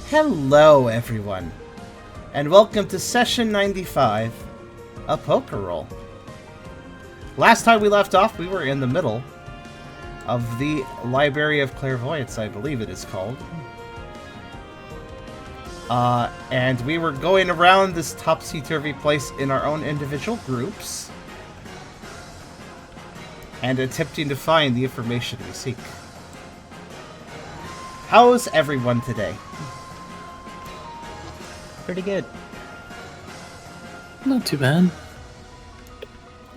Hello, everyone, and welcome to Session 95 of Pokerole. Last time we left off, we were in the middle of the Library of Clairvoyance, I believe it is called. And we were going around this topsy-turvy place in our own individual groups and attempting to find the information we seek. How's everyone today? Pretty good. Not too bad.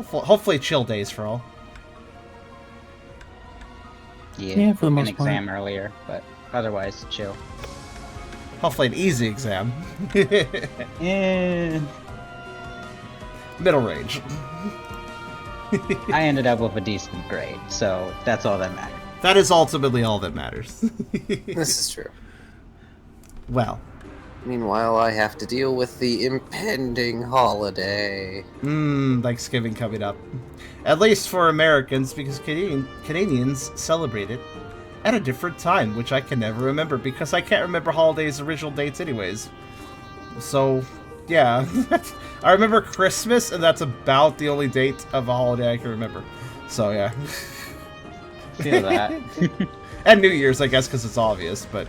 Hopefully chill days for all. Yeah, for the most an part. exam earlier, but otherwise chill. Hopefully an easy exam. And Middle range. I ended up with a decent grade, so that's all that matters. That is ultimately all that matters. This is true. Well. Meanwhile, I have to deal with the impending holiday. Thanksgiving coming up. At least for Americans, because Canadians celebrate it at a different time, which I can never remember, because I can't remember holidays' original dates anyways. So, yeah. I remember Christmas, and that's about the only date of a holiday I can remember. So, yeah. Feel that. And New Year's, I guess, because it's obvious, but...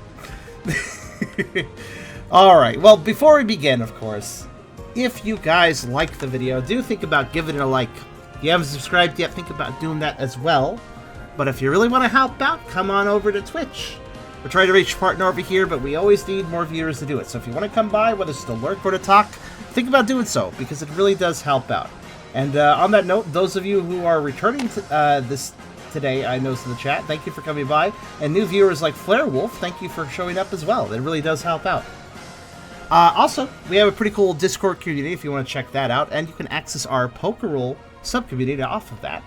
Alright, well, before we begin, of course, if you guys like the video, do think about giving it a like. If you haven't subscribed yet, think about doing that as well. But if you really want to help out, come on over to Twitch. We're trying to reach a partner over here, but we always need more viewers to do it. So if you want to come by, whether it's to lurk or to talk, think about doing so, because it really does help out. And on that note, those of you who are returning to this today, I noticed in the chat, thank you for coming by. And new viewers like Flare Wolf, thank you for showing up as well. It really does help out. Also, we have a pretty cool Discord community if you want to check that out, and you can access our Pokerole subcommunity off of that.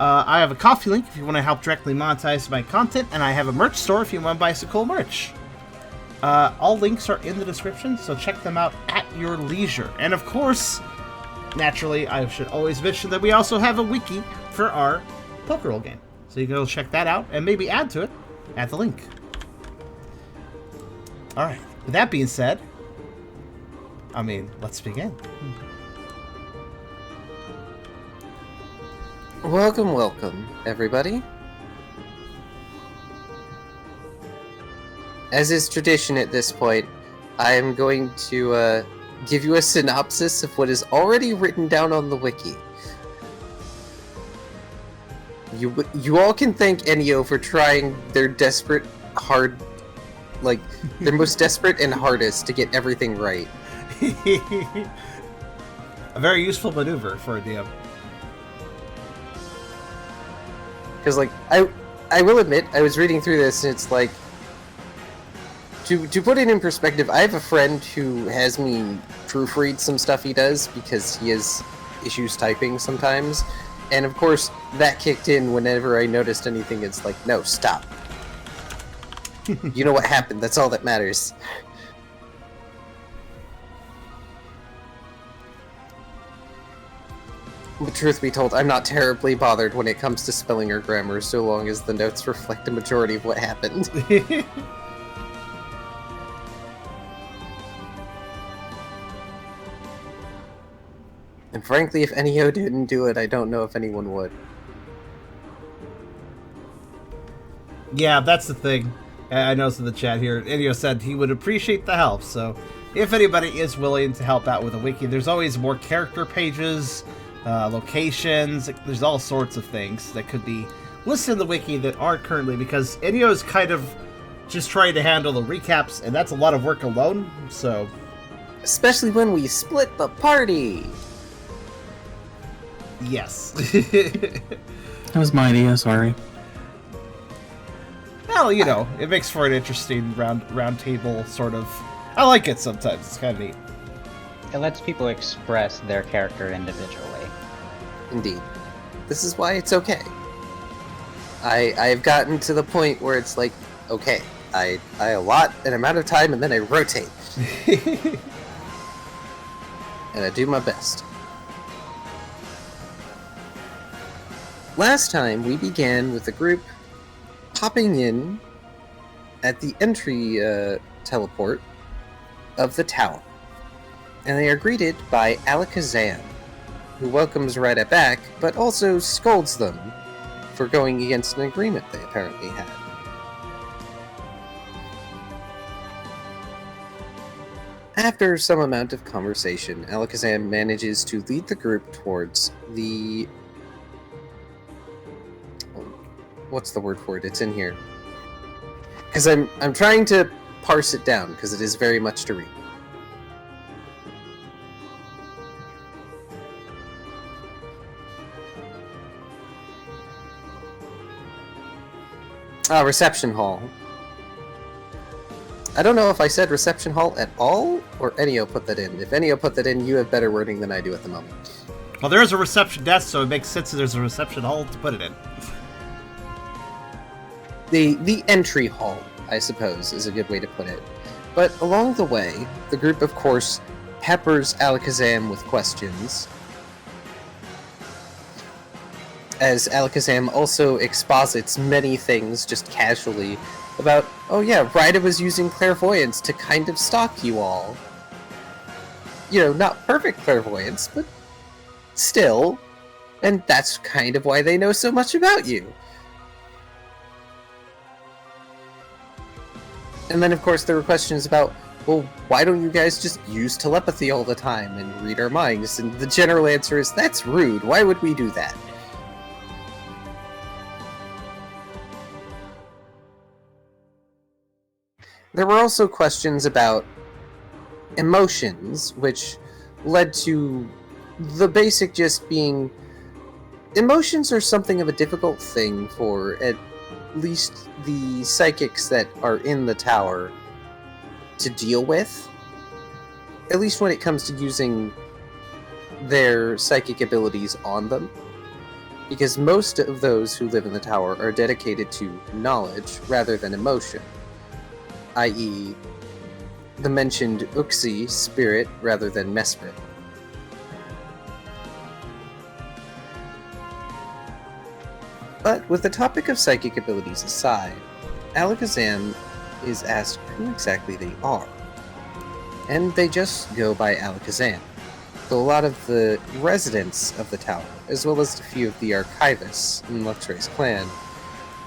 I have a coffee link if you want to help directly monetize my content, and I have a merch store if you want to buy some cool merch. All links are in the description, so check them out at your leisure. And of course, naturally, I should always mention that we also have a wiki for our Pokerole game. So you can go check that out, and maybe add to it at the link. Alright, with that being said, let's begin. Welcome, everybody. As is tradition at this point, I am going to give you a synopsis of what is already written down on the wiki. You all can thank Enio for trying their their most desperate and hardest to get everything right. A very useful maneuver for a DM. Because, I will admit, I was reading through this, and it's like, to put it in perspective, I have a friend who has me proofread some stuff he does, because he has issues typing sometimes, and of course, that kicked in whenever I noticed anything. It's like, no, stop. You know what happened, that's all that matters. But truth be told, I'm not terribly bothered when it comes to spelling or grammar, so long as the notes reflect a majority of what happened. And frankly, if Enio didn't do it, I don't know if anyone would. Yeah, that's the thing. I noticed in the chat here, Enio said he would appreciate the help, so if anybody is willing to help out with a wiki, there's always more character pages, locations, there's all sorts of things that could be listed in the wiki that aren't currently, because Enio is kind of just trying to handle the recaps, and that's a lot of work alone, so... Especially when we split the party! Yes. That was my idea, sorry. Well, you know, it makes for an interesting round table sort of... I like it sometimes, it's kind of neat. It lets people express their character individually. Indeed. This is why it's okay. I've gotten to the point where it's like, okay, I allot an amount of time and then I rotate. And I do my best. Last time we began with the group popping in at the entry teleport of the tower, and they are greeted by Alakazam, who welcomes Rida back, but also scolds them for going against an agreement they apparently had. After some amount of conversation, Alakazam manages to lead the group towards the... What's the word for it? It's in here. Because I'm trying to parse it down, because it is very much to read. Reception hall. I don't know if I said reception hall at all, or Ennio put that in. If Ennio put that in, you have better wording than I do at the moment. Well, there is a reception desk, so it makes sense that there's a reception hall to put it in. The entry hall, I suppose, is a good way to put it. But along the way, the group, of course, peppers Alakazam with questions, as Alakazam also exposits many things just casually about, oh yeah, Rida was using clairvoyance to kind of stalk you all. You know, not perfect clairvoyance, but still. And that's kind of why they know so much about you. And then, of course, there were questions about, well, why don't you guys just use telepathy all the time and read our minds? And the general answer is, that's rude. Why would we do that? There were also questions about emotions, which led to the basic gist being, emotions are something of a difficult thing for at least the psychics that are in the tower to deal with. At least when it comes to using their psychic abilities on them. Because most of those who live in the tower are dedicated to knowledge rather than emotion. I.e., the mentioned Uxie, spirit, rather than Mesprit. But with the topic of psychic abilities aside, Alakazam is asked who exactly they are. And they just go by Alakazam, though a lot of the residents of the tower, as well as a few of the archivists in Luxray's clan,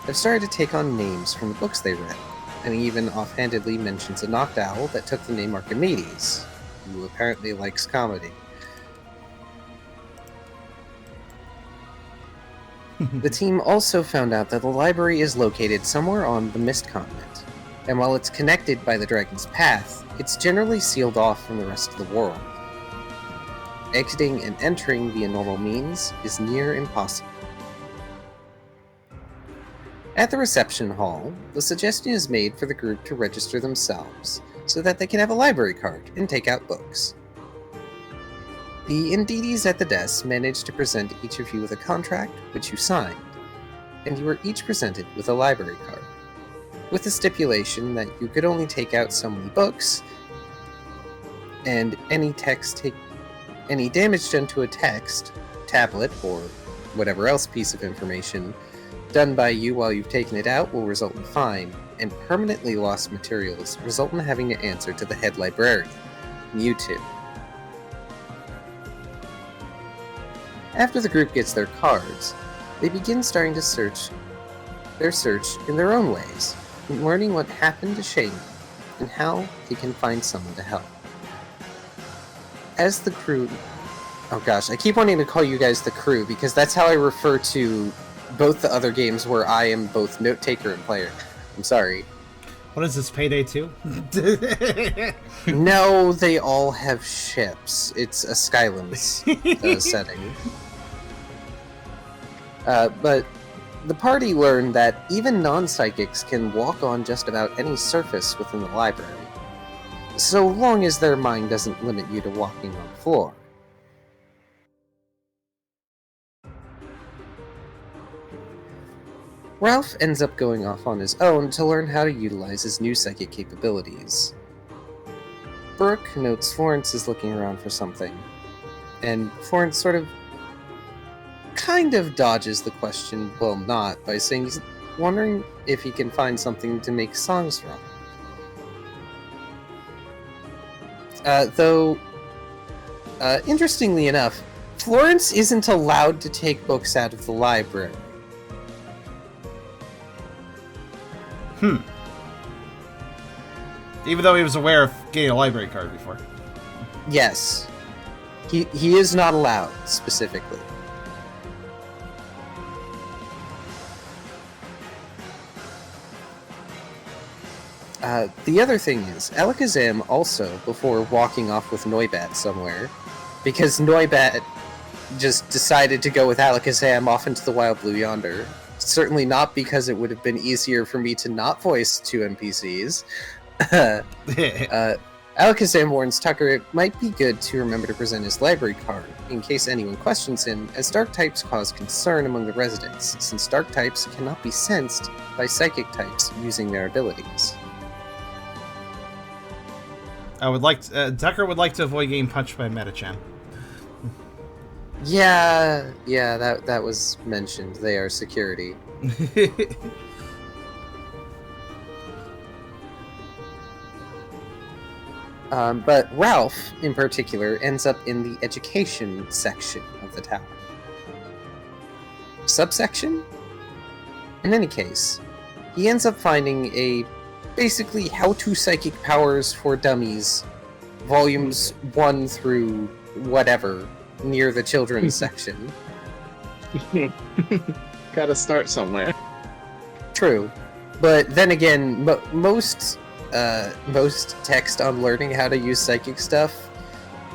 have started to take on names from the books they read. And he even offhandedly mentions a knocked owl that took the name Archimedes, who apparently likes comedy. The team also found out that the library is located somewhere on the Mist Continent, and while it's connected by the Dragon's Path, it's generally sealed off from the rest of the world. Exiting and entering via normal means is near impossible. At the reception hall, the suggestion is made for the group to register themselves, so that they can have a library card and take out books. The Indeedis at the desk managed to present each of you with a contract, which you signed, and you were each presented with a library card, with the stipulation that you could only take out so many books, and any damage done to a text, tablet, or whatever else piece of information done by you while you've taken it out will result in a fine, and permanently lost materials result in having to answer to the head librarian, Mewtwo. After the group gets their cards, they begin starting to search in their own ways, learning what happened to Shane and how they can find someone to help. As the crew... Oh gosh, I keep wanting to call you guys the crew because that's how I refer to both the other games where I am both note taker and player. I'm sorry. What is this, Payday 2? No, they all have ships. It's a Skylands setting. But the party learned that even non-psychics can walk on just about any surface within the library, so long as their mind doesn't limit you to walking on the floor. Ralph ends up going off on his own to learn how to utilize his new psychic capabilities. Brooke notes Florence is looking around for something, and Florence kind of dodges the question, well, not, by saying wondering if he can find something to make songs from. Though, interestingly enough, Florence isn't allowed to take books out of the library. Even though he was aware of getting a library card before. Yes. He is not allowed, specifically. The other thing is, Alakazam also, before walking off with Noibat somewhere, because Noibat just decided to go with Alakazam off into the wild blue yonder, certainly not because it would have been easier for me to not voice 2 NPCs, Alakazam warns Tucker it might be good to remember to present his library card, in case anyone questions him, as dark types cause concern among the residents, since dark types cannot be sensed by psychic types using their abilities. Tucker would like to avoid getting punched by Metachan. Yeah, that was mentioned. They are security. But Ralph, in particular, ends up in the education section of the tower. Subsection? In any case, he ends up finding a basically How-to Psychic Powers for Dummies, volumes 1 through whatever, near the children's section. Gotta start somewhere. True. But then again, most text on learning how to use psychic stuff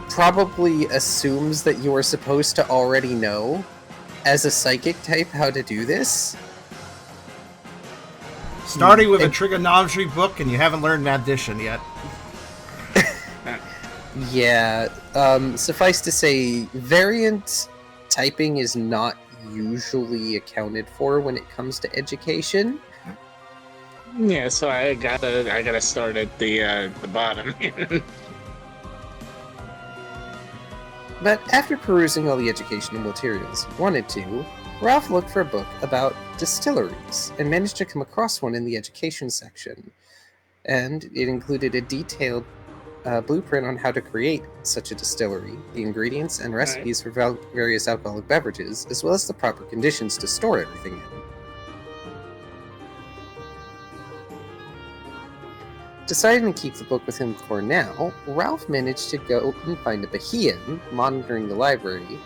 probably assumes that you are supposed to already know, as a psychic type, how to do this. Starting with a trigonometry book, and you haven't learned addition yet. Yeah, suffice to say, variant typing is not usually accounted for when it comes to education. Yeah, so I gotta start at the bottom. But after perusing all the educational materials he wanted to, Ralph looked for a book about distilleries and managed to come across one in the education section. And it included a detailed blueprint on how to create such a distillery, the ingredients and recipes for various alcoholic beverages, as well as the proper conditions to store everything in. Deciding to keep the book with him for now, Ralph managed to go and find a Bahian monitoring the library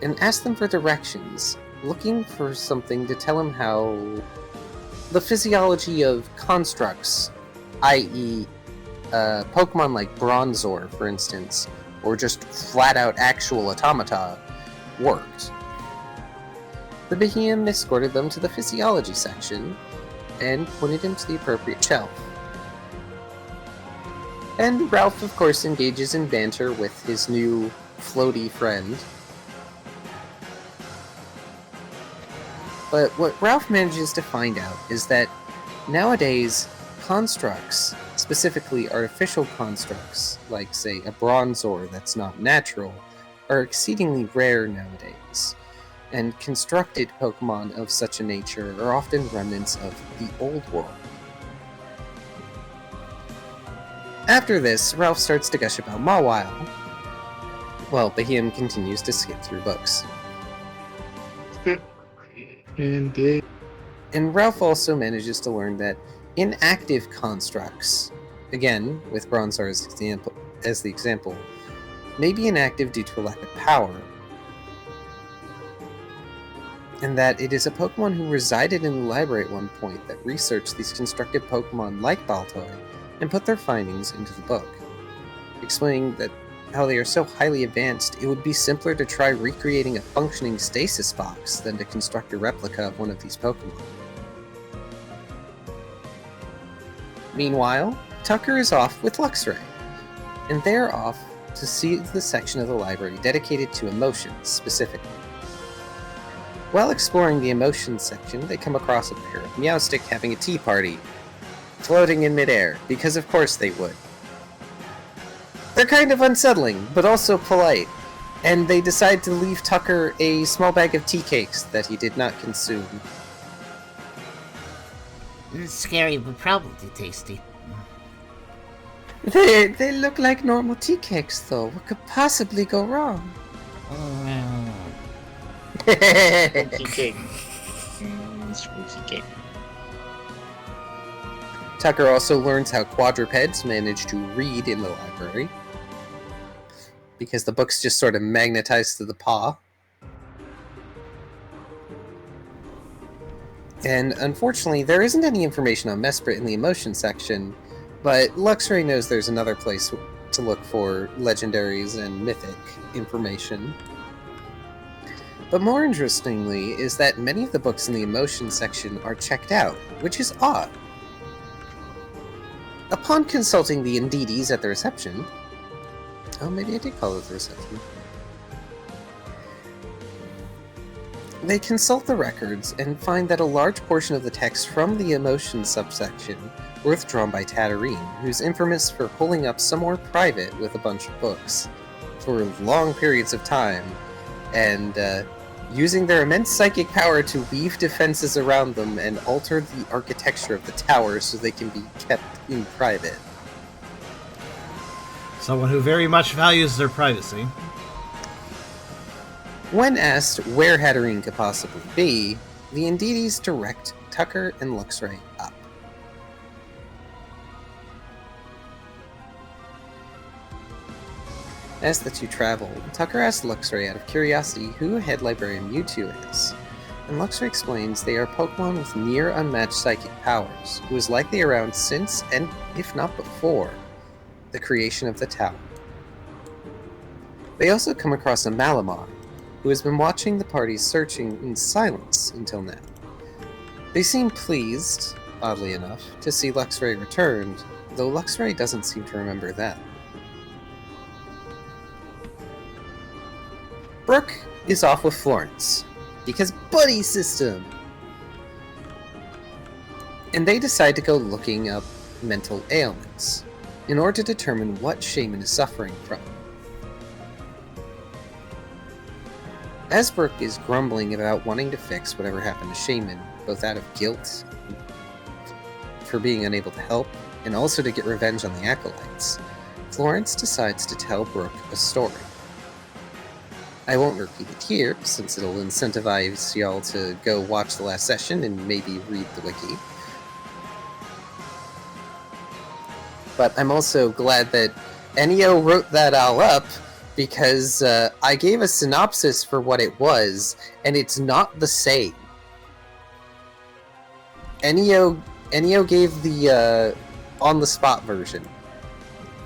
and ask them for directions, looking for something to tell him how the physiology of constructs, i.e., Pokemon like Bronzor, for instance, or just flat-out actual automata, worked. The Bahian escorted them to the physiology section and pointed him to the appropriate shelf. And Ralph, of course, engages in banter with his new floaty friend. But what Ralph manages to find out is that nowadays, constructs, specifically artificial constructs, like, say, a Bronzor that's not natural, are exceedingly rare nowadays. And constructed Pokemon of such a nature are often remnants of the old world. After this, Ralph starts to gush about Mawile, while Bahian continues to skip through books. Indeed. And Ralph also manages to learn that inactive constructs, again, with Bronzor as the example, may be inactive due to a lack of power, and that it is a Pokemon who resided in the library at one point that researched these constructed Pokemon like Baltoy and put their findings into the book, explaining that how they are so highly advanced, it would be simpler to try recreating a functioning stasis box than to construct a replica of one of these Pokemon. Meanwhile, Tucker is off with Luxray, and they're off to see the section of the library dedicated to emotions, specifically. While exploring the emotions section, they come across a pair of Meowstic having a tea party, floating in midair, because of course they would. They're kind of unsettling, but also polite, and they decide to leave Tucker a small bag of tea cakes that he did not consume. It's scary, but probably tasty. They look like normal tea cakes, though. What could possibly go wrong? Spooky cake. Spooky cake. Tucker also learns how quadrupeds manage to read in the library, because the book's just sort of magnetized to the paw. And unfortunately, there isn't any information on Mesprit in the emotion section, but Luxray knows there's another place to look for legendaries and mythic information. But more interestingly is that many of the books in the emotion section are checked out, which is odd. Upon consulting the Indides at the reception... Oh, maybe I did call it the reception. They consult the records and find that a large portion of the text from the emotion subsection were withdrawn by Tatooine, who's infamous for pulling up somewhere private with a bunch of books for long periods of time, and using their immense psychic power to weave defenses around them and alter the architecture of the tower so they can be kept in private. Someone who very much values their privacy. When asked where Tatooine could possibly be, the Indides direct Tucker and Luxray up. As the two travel, Tucker asks Luxray out of curiosity who head librarian Mewtwo is, and Luxray explains they are Pokemon with near unmatched psychic powers, who was likely around since, and if not before, the creation of the tower. They also come across a Malamar, who has been watching the party searching in silence until now. They seem pleased, oddly enough, to see Luxray returned, though Luxray doesn't seem to remember that. Brooke is off with Florence, because buddy system! And they decide to go looking up mental ailments, in order to determine what Shaman is suffering from. As Brooke is grumbling about wanting to fix whatever happened to Shaman, both out of guilt for being unable to help, and also to get revenge on the Acolytes, Florence decides to tell Brooke a story. I won't repeat it here, since it'll incentivize y'all to go watch the last session and maybe read the wiki. But I'm also glad that Ennio wrote that all up, because I gave a synopsis for what it was, and it's not the same. Ennio gave the on-the-spot version,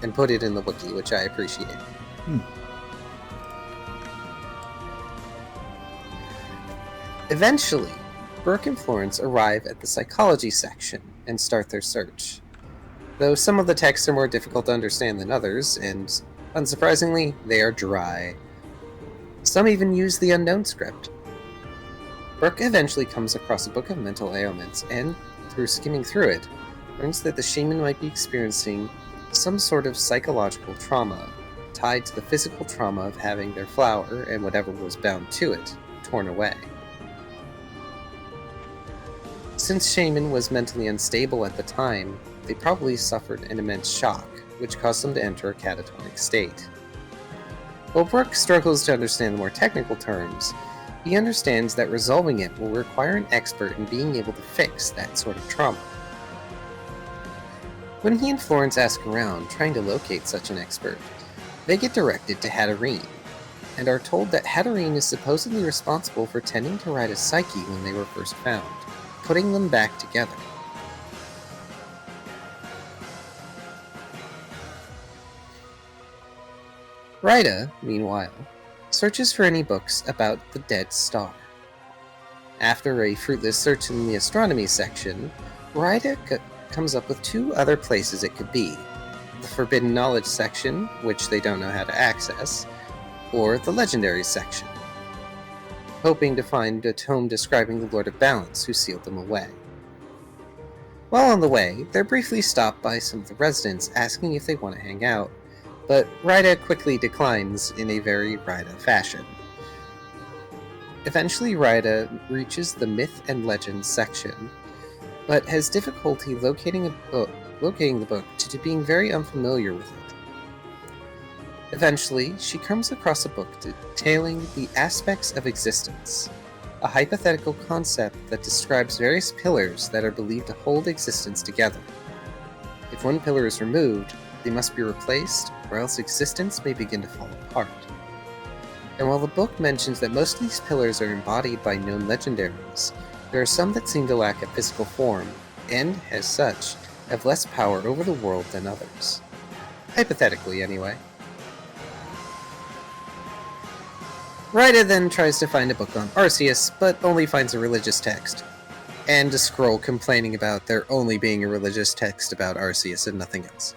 and put it in the wiki, which I appreciate. Eventually, Brooke and Florence arrive at the psychology section and start their search. Though some of the texts are more difficult to understand than others, and unsurprisingly, they are dry. Some even use the unknown script. Brooke eventually comes across a book of mental ailments and, through skimming through it, learns that the shaman might be experiencing some sort of psychological trauma tied to the physical trauma of having their flower and whatever was bound to it torn away. Since Shaman was mentally unstable at the time, they probably suffered an immense shock, which caused them to enter a catatonic state. While Brooke struggles to understand the more technical terms, he understands that resolving it will require an expert in being able to fix that sort of trauma. When he and Florence ask around, trying to locate such an expert, they get directed to Tatooine, and are told that Tatooine is supposedly responsible for tending to Ryda's psyche when they were first found, putting them back together. Ryda, meanwhile, searches for any books about the dead star. After a fruitless search in the astronomy section, Ryda comes up with two other places it could be: the Forbidden Knowledge section, which they don't know how to access, or the Legendary section, hoping to find a tome describing the Lord of Balance who sealed them away. While on the way, they're briefly stopped by some of the residents asking if they want to hang out, but Ryda quickly declines in a very Ryda fashion. Eventually, Ryda reaches the Myth and Legends section, but has difficulty locating the book due to being very unfamiliar with it. Eventually, she comes across a book detailing the aspects of existence, a hypothetical concept that describes various pillars that are believed to hold existence together. If one pillar is removed, they must be replaced, or else existence may begin to fall apart. And while the book mentions that most of these pillars are embodied by known legendaries, there are some that seem to lack a physical form, and, as such, have less power over the world than others. Hypothetically, anyway. Ryda then tries to find a book on Arceus, but only finds a religious text, and a scroll complaining about there only being a religious text about Arceus and nothing else.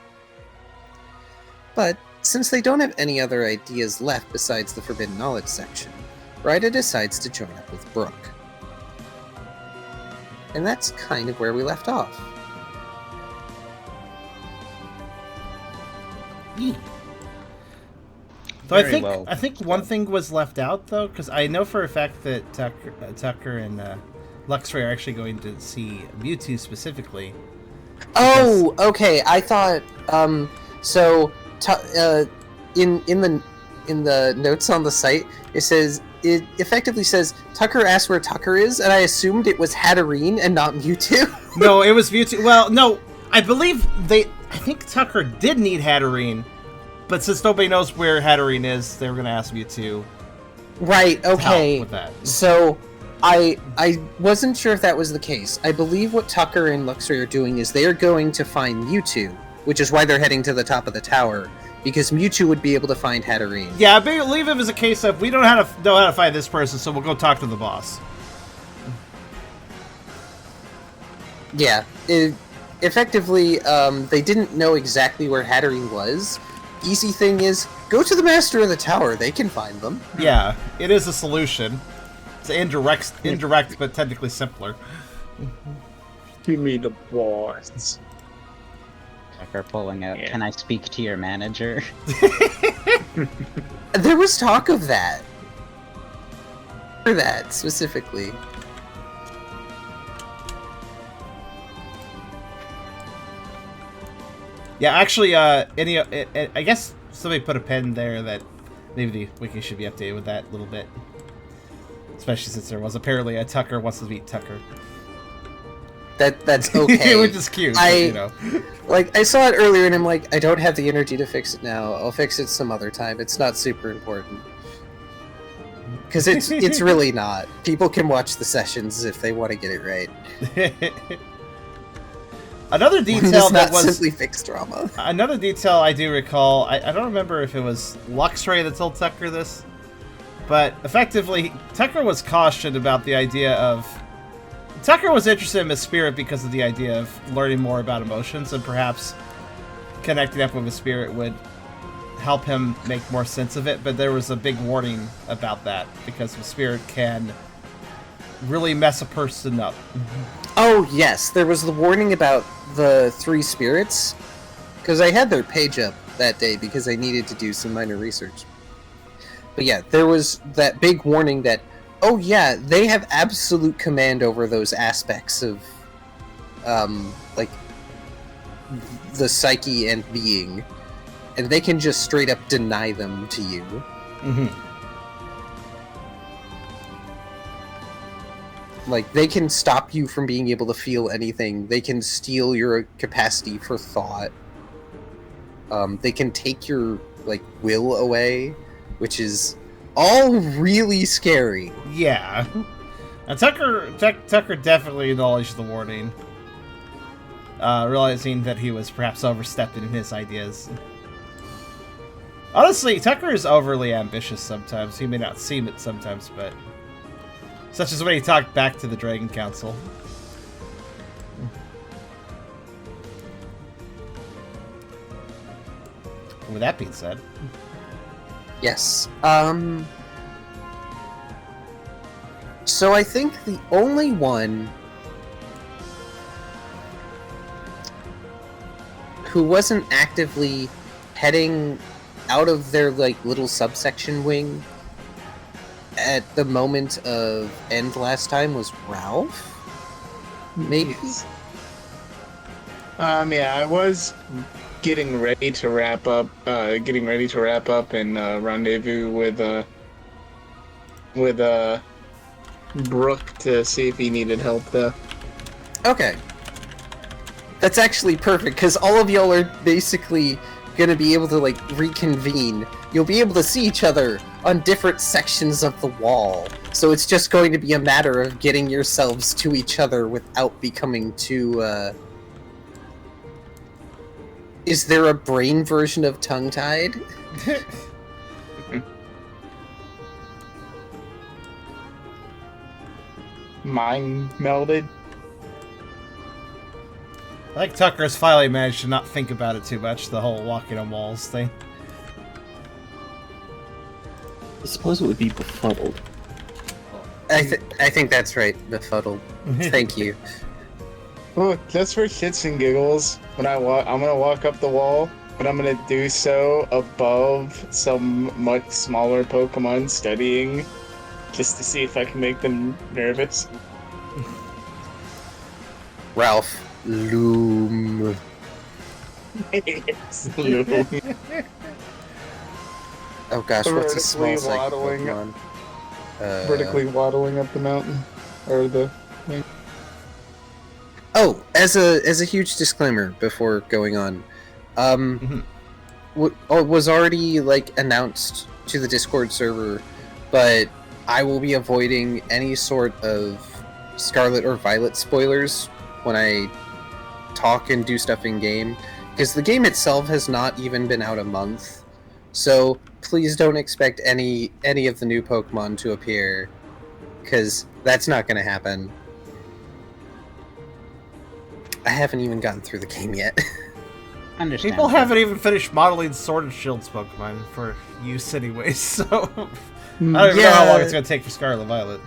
But, since they don't have any other ideas left besides the Forbidden Knowledge section, Ryda decides to join up with Brooke. And that's kind of where we left off. So I think one thing was left out though, because I know for a fact that Tucker and Luxray are actually going to see Mewtwo specifically. Oh, okay. I thought in the notes on the site it effectively says Tucker asked where Tucker is, and I assumed it was Hatterene and not Mewtwo. No, it was Mewtwo. Well, no, I think Tucker did need Hatterene. But since nobody knows where Hatterene is, they were going to ask Mewtwo. Right, okay. With that. So, I wasn't sure if that was the case. I believe what Tucker and Luxray are doing is they are going to find Mewtwo, which is why they're heading to the top of the tower, because Mewtwo would be able to find Hatterene. Yeah, I believe it was a case of, we don't know how to find this person, so we'll go talk to the boss. Yeah. Effectively, they didn't know exactly where Hatterene was. Easy thing is, go to the Master of the Tower. They can find them. Yeah, it is a solution. It's indirect, but technically simpler. Give me the boss. Tucker pulling out, Can I speak to your manager? There was talk of that. For that, specifically. Yeah, actually, I guess somebody put a pen there that maybe the wiki should be updated with that a little bit. Especially since there was apparently a Tucker wants to meet Tucker. That's okay. Which is cute, I saw it earlier and I'm like, I don't have the energy to fix it now. I'll fix it some other time. It's not super important. Because it's really not. People can watch the sessions if they want to get it right. Another detail that was simply fixed drama. Another detail I do recall, I don't remember if it was Luxray that told Tucker this, but effectively Tucker was cautioned about the idea of Tucker was interested in Miss Spirit because of the idea of learning more about emotions, and perhaps connecting up with Miss Spirit would help him make more sense of it, but there was a big warning about that because Miss Spirit can really mess a person up. Oh, yes. There was the warning about the 3 spirits, because I had their page up that day because I needed to do some minor research. But yeah, there was that big warning that, oh yeah, they have absolute command over those aspects of, like, the psyche and being, and they can just straight up deny them to you. Mm-hmm. Like, they can stop you from being able to feel anything. They can steal your capacity for thought. They can take your, like, will away, which is all really scary. Yeah. And Tucker definitely acknowledged the warning, realizing that he was perhaps overstepping in his ideas. Honestly, Tucker is overly ambitious sometimes. He may not seem it sometimes, but... Such as when he talked back to the Dragon Council. With that being said... Yes. So I think the only one who wasn't actively heading out of their, like, little subsection wing at the moment of end last time was Ralph? Maybe? Yeah, I was getting ready to wrap up. And rendezvous with Brooke to see if he needed help though. Okay. That's actually perfect, because all of y'all are basically gonna be able to, like, reconvene. You'll be able to see each other on different sections of the wall. So it's just going to be a matter of getting yourselves to each other without becoming too, Is there a brain version of tongue-tied? Mind melded. I think Tucker's finally managed to not think about it too much, the whole walking on walls thing. I suppose it would be befuddled. I think that's right, befuddled. Thank you. Look, just for shits and giggles, when I'm gonna walk up the wall, but I'm gonna do so above some much smaller Pokemon studying, just to see if I can make them nervous. Ralph. Loom. It's Loom. Oh gosh, what's a small Vertically psychic waddling Pokemon? Vertically waddling up the mountain, or the thing. Oh, as a huge disclaimer before going on, was already like announced to the Discord server, but I will be avoiding any sort of Scarlet or Violet spoilers when I talk and do stuff in game, because the game itself has not even been out a month, so please don't expect any of the new Pokemon to appear, because that's not going to happen. I haven't even gotten through the game yet. Understand. People haven't even finished modeling Sword and Shield's Pokemon for use anyways, so I don't even know how long it's going to take for Scarlet Violet.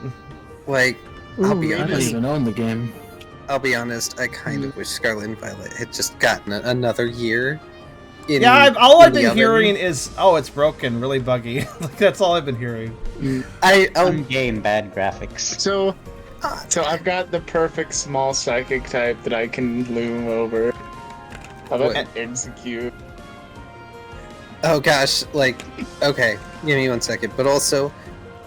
Like, I'll be I don't honest. even own the game. I'll be honest, I kind of wish Scarlet and Violet had just gotten another year. All I've been hearing is, oh, it's broken, really buggy. Like, that's all I've been hearing. Game bad graphics. So I've got the perfect small psychic type that I can loom over. How about execute? Oh gosh, like, okay, give me 1 second. But also,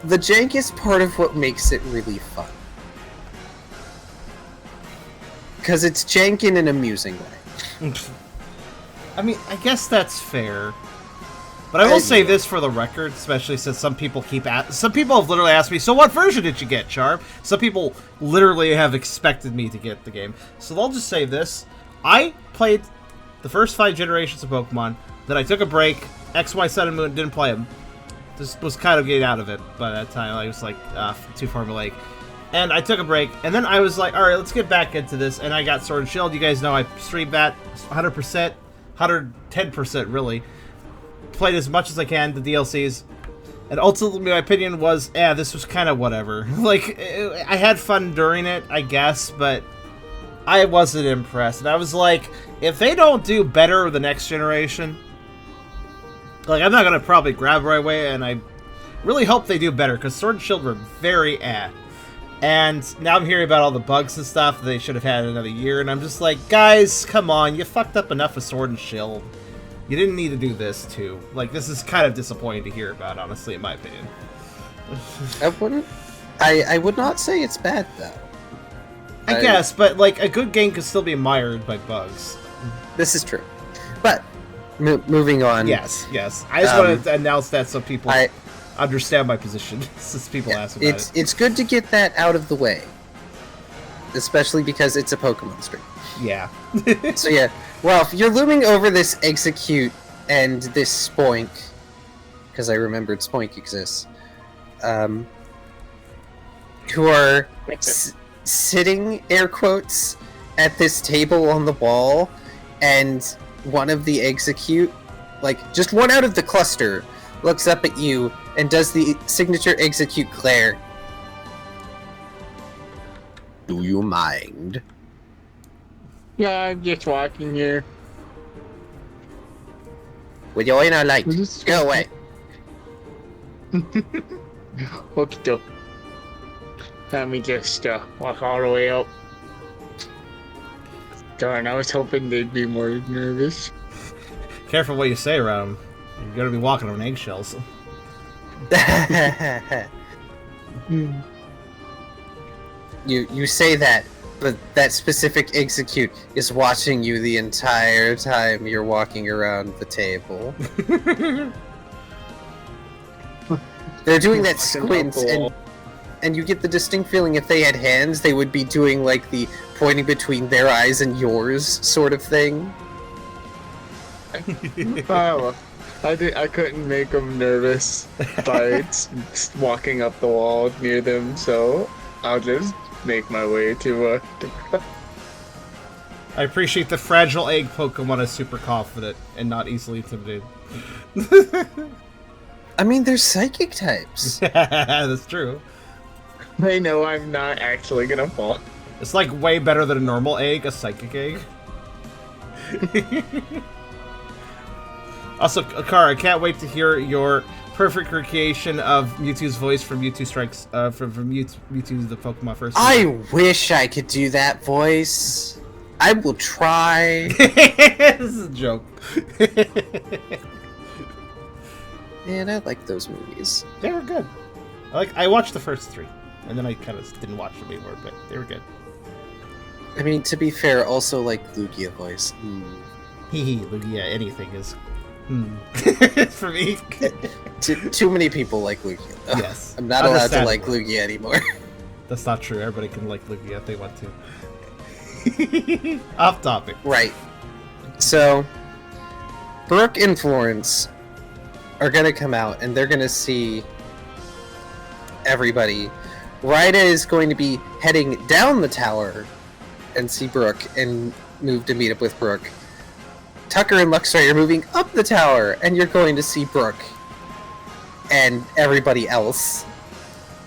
the jank is part of what makes it really fun. Because it's jank in an amusing way. I mean, I guess that's fair. But I will say this for the record, especially since some people some people have literally asked me, so what version did you get, Charm? Some people literally have expected me to get the game. So I'll just say this. I played the first 5 generations of Pokemon, then I took a break, X, Y, Sun, and Moon, didn't play them. Just was kind of getting out of it by that time. I was like, too far of a lake. And I took a break, and then I was like, alright, let's get back into this, and I got Sword and Shield. You guys know I streamed that 100%, 110% really. Played as much as I can, the DLCs. And ultimately, my opinion was, this was kind of whatever. Like, I had fun during it, I guess, but I wasn't impressed. And I was like, if they don't do better the next generation, like, I'm not going to probably grab right away, and I really hope they do better, because Sword and Shield were very And now I'm hearing about all the bugs and stuff. They should have had another year, and I'm just like, guys, come on, you fucked up enough with Sword and Shield. You didn't need to do this, too. Like, this is kind of disappointing to hear about, honestly, in my opinion. I would not say it's bad, though. I guess, but, like, a good game could still be mired by bugs. This is true. But, moving on. Yes. I just wanted to announce that so people understand my position, since people ask about it. It's good to get that out of the way. Especially because it's a Pokemon stream. Yeah. So yeah, well, if you're looming over this Execute and this Spoink, because I remembered Spoink exists, who are sitting, air quotes, at this table on the wall, and one of the Execute, like, just one out of the cluster, looks up at you and does the signature Execute glare. Do you mind? Yeah, I'm just walking here. With your inner light, go away. Okie Let me just walk all the way up. Darn, I was hoping they'd be more nervous. Careful what you say around them. You're gonna be walking on eggshells. You say that, but that specific execute is watching you the entire time you're walking around the table. They're doing that squint, and you get the distinct feeling if they had hands, they would be doing like the pointing between their eyes and yours sort of thing. Oh, I couldn't make them nervous by walking up the wall near them, so I'll just make my way to I appreciate the fragile egg Pokemon is super confident and not easily intimidated. I mean, they're psychic types. That's true. They know I'm not actually gonna fall. It's like way better than a normal egg, a psychic egg. Also, Akara, I can't wait to hear your perfect recreation of Mewtwo's voice from Mewtwo Strikes, from Mewtwo the Pokemon first. I wish I could do that voice. I will try. This is a joke. Man, I like those movies. They were good. I watched the first 3, and then I kind of didn't watch them anymore, but they were good. I mean, to be fair, also like Lugia voice. Hee Lugia, anything is. For me. Too many people like Lugia, though. Yes. I'm not allowed to Understandable. like Lugia anymore. That's not true. Everybody can like Lugia if they want to. Off topic. Right. So, Brooke and Florence are gonna come out, and they're gonna see everybody. Ryda is going to be heading down the tower and see Brooke and move to meet up with Brooke. Tucker and Luxray are moving up the tower, and you're going to see Brooke and everybody else.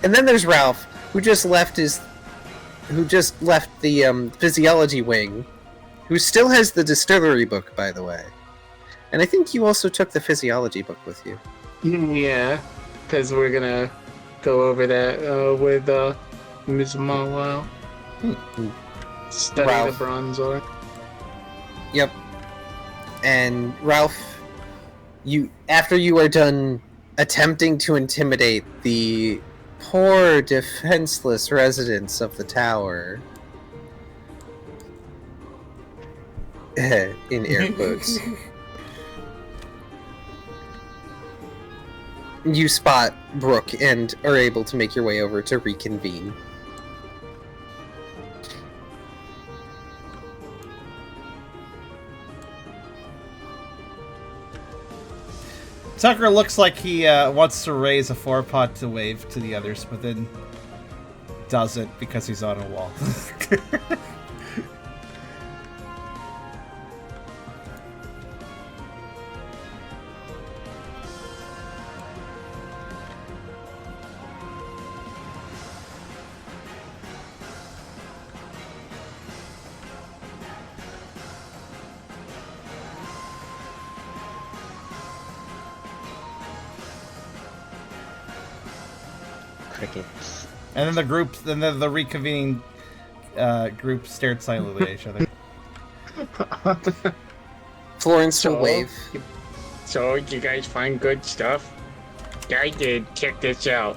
And then there's Ralph, who just left the physiology wing, who still has the distillery book, by the way. And I think you also took the physiology book with you. Yeah, because we're gonna go over that with Ms. Marwell. Study Ralph. the Bronzor. Yep. And Ralph, after you are done attempting to intimidate the poor, defenseless residents of the tower, in air quotes, you spot Brooke and are able to make your way over to reconvene. Tucker looks like he wants to raise a 4-pot to wave to the others, but then doesn't because he's on a wall. Crickets. And then the group, then the reconvening group stared silently at each other. Florence will So- wave. So, did you guys find good stuff? I did. Check this out.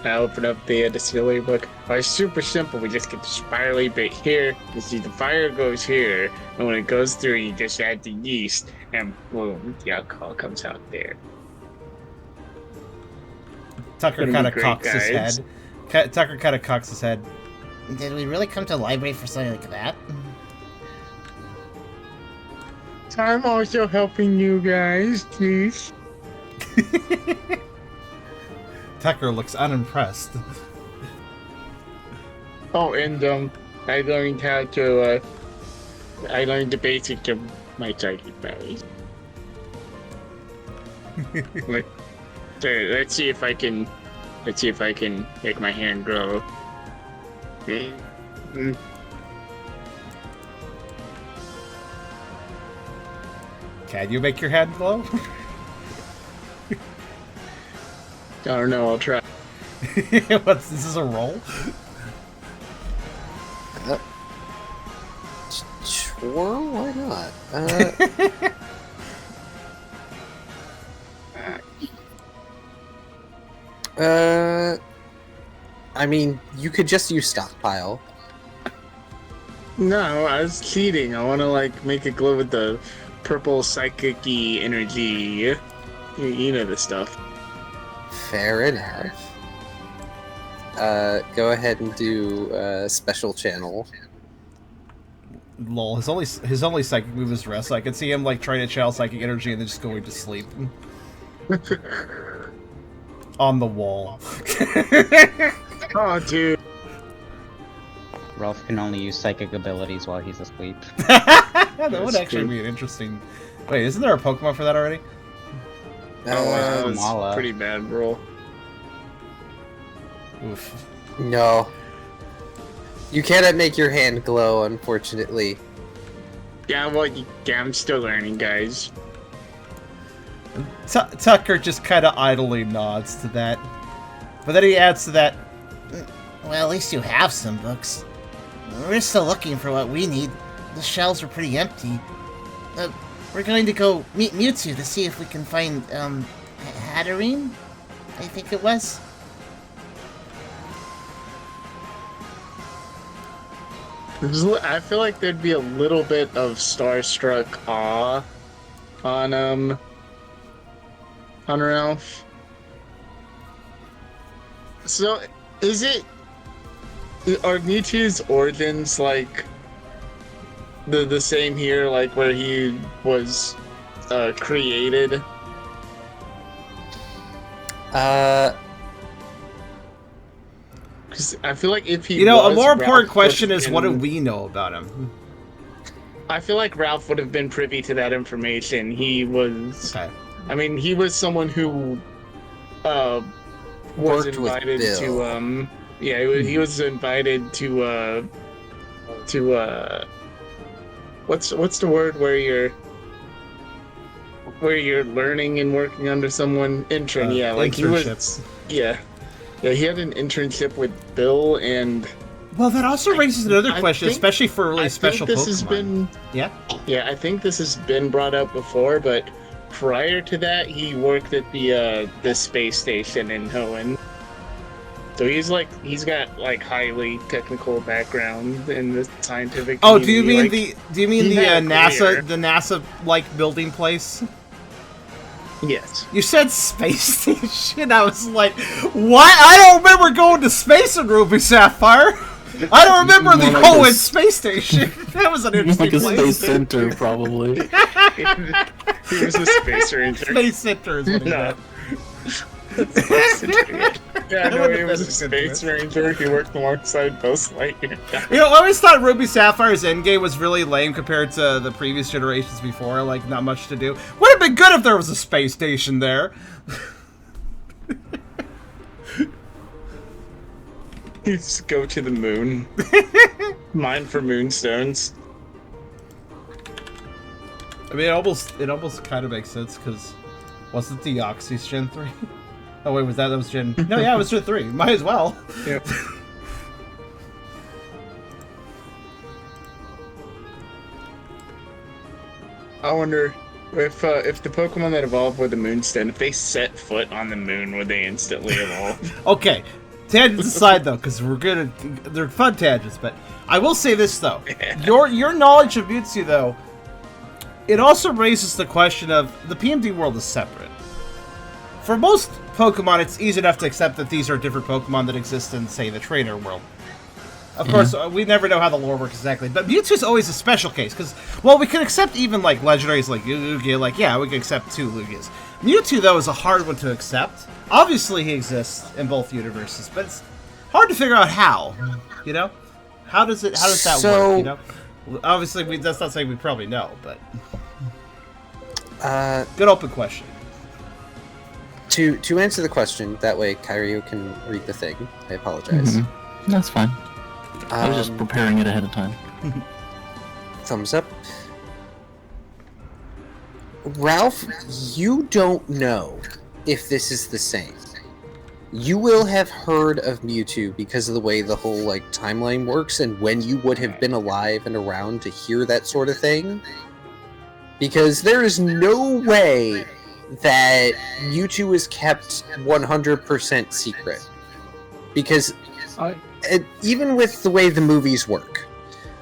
I opened up the distillery book. Oh, it's super simple. We just get the spirally bit here. You see, the fire goes here, and when it goes through, you just add the yeast, and boom, the alcohol comes out there. Tucker Gonna be kind of great, cocks his guys. head. Tucker kind of cocks his head. Did we really come to the library for something like that? I'm also helping you guys, please. Tucker looks unimpressed. Oh, and I learned how to. I learned the basics of my psychic powers. Let's see if I can. Let's see if I can make my hand grow. Can you make your hand glow? I don't know. I'll try. What's this? Is a roll? 4? Why not? I mean, you could just use stockpile. No, I was cheating. I want to like make it glow with the purple psychic-y energy. You know the stuff. Fair enough. Go ahead and do special channel. Lol, his only psychic move is rest. I can see him like trying to channel psychic energy and then just going to sleep. On the wall. Oh, dude. Ralph can only use psychic abilities while he's asleep. That would actually be an interesting... Wait, isn't there a Pokemon for that already? Oh, that's Mala. pretty bad, bro. Oof. No. You cannot make your hand glow, unfortunately. Yeah, well, yeah, I'm still learning, guys. Tucker just kind of idly nods to that. But then he adds to that, Well, at least you have some books. We're still looking for what we need. The shelves are pretty empty. We're going to go meet Mewtwo to see if we can find, Hatterene? I think it was. I feel like there'd be a little bit of starstruck awe on Ralph. So, are Mewtwo's origins like the same here, like where he was created? Because I feel like if he a more Ralph important question would've is what do been- we know about him? I feel like Ralph would have been privy to that information. He was. Okay. I mean, he was someone who was Worked with invited Bill. to. Yeah, he was invited to. What's the word where you're learning and working under someone? Intern. Yeah, like he was. internships. Yeah. Yeah, he had an internship with Bill, and Well, that also raises another I question, think- especially for really I special think this Pokemon. has been. Yeah? Yeah, I think this has been brought up before, but prior to that, he worked at the space station in Hoenn. So he's got like highly technical background in the scientific. Oh, do you community. mean the he had a career. NASA like building place? Yes. You said space station. I was like, what? I don't remember going to space in Ruby Sapphire. I don't remember the More like Hoenn a space station. That was an interesting Like a place. space center, probably. He was a space ranger. Space center is what he No. meant. Yeah, no, would've he was a been a good space ranger. He worked alongside Buzz Lightyear. You know, I always thought Ruby Sapphire's endgame was really lame compared to the previous generations before. Like, not much to do. Would have been good if there was a space station there. You just go to the moon. Mine for moonstones. I mean, it almost kind of makes sense because wasn't the Deoxys Gen 3? Oh wait, that was Gen? No, yeah, it was Gen 3. Might as well. Yep. I wonder if the Pokemon that evolved with the Moonstone, if they set foot on the moon, would they instantly evolve? Okay, tangents aside though, because they're fun tangents. But I will say this though, your knowledge of Mewtwo though, it also raises the question of the PMD world is separate. For most Pokemon, it's easy enough to accept that these are different Pokemon that exist in, say, the trainer world. Of course, we never know how the lore works exactly, but Mewtwo's always a special case, because, well, we can accept even, like, legendaries like Lugia, like, yeah, we can accept 2 Lugias. Mewtwo, though, is a hard one to accept. Obviously, he exists in both universes, but it's hard to figure out how, you know? How does that work, you know? Obviously, that's not saying we probably know, but... good open question. To answer the question, that way Kyrio can read the thing. I apologize. That's fine. I was just preparing it ahead of time. Thumbs up. Ralph, you don't know if this is the same. you will have heard of Mewtwo because of the way the whole like timeline works and when you would have been alive and around to hear that sort of thing. Because there is no way that Mewtwo is kept 100% secret. Because even with the way the movies work,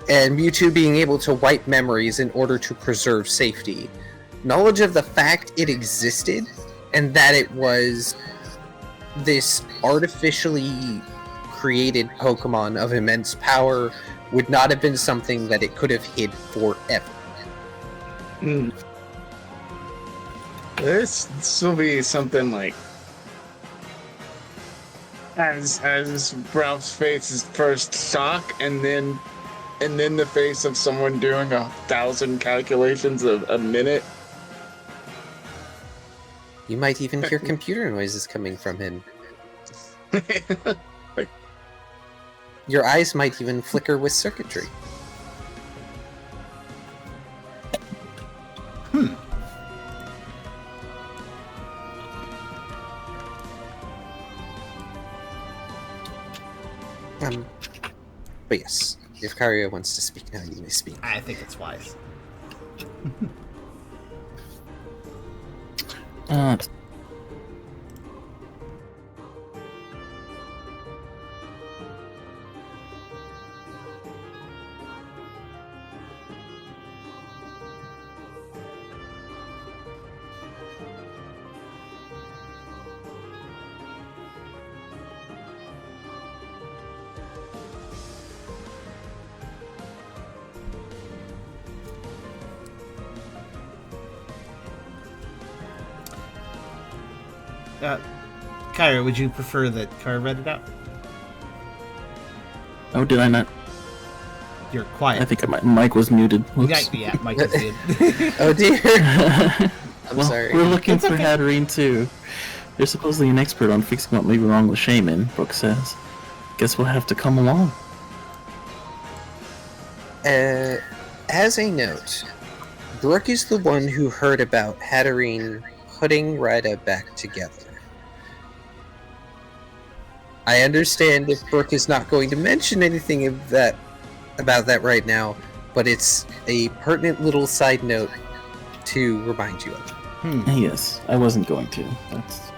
and Mewtwo being able to wipe memories in order to preserve safety, knowledge of the fact it existed and that it was this artificially created Pokemon of immense power would not have been something that it could have hid forever. This will be something like as Ralph's face is first shock, and then the face of someone doing 1,000 calculations a minute. You might even hear computer noises coming from him. Your eyes might even flicker with circuitry. But yes, if Kyrio wants to speak now, you may speak. I think it's wise. Kyrio, would you prefer that Kara read it out? Oh, did I not? You're quiet. I think my mic was muted. Whoops. Yeah, Mike is good. Oh dear. I'm Well, sorry. we're looking It's for okay. Hatterene too. You're supposedly an expert on fixing what may be wrong with Shaman, Brooke says. Guess we'll have to come along. As a note, Brooke is the one who heard about Hatterene putting Rida back together. I understand if Brooke is not going to mention anything about that right now, but it's a pertinent little side note to remind you of. Yes, I wasn't going to. That's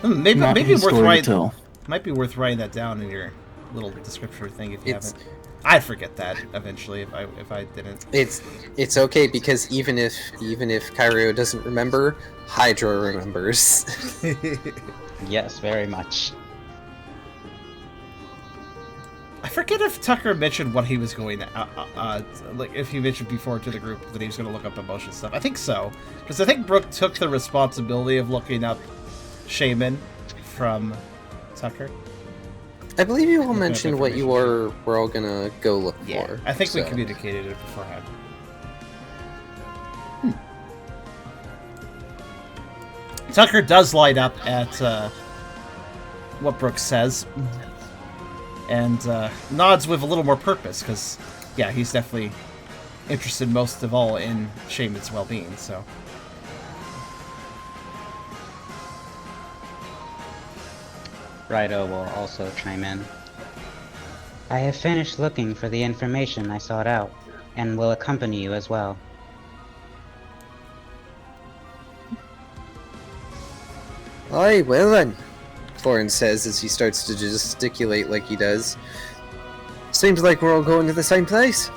Maybe not his worth story to writing. tell. Might be worth writing that down in your little descriptor thing if you It's- haven't. I'd forget that eventually if I didn't. It's okay because even if Kyrio doesn't remember, Hydra remembers. Yes, very much. I forget if Tucker mentioned what he was going to, like if he mentioned before to the group that he was going to look up emotion stuff. I think so, because I think Brooke took the responsibility of looking up Shaman from Tucker. I believe you all Looking up mentioned what you were all gonna go look for. I think we so. communicated it beforehand. Tucker does light up at what Brooke says, and nods with a little more purpose, because, yeah, he's definitely interested most of all in Shaman's well-being, so... Rido will also chime in. I have finished looking for the information I sought out, and will accompany you as well. Aye, well then, Florin says as he starts to gesticulate like he does. Seems like we're all going to the same place.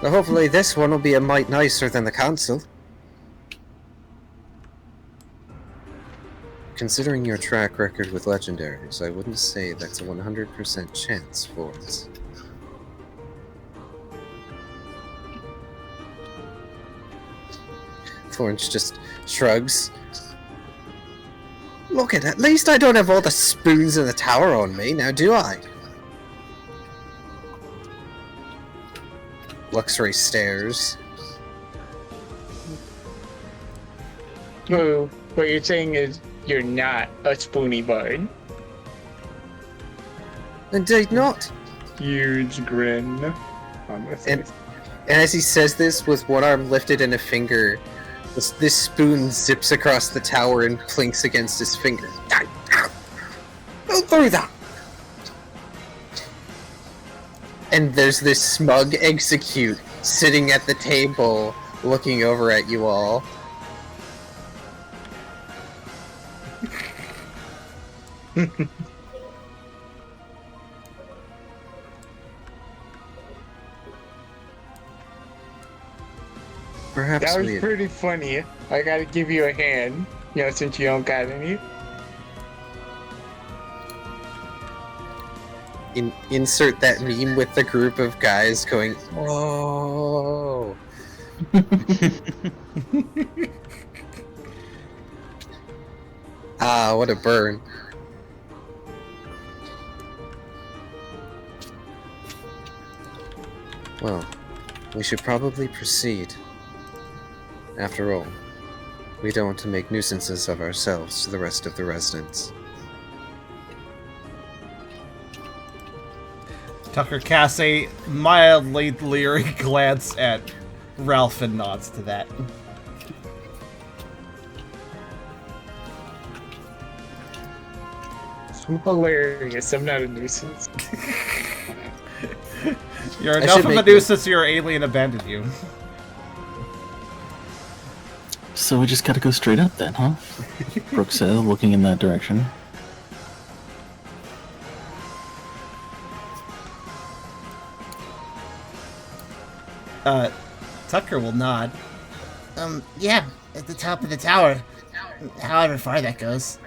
Well, hopefully this one will be a mite nicer than the council. Considering your track record with legendaries, I wouldn't say that's a 100% chance for us. Florence just shrugs. Look at least I don't have all the spoons in the tower on me, now do I? Luxray stares. Oh, what you're saying is you're not a spoony bird. Indeed not. Huge grin on the face. And as he says this with one arm lifted and a finger, This spoon zips across the tower and plinks against his finger. Go through that! And there's this smug execute sitting at the table, looking over at you all. Perhaps That was we... pretty funny. I gotta give you a hand, since you don't got any. insert that meme with the group of guys going, "Whoa." Ah, what a burn. Well, we should probably proceed. After all, we don't want to make nuisances of ourselves to the rest of the residents. Tucker casts a mildly leery glance at Ralph and nods to that. I'm hilarious. I'm not a nuisance. You're enough of a nuisance your alien abandoned you. So we just gotta go straight up then, huh? Brooke said, looking in that direction. Tucker will nod. Yeah, at the top of the tower. However far that goes.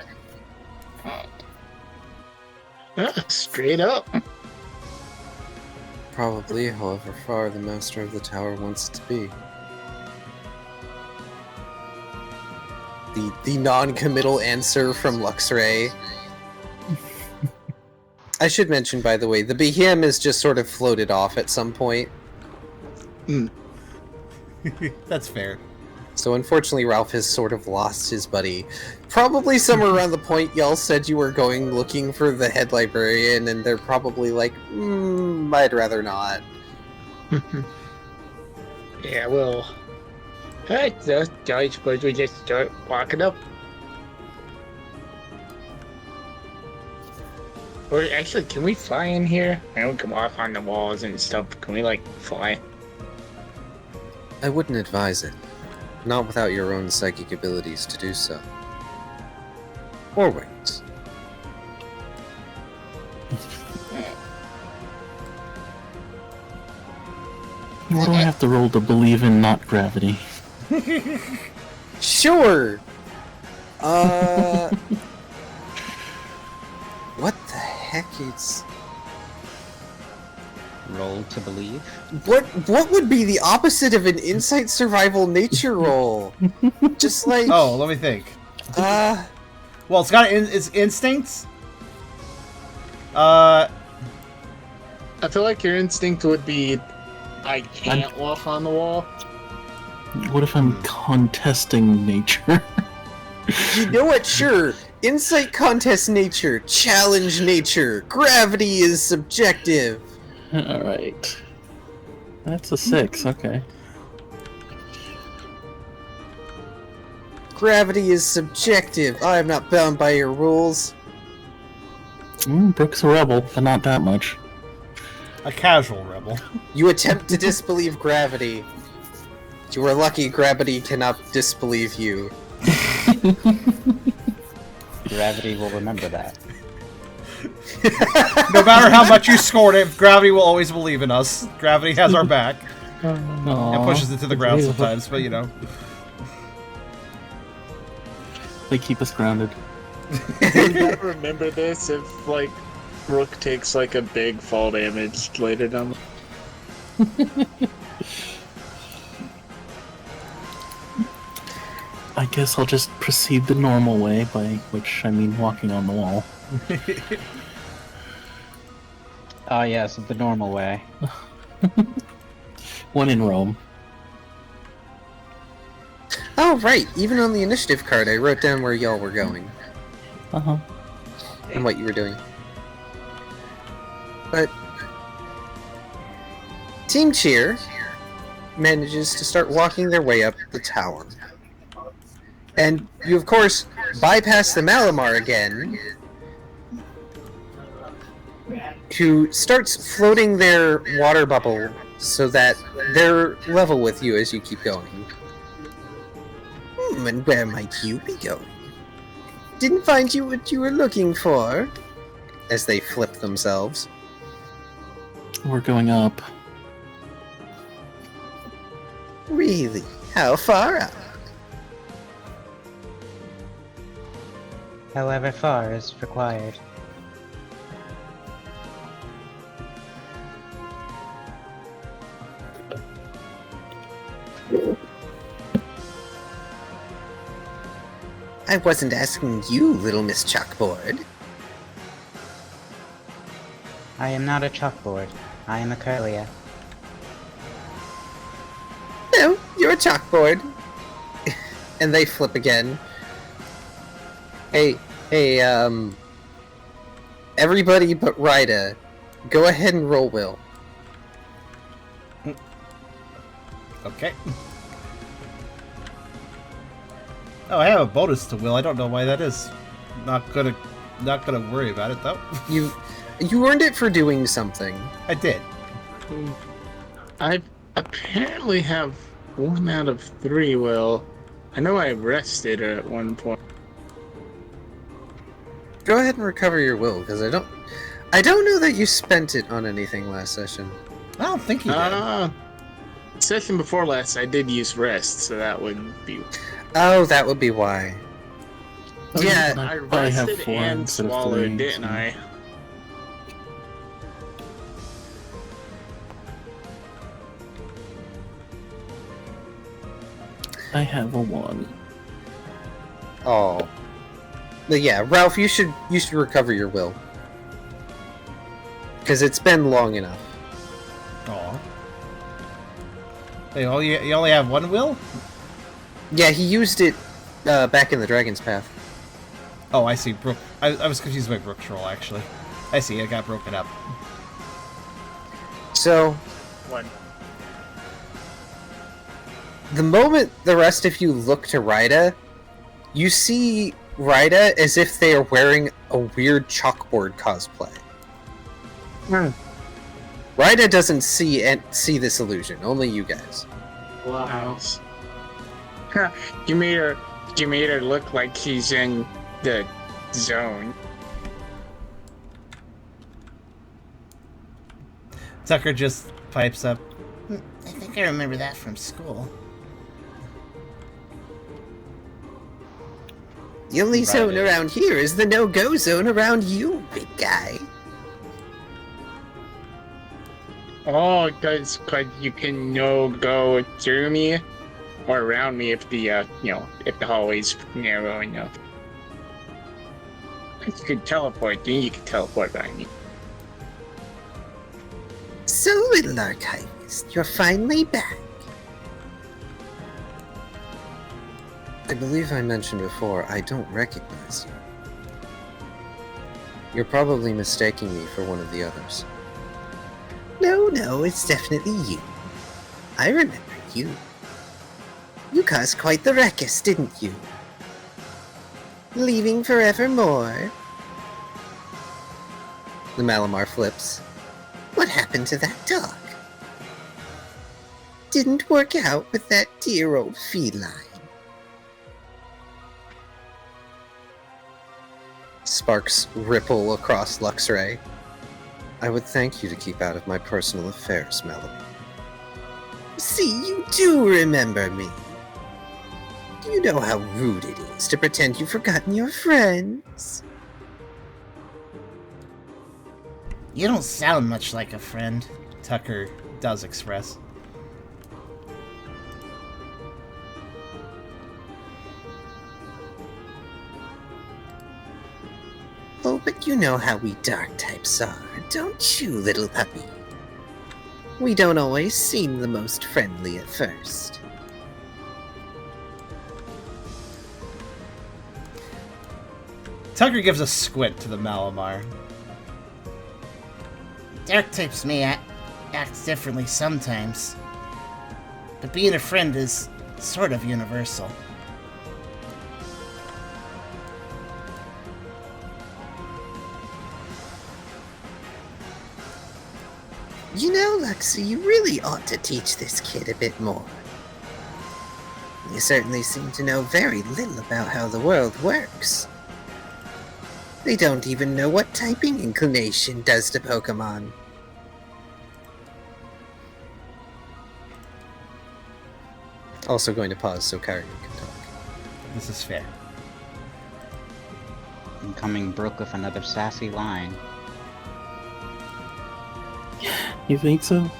Straight up. Probably, however far the master of the tower wants it to be. The non-committal answer from Luxray. I should mention, by the way, the BM is just sort of floated off at some point. That's fair. So unfortunately, Ralph has sort of lost his buddy. Probably somewhere around the point y'all said you were going looking for the head librarian, and they're probably like, I'd rather not. Yeah, well... Alright, so I suppose we just start walking up. Or actually, can we fly in here? I don't come off on the walls and stuff. Can we, like, fly? I wouldn't advise it. Not without your own psychic abilities to do so. Or wings. What do I have to roll to believe in not gravity? Sure! What the heck is... Roll to believe. What would be the opposite of an insight survival nature roll? Just like... Oh, let me think. Well, it's got its instincts. I feel like your instinct would be, I can't walk on the wall. What if I'm contesting nature? You know what? Sure. Insight contest nature. Challenge nature. Gravity is subjective. Alright. That's a 6, okay. Gravity is subjective. I am not bound by your rules. Brooke's a rebel, but not that much. A casual rebel. You attempt to disbelieve gravity. You are lucky gravity cannot disbelieve you. Gravity will remember that. No matter how much you scored it, gravity will always believe in us. Gravity has our back. Aww. It pushes it to the ground sometimes, but you know. They keep us grounded. I remember this if, like, Brooke takes, like, a big fall damage later down the... I guess I'll just proceed the normal way, by which I mean walking on the wall. Ah, yes, the normal way. One in Rome. Oh, right. Even on the initiative card, I wrote down where y'all were going. Uh-huh. And what you were doing. But... Team Cheer manages to start walking their way up the tower. And you, of course, bypass the Malamar again, who starts floating their water bubble so that they're level with you as you keep going. And where might you be going? Didn't find you what you were looking for. As they flip themselves. We're going up. Really? How far up? However far is required. I wasn't asking you, little Miss Chalkboard. I am not a chalkboard. I am a Kyrio. No, you're a chalkboard. And they flip again. Hey, everybody but Ryda, go ahead and roll Will. Okay. Oh, I have a bonus to Will. I don't know why that is. Not gonna worry about it though. You earned it for doing something. I did. I apparently have 1 out of 3, Will. I know I rested her at one point. Go ahead and recover your will, because I don't know that you spent it on anything last session. I don't think you did. Session before last, I did use rest, so that would be... Oh, that would be why. Oh, Yeah, I I have rested 4 and instead of swallowed, 3, didn't so- I? I have a 1. Oh. But yeah, Ralph, you should recover your will. Because it's been long enough. Aw. Hey, you only have 1 Will? Yeah, he used it back in the Dragon's Path. Oh, I see. Brook. I was confused by Brook's roll, actually. I see. It got broken up. So, 1. the moment the rest of you look to Ryda, you see Ryda as if they are wearing a weird chalkboard cosplay. Ryda doesn't see this illusion, only you guys. Wow. You made her look like she's in the zone. Tucker just pipes up. I think I remember that from school. The only zone Ryda. around here is the no-go zone around you, big guy. Oh, cause you can go through me or around me if the if the hallway's narrow enough. If you could teleport, then you can teleport by me. So, little archivist, you're finally back. I believe I mentioned before, I don't recognize you. You're probably mistaking me for one of the others. No, it's definitely you. I remember you. You caused quite the ruckus, didn't you? Leaving forevermore. The Malamar flips. What happened to that dog? Didn't work out with that dear old feline. Sparks ripple across Luxray. I would thank you to keep out of my personal affairs, Melody. See, you do remember me. You know how rude it is to pretend you've forgotten your friends. You don't sound much like a friend. Tucker does express. Oh, but you know how we dark types are, don't you, little puppy? We don't always seem the most friendly at first. Tucker gives a squint to the Malamar. Dark types may act differently sometimes, but being a friend is sort of universal. You know, Luxie, you really ought to teach this kid a bit more. You certainly seem to know very little about how the world works. They don't even know what typing inclination does to Pokemon. Also going to pause so Kyrio can talk. This is fair. Incoming Brooke with another sassy line. You think so?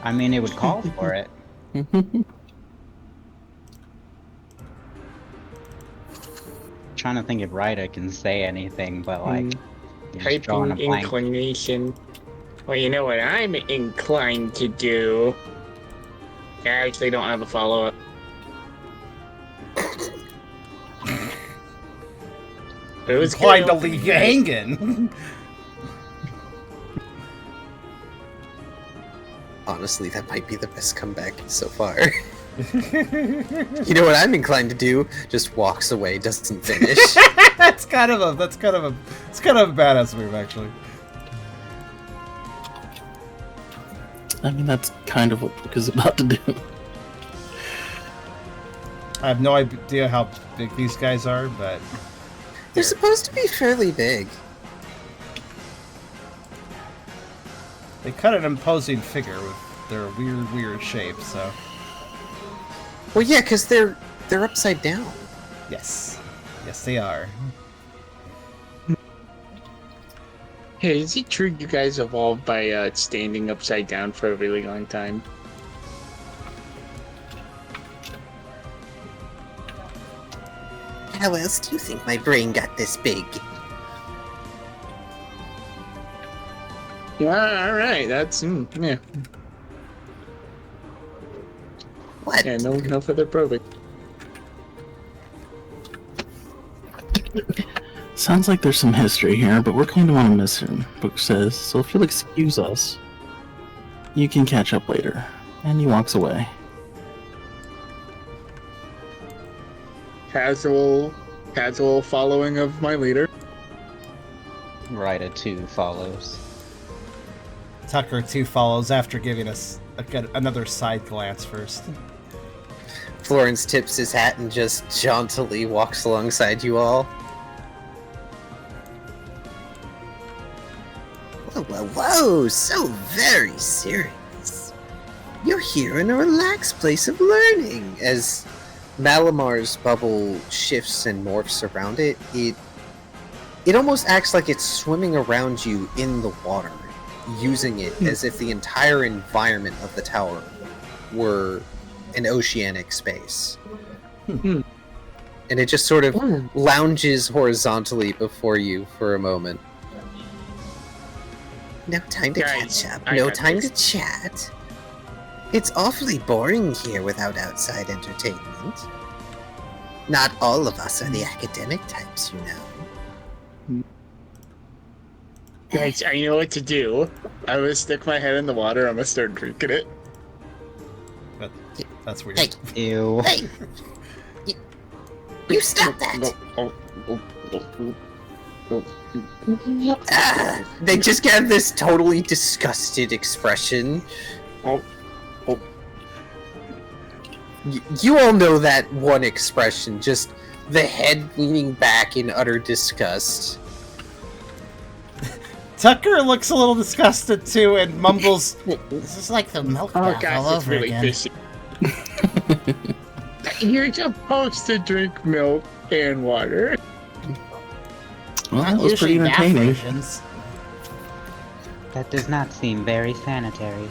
I mean, it would call for it. Trying to think if Ryder can say anything, but like, he's drawing a Typing blank. inclination. Well, you know what I'm inclined to do? I actually don't have a follow-up. It was Inclined to good. leave you hanging. Honestly, that might be the best comeback so far. You know what I'm inclined to do? Just walks away, doesn't finish. That's kind of a badass move, actually. I mean, that's kind of what Brooke is about to do. I have no idea how big these guys are, but They're supposed to be fairly big. they cut an imposing figure with their weird shape. So Well, yeah, because they're upside down. yes, they are. Hey, is it true you guys evolved by standing upside down for a really long time? How else do you think my brain got this big? Yeah, alright, that's, yeah. What? Yeah, no further probing. Sounds like there's some history here, but we're kind of on a mission, Brooke says, so if you'll excuse us, you can catch up later. And he walks away. Casual following of my leader. Ryder 2 follows. Tucker too follows after giving us another side glance first. Florence tips his hat and just jauntily walks alongside you all. Whoa, so very serious. You're here in a relaxed place of learning. As Malamar's bubble shifts and morphs around it, it almost acts like it's swimming around you in the water, using it as if the entire environment of the tower were an oceanic space. And it just sort of lounges horizontally before you for a moment. No time to Guys, catch up, I no got time this. to chat. It's awfully boring here without outside entertainment. Not all of us are the academic types, you know. Guys, I know what to do. I'm gonna stick my head in the water, I'm gonna start drinking it. But that's weird. Hey, Ew. hey! You stop that! They just have this totally disgusted expression. You all know that one expression, just the head leaning back in utter disgust. Tucker looks a little disgusted too and mumbles, This is like the milk Oh bath gosh, all it's over really again. fishy. You're supposed to drink milk and water. Well, Not that was pretty usually bath entertaining. versions. That does not seem very sanitary.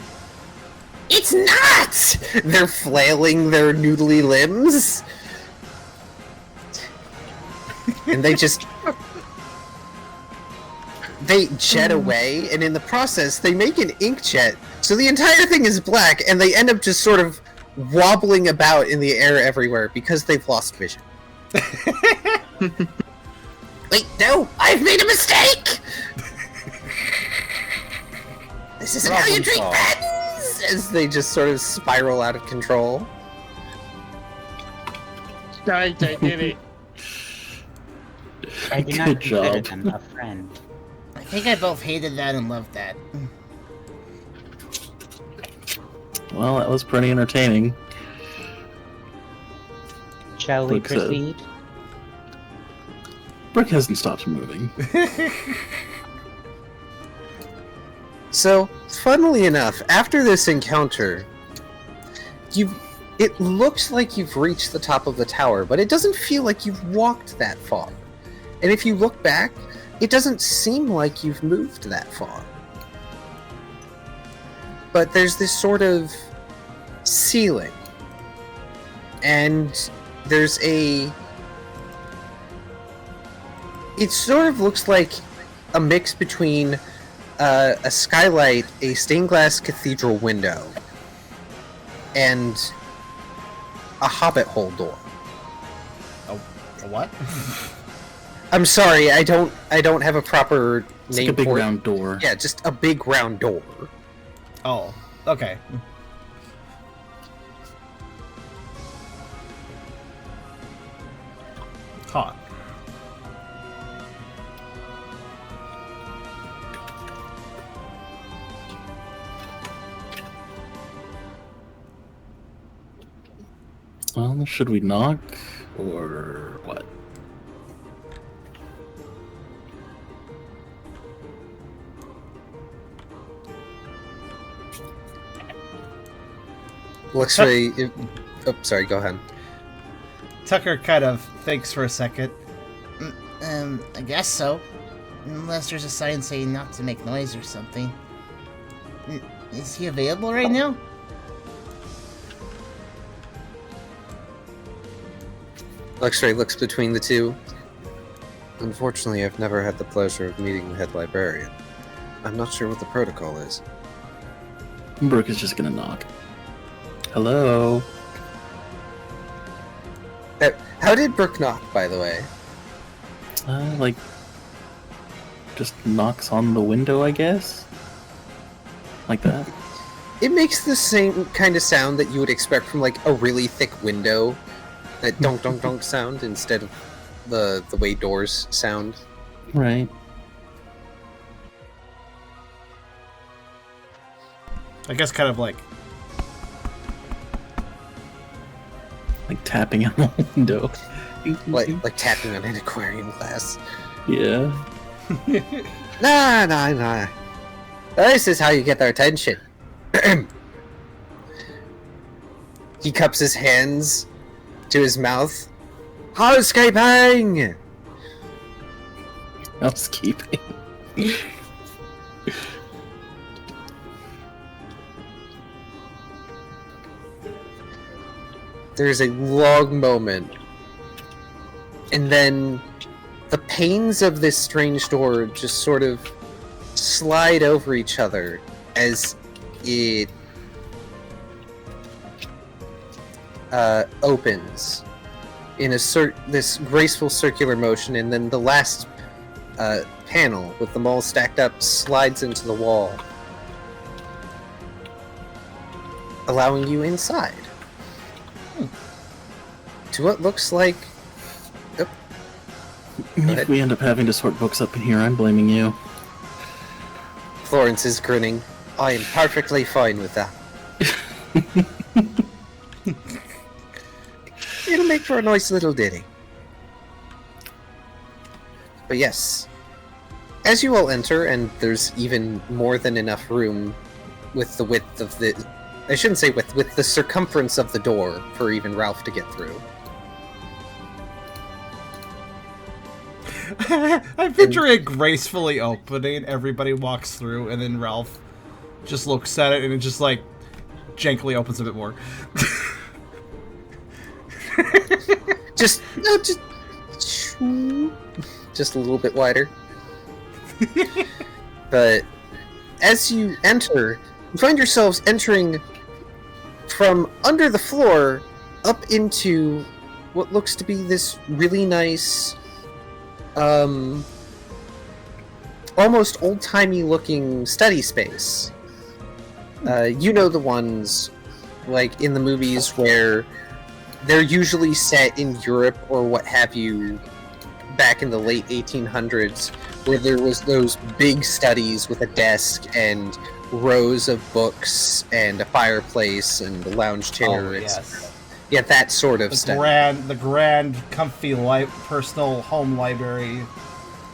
It's not! They're flailing their noodly limbs. And they jet away, and in the process, they make an ink jet. So the entire thing is black, and they end up just sort of wobbling about in the air everywhere because they've lost vision. Wait, no! I've made a mistake! This isn't how you drink friends! As they just sort of spiral out of control. Guys, I did it. I do not Good consider job. them a friend. I think I both hated that and loved that. Well, that was pretty entertaining. Shall we Brooke said. proceed? Brooke hasn't stopped moving. So, funnily enough, after this encounter, it looks like you've reached the top of the tower, but it doesn't feel like you've walked that far. And if you look back, it doesn't seem like you've moved that far. But there's this sort of ceiling. And there's it sort of looks like a mix between a skylight, a stained glass cathedral window, and a hobbit hole door. Oh, a what? I'm sorry, I don't have a proper It's name like a big for round it. door. Yeah, just a big round door. Oh, okay. Hot. Well, should we knock or what? Looks very... Oh, sorry, go ahead. Tucker kind of thinks for a second. I guess so. Unless there's a sign saying not to make noise or something. Is he available right now? Luxray looks between the two. Unfortunately, I've never had the pleasure of meeting the head librarian. I'm not sure what the protocol is. Brooke is just gonna knock. Hello? How did Brooke knock, by the way? Like, just knocks on the window, I guess? Like that? It makes the same kind of sound that you would expect from, like, a really thick window. That donk donk donk sound instead of the way doors sound. Right. I guess kind of like... Like tapping on the window. Like tapping on an aquarium glass. Yeah. Nah. This is how you get their attention. He cups his hands to his mouth. Housekeeping! Housekeeping. There's a long moment. And then the panes of this strange door just sort of slide over each other as it opens in this graceful circular motion, and then the last panel with them all stacked up slides into the wall, allowing you inside to what looks like... If we end up having to sort books up in here, I'm blaming you. Florence is grinning. I am perfectly fine with that. It'll make for a nice little ditty. But yes, as you all enter, and there's even more than enough room with the width of the... I shouldn't say width, with the circumference of the door for even Ralph to get through. I picture it gracefully opening, everybody walks through, and then Ralph just looks at it and it just like jankily opens a bit more. Just a little bit wider. But as you enter, you find yourselves entering from under the floor up into what looks to be this really nice, almost old-timey looking study space. You know the ones, like in the movies, where they're usually set in Europe or what have you, back in the late 1800s, where there was those big studies with a desk and rows of books and a fireplace and a lounge chair. Oh, yes. Yeah, that sort of stuff. The grand, comfy, personal home library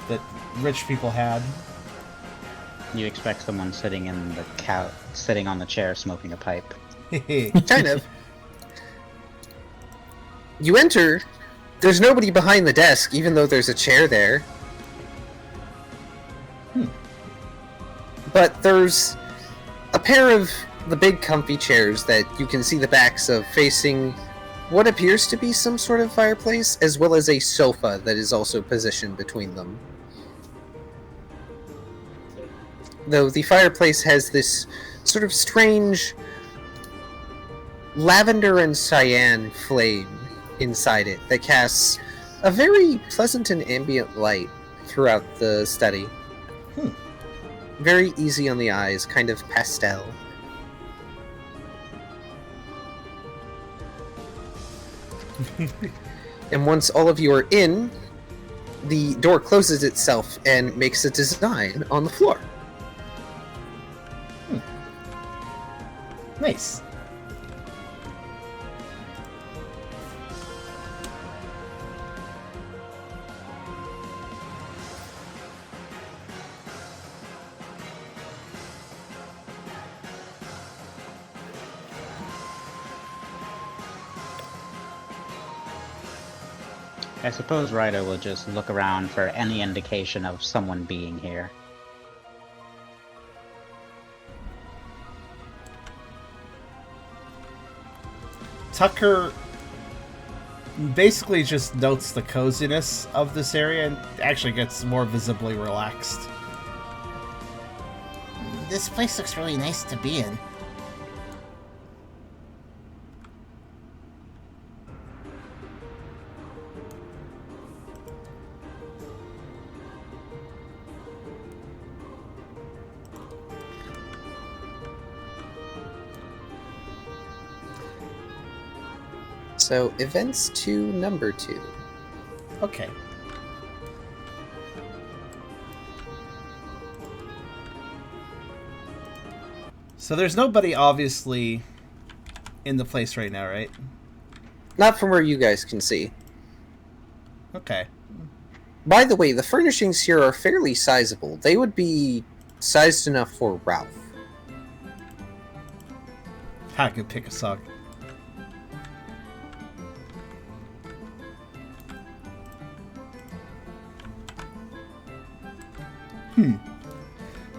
that rich people had. You expect someone sitting on the chair smoking a pipe. Kind of. You enter. There's nobody behind the desk, even though there's a chair there. But there's a pair of the big comfy chairs that you can see the backs of facing what appears to be some sort of fireplace, as well as a sofa that is also positioned between them. Though the fireplace has this sort of strange lavender and cyan flame inside it that casts a very pleasant and ambient light throughout the study. Very easy on the eyes, kind of pastel. And once all of you are in, the door closes itself and makes a design on the floor. Nice. I suppose Ryder will just look around for any indication of someone being here. Tucker basically just notes the coziness of this area and actually gets more visibly relaxed. This place looks really nice to be in. So, events to number 2. Okay. So there's nobody obviously in the place right now, right? Not from where you guys can see. Okay. By the way, the furnishings here are fairly sizable. They would be sized enough for Ralph. I could pick a song.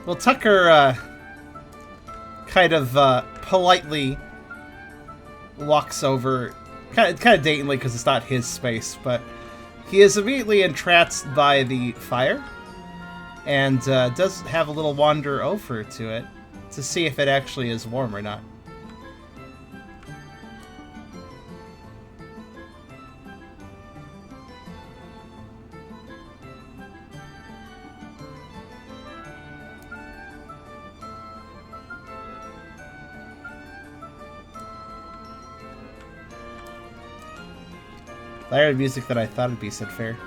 Well, Tucker kind of politely walks over, kind of daintily because it's not his space, but he is immediately entranced by the fire and does have a little wander over to it to see if it actually is warm or not. I heard music that I thought would be said fair.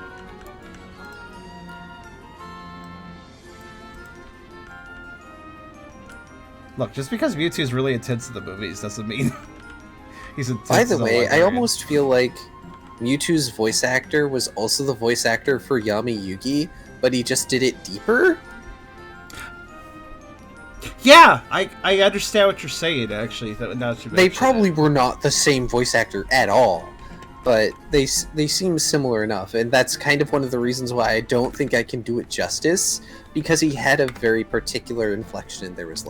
Look, just because Mewtwo's really intense in the movies doesn't mean he's intense. By the way, I Librarian. almost feel like Mewtwo's voice actor was also the voice actor for Yami Yugi, but he just did it deeper? Yeah, I understand what you're saying, actually. They probably were not the same voice actor at all, but they seem similar enough, and that's kind of one of the reasons why I don't think I can do it justice, because he had a very particular inflection, and there was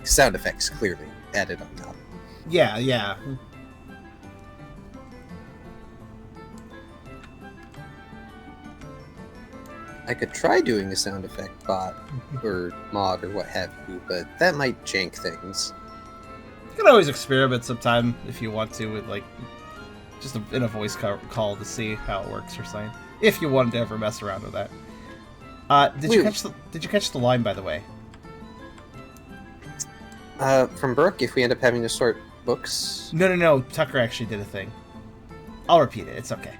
sound effects clearly added on top. Yeah. I could try doing a sound effect bot or mod or what have you, but that might jank things. You can always experiment sometime if you want to with just in a voice call to see how it works or something. If you wanted to ever mess around with that. Did you catch the line, by the way? From Brooke, if we end up having to sort books. No. Tucker actually did a thing. I'll repeat it. It's okay.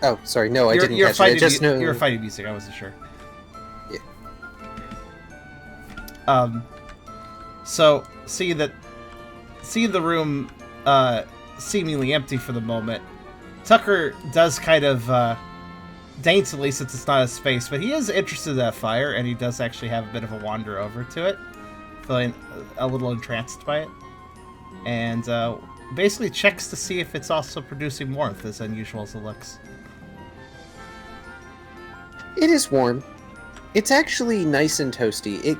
Oh, sorry. No, I didn't catch it. I just know... You were fighting music. I wasn't sure. Yeah. So, seeing the room seemingly empty for the moment, Tucker does kind of daintily, since it's not his space, but he is interested in that fire, and he does actually have a bit of a wander over to it, feeling a little entranced by it, and basically checks to see if it's also producing warmth, as unusual as it looks. It is warm. It's actually nice and toasty.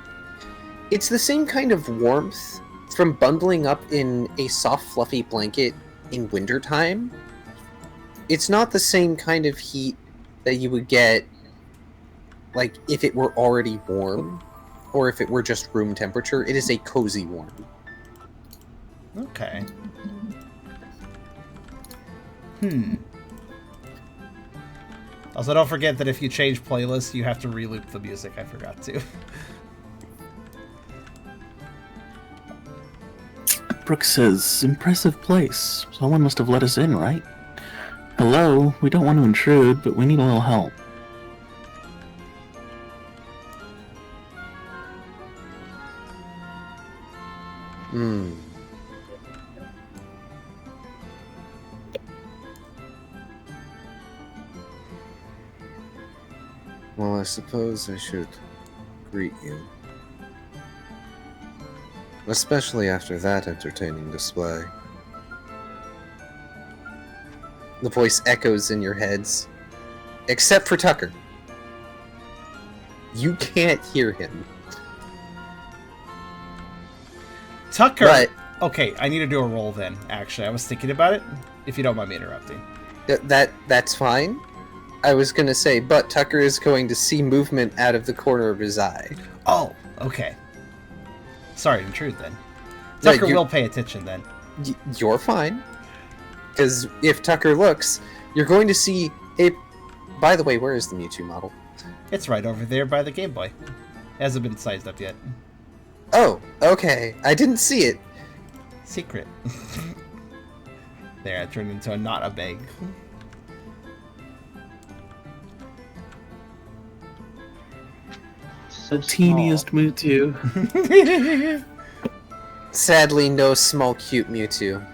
It's the same kind of warmth from bundling up in a soft, fluffy blanket in wintertime. It's not the same kind of heat that you would get, like, if it were already warm, or if it were just room temperature. It is a cozy warm. Okay. Also, don't forget that if you change playlists, you have to re-loop the music. I forgot to. Brooke says, impressive place. Someone must have let us in, right? Hello, we don't want to intrude, but we need a little help. Well, I suppose I should greet you. Especially after that entertaining display. The voice echoes in your heads. Except for Tucker. You can't hear him. Tucker... But, okay, I need to do a roll then, actually. I was thinking about it, if you don't mind me interrupting. that's fine. I was gonna say, but Tucker is going to see movement out of the corner of his eye. Oh, okay. Sorry to intrude then. No, Tucker will pay attention then. You're fine. Because if Tucker looks, you're going to see a... By the way, where is the Mewtwo model? It's right over there by the Game Boy. It hasn't been sized up yet. Oh, okay. I didn't see it. Secret. There, I turned into a not a bag. The teeniest Mewtwo. Sadly, no small cute Mewtwo.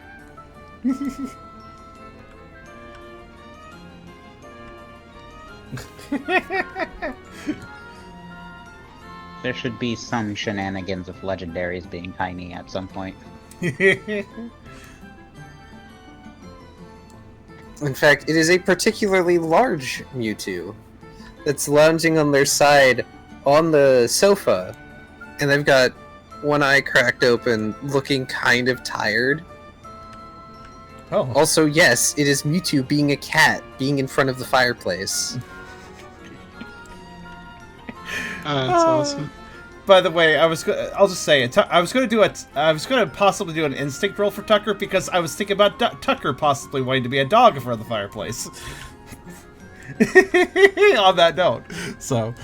There should be some shenanigans with legendaries being tiny at some point. In fact, it is a particularly large Mewtwo that's lounging on their side on the sofa, and they've got one eye cracked open, looking kind of tired. Oh. Also, yes, it is Mewtwo being a cat, being in front of the fireplace. That's awesome. By the way, I'll just say it. I was going to possibly do an instinct roll for Tucker because I was thinking about Tucker possibly wanting to be a dog in front of the fireplace. On that note, so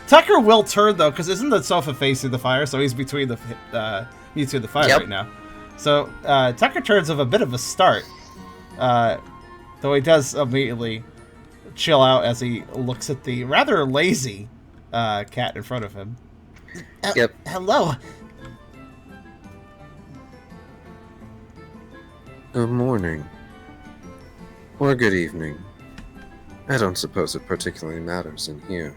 Tucker will turn though, because isn't the sofa facing the fire? So he's between the Mewtwo and the fire right now. So Tucker turns with a bit of a start, though he does immediately chill out as he looks at the rather lazy cat in front of him. Yep. Hello. Good morning. Or good evening. I don't suppose it particularly matters in here.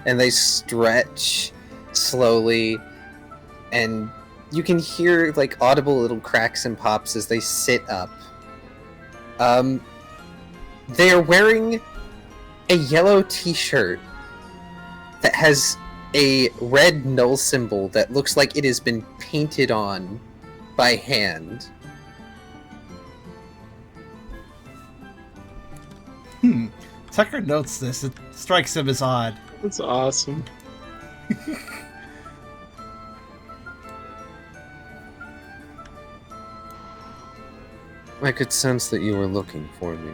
And they stretch slowly, and you can hear like audible little cracks and pops as they sit up. They are wearing a yellow t-shirt that has a red null symbol that looks like it has been painted on by hand. Tucker notes this. It strikes him as odd. That's awesome. I could sense that you were looking for me.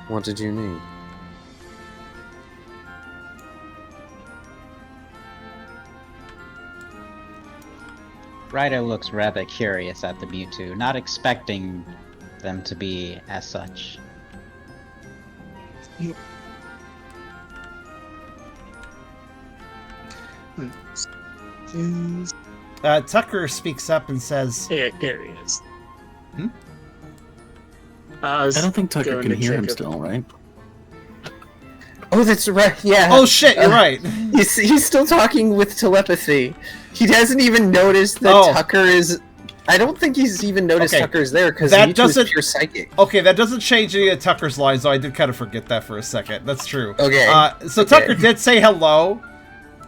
What did you need? Ryder looks rather curious at the Mewtwo, not expecting them to be as such. Tucker speaks up and says, Yeah, there he is. Hmm? I don't think Tucker can hear him still, right? Oh, that's right. Yeah. "Oh shit, you're right." He's still talking with telepathy. He hasn't even noticed that Tucker is. I don't think he's even noticed Tucker's there because that doesn't pure psychic. Okay, that doesn't change any of Tucker's lines, though. I did kind of forget that for a second. That's true. Okay. So Tucker did say hello.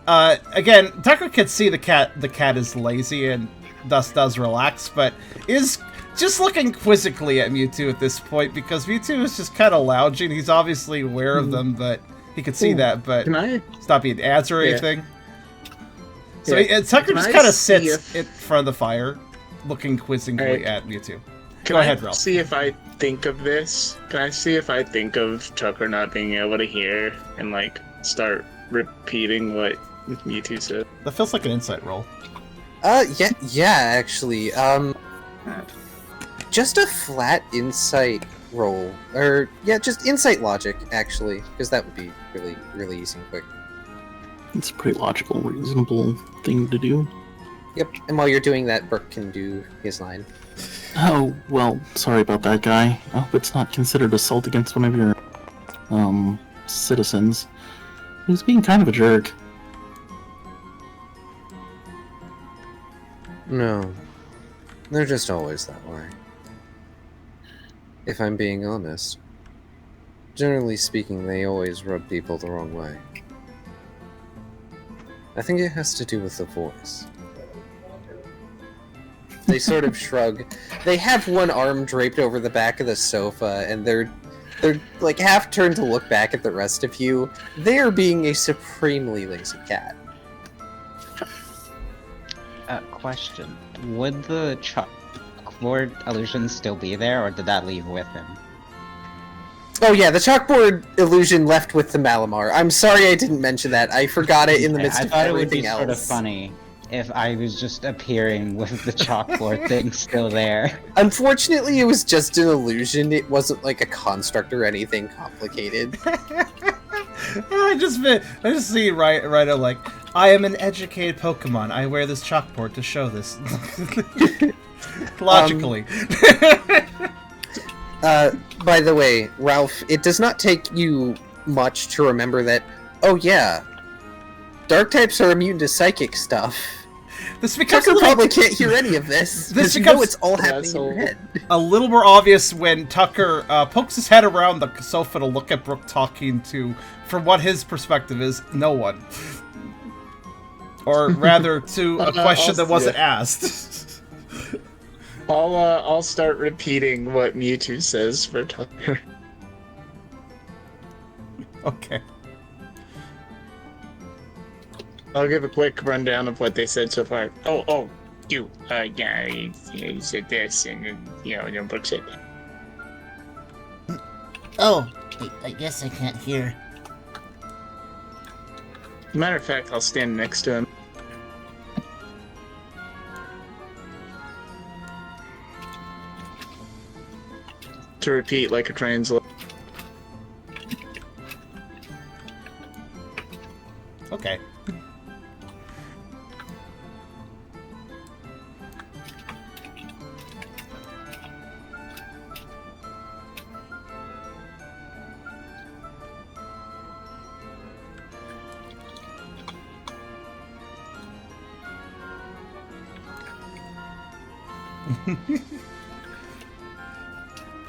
Again, Tucker can see the cat. The cat is lazy and thus does relax, but is just looking quizzically at Mewtwo at this point because Mewtwo is just kind of lounging. He's obviously aware of them, but he could see that, but it's not being answered or anything. So Tucker just kind of sits in front of the fire, looking quizzically at Mewtwo. Go ahead, Ralph. See if I think of this. Can I see if I think of Tucker not being able to hear and like start repeating what Mewtwo said? That feels like an insight roll. Yeah, actually. Just a flat insight roll. Or, yeah, just insight logic, actually. Because that would be really, really easy and quick. It's a pretty logical, reasonable thing to do. Yep, and while you're doing that, Brooke can do his line. Oh, well, sorry about that, guy. I hope it's not considered assault against one of your, citizens. He was being kind of a jerk. No. They're just always that way. If I'm being honest. Generally speaking, they always rub people the wrong way. I think it has to do with the voice. They sort of shrug. They have one arm draped over the back of the sofa, and they're like half turned to look back at the rest of you. They are being a supremely lazy cat. Question. Would the chalkboard illusion still be there, or did that leave with him? Oh yeah, the chalkboard illusion left with the Malamar. I'm sorry I didn't mention that. I forgot it in the midst of everything else. I thought it would be sort of funny if I was just appearing with the chalkboard thing still there. Unfortunately, it was just an illusion. It wasn't like a construct or anything complicated. I just see right like, I am an educated Pokemon. I wear this chalkboard to show this. Logically. By the way, Ralph, it does not take you much to remember that, oh yeah, dark types are immune to psychic stuff. This becomes Tucker probably can't hear any of this. This becomes it's all happening in your head. A little more obvious when Tucker pokes his head around the sofa to look at Brooke talking to, from what his perspective is, no one. Or rather, to a question that wasn't asked. I'll start repeating what Mewtwo says for Tucker. Okay. I'll give a quick rundown of what they said so far. You said this, and then Brooke said that. Oh, I guess I can't hear. Matter of fact, I'll stand next to him. To repeat like a translator. Okay.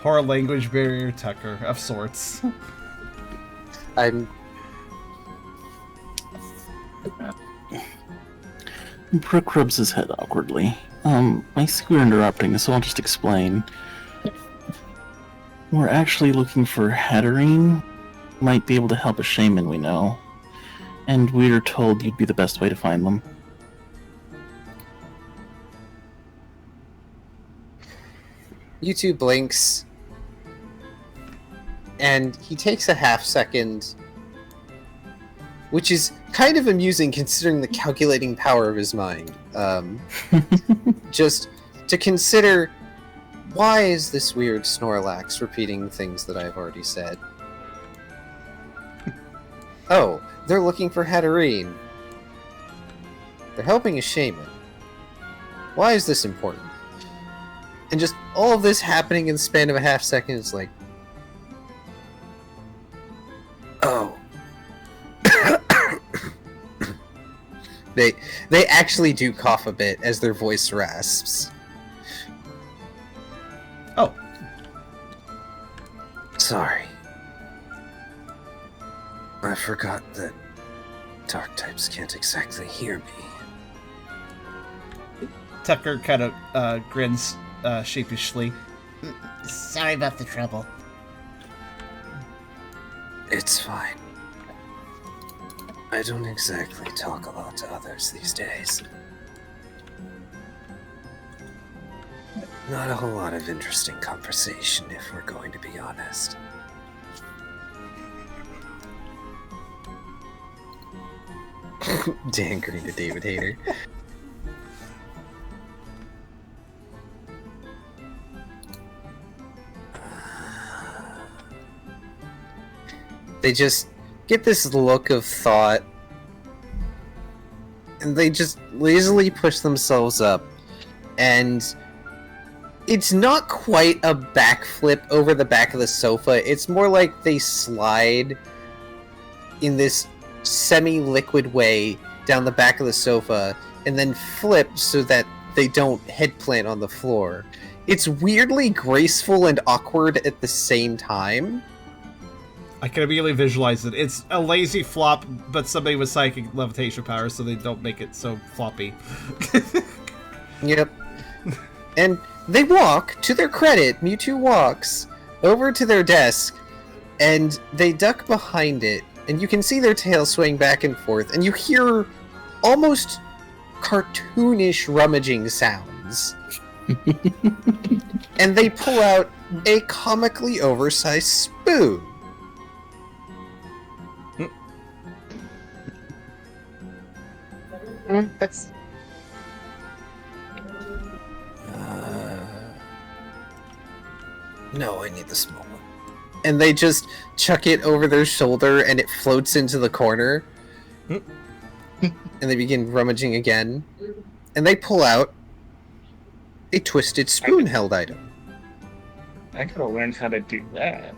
Poor language barrier Tucker, of sorts. Brooke rubs his head awkwardly. I see we're interrupting, so I'll just explain. We're actually looking for Hatterene. Might be able to help a shaman we know. And we were told you'd be the best way to find them. Mewtwo blinks. And he takes a half second, which is kind of amusing considering the calculating power of his mind. Just to consider, why is this weird Snorlax repeating things that I've already said? Oh, they're looking for Hatterene. They're helping a shaman. Why is this important? And just all of this happening in the span of a half second, it's like... Oh. They actually do cough a bit as their voice rasps. Oh. Sorry. I forgot that dark types can't exactly hear me. Tucker kind of grins sheepishly. Sorry about the trouble. It's fine. I don't exactly talk a lot to others these days. Not a whole lot of interesting conversation, if we're going to be honest. Dan Green to David Hayter. They just get this look of thought, and they just lazily push themselves up, and it's not quite a backflip over the back of the sofa. It's more like they slide in this semi-liquid way down the back of the sofa and then flip so that they don't head plant on the floor. It's weirdly graceful and awkward at the same time. I can immediately visualize it. It's a lazy flop, but somebody with psychic levitation powers, so they don't make it so floppy. Yep. And they walk, to their credit, Mewtwo walks over to their desk, and they duck behind it, and you can see their tail swaying back and forth, and you hear almost cartoonish rummaging sounds. And they pull out a comically oversized spoon. That's No, I need the small one. And they just chuck it over their shoulder and it floats into the corner. And they begin rummaging again. And they pull out a twisted spoon-held item. I gotta learn how to do that.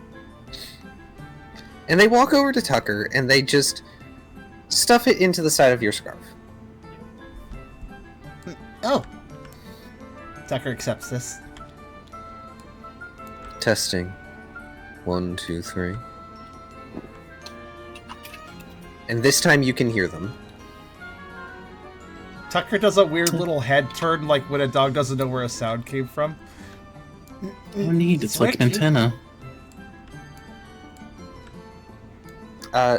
And they walk over to Tucker and they just stuff it into the side of your scarf. Oh, Tucker accepts this. Testing. 1, 2, 3. And this time you can hear them. Tucker does a weird little head turn, like when a dog doesn't know where a sound came from. No need, it's like an antenna.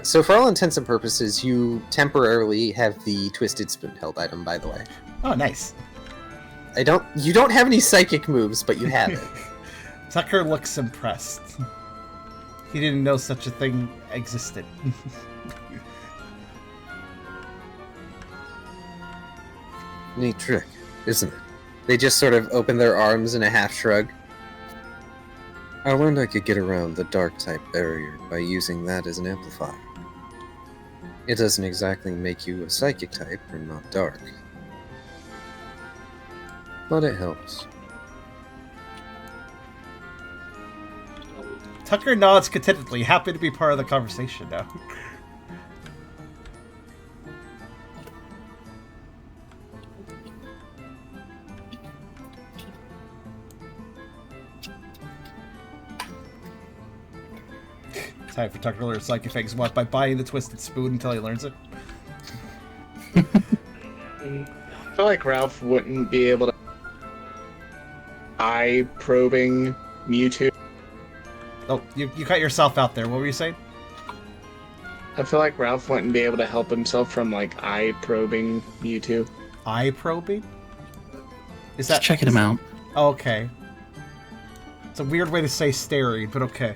So for all intents and purposes, you temporarily have the twisted spoon-held item, by the way. Oh, nice. You don't have any psychic moves, but you have it. Tucker looks impressed. He didn't know such a thing existed. Neat trick, isn't it? They just sort of open their arms in a half shrug. I learned I could get around the dark type barrier by using that as an amplifier. It doesn't exactly make you a psychic type or not dark. But it helps. Tucker nods contentedly, happy to be part of the conversation now. Time for Tucker to learn psychic things. What, by buying the twisted spoon until he learns it? I feel like Ralph wouldn't be able to eye probing Mewtwo. Oh, you cut yourself out there. What were you saying? I feel like Ralph wouldn't be able to help himself from like eye probing Mewtwo. Eye probing? Is Just checking him out. Okay. It's a weird way to say staring, but okay.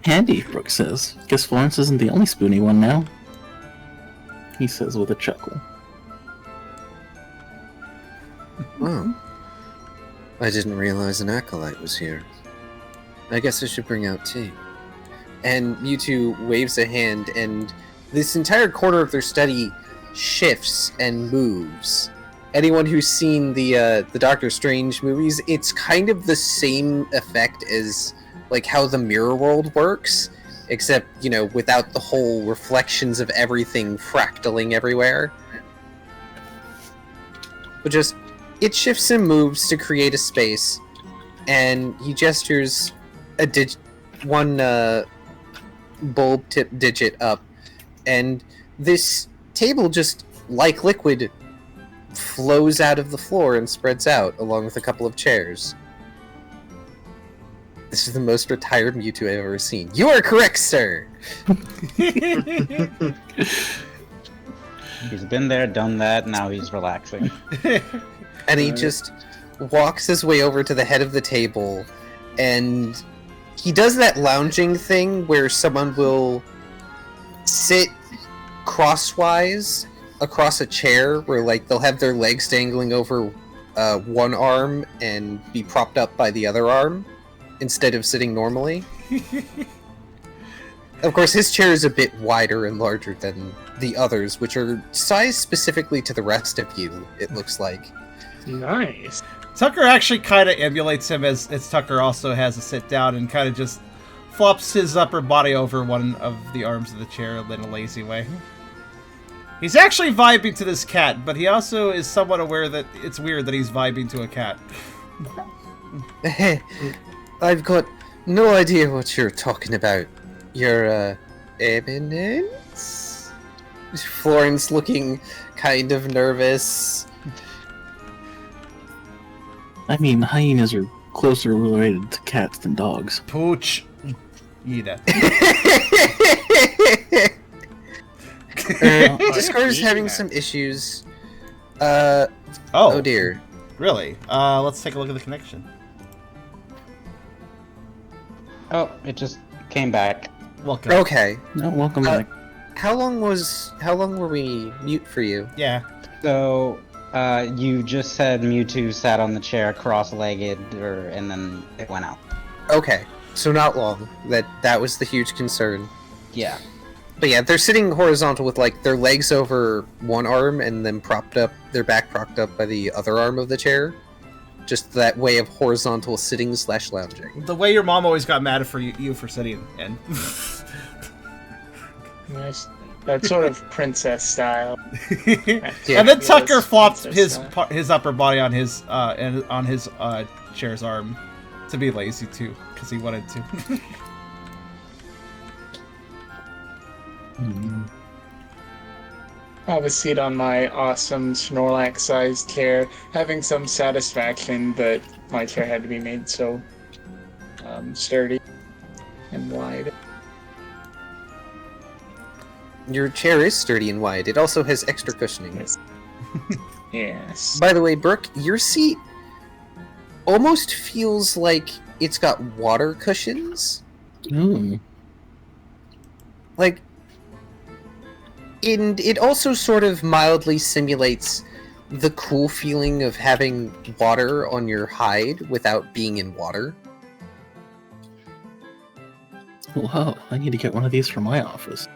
Handy, Brooke says. Guess Florence isn't the only spoony one now. He says with a chuckle. Oh. I didn't realize an acolyte was here. I guess I should bring out tea. And Mewtwo waves a hand, and this entire corner of their study shifts and moves. Anyone who's seen the Doctor Strange movies, it's kind of the same effect as like how the mirror world works, except, you know, without the whole reflections of everything fractaling everywhere. But just, it shifts and moves to create a space, and he gestures one bulb tip digit up, and this table, just like liquid, flows out of the floor and spreads out along with a couple of chairs. This is the most retired Mewtwo I've ever seen. You are correct, sir! He's been there, done that, now he's relaxing. And he just walks his way over to the head of the table, and he does that lounging thing where someone will sit crosswise across a chair, where like they'll have their legs dangling over one arm and be propped up by the other arm instead of sitting normally. Of course, his chair is a bit wider and larger than the others, which are sized specifically to the rest of you, it looks like. Nice. Tucker actually kind of emulates him, as Tucker also has a sit down and kind of just flops his upper body over one of the arms of the chair in a lazy way. He's actually vibing to this cat, but he also is somewhat aware that it's weird that he's vibing to a cat. I've got no idea what you're talking about, Your Eminence? Florence looking kind of nervous. I mean, hyenas are closer related to cats than dogs. Pooch. Ida. Discord's having some issues. Oh dear. Really? Let's take a look at the connection. Oh, it just came back. Welcome. Okay. No, welcome back. How long were we mute for you? Yeah. So, you just said Mewtwo sat on the chair cross-legged, and then it went out. Okay. So not long. That was the huge concern. Yeah. But yeah, they're sitting horizontal with like their legs over one arm and then their back propped up by the other arm of the chair. Just that way of horizontal sitting / lounging. The way your mom always got mad for you for sitting in. Nice. That sort of princess style. And then Tucker flopped princess his upper body on his chair's arm to be lazy too, because he wanted to. I have a seat on my awesome Snorlax-sized chair, having some satisfaction that my chair had to be made so sturdy and wide. Your chair is sturdy and wide. It also has extra cushioning. Yes. Yes. By the way, Brooke, your seat almost feels like it's got water cushions. Ooh. Like, and it also sort of mildly simulates the cool feeling of having water on your hide without being in water. Wow, I need to get one of these for my office.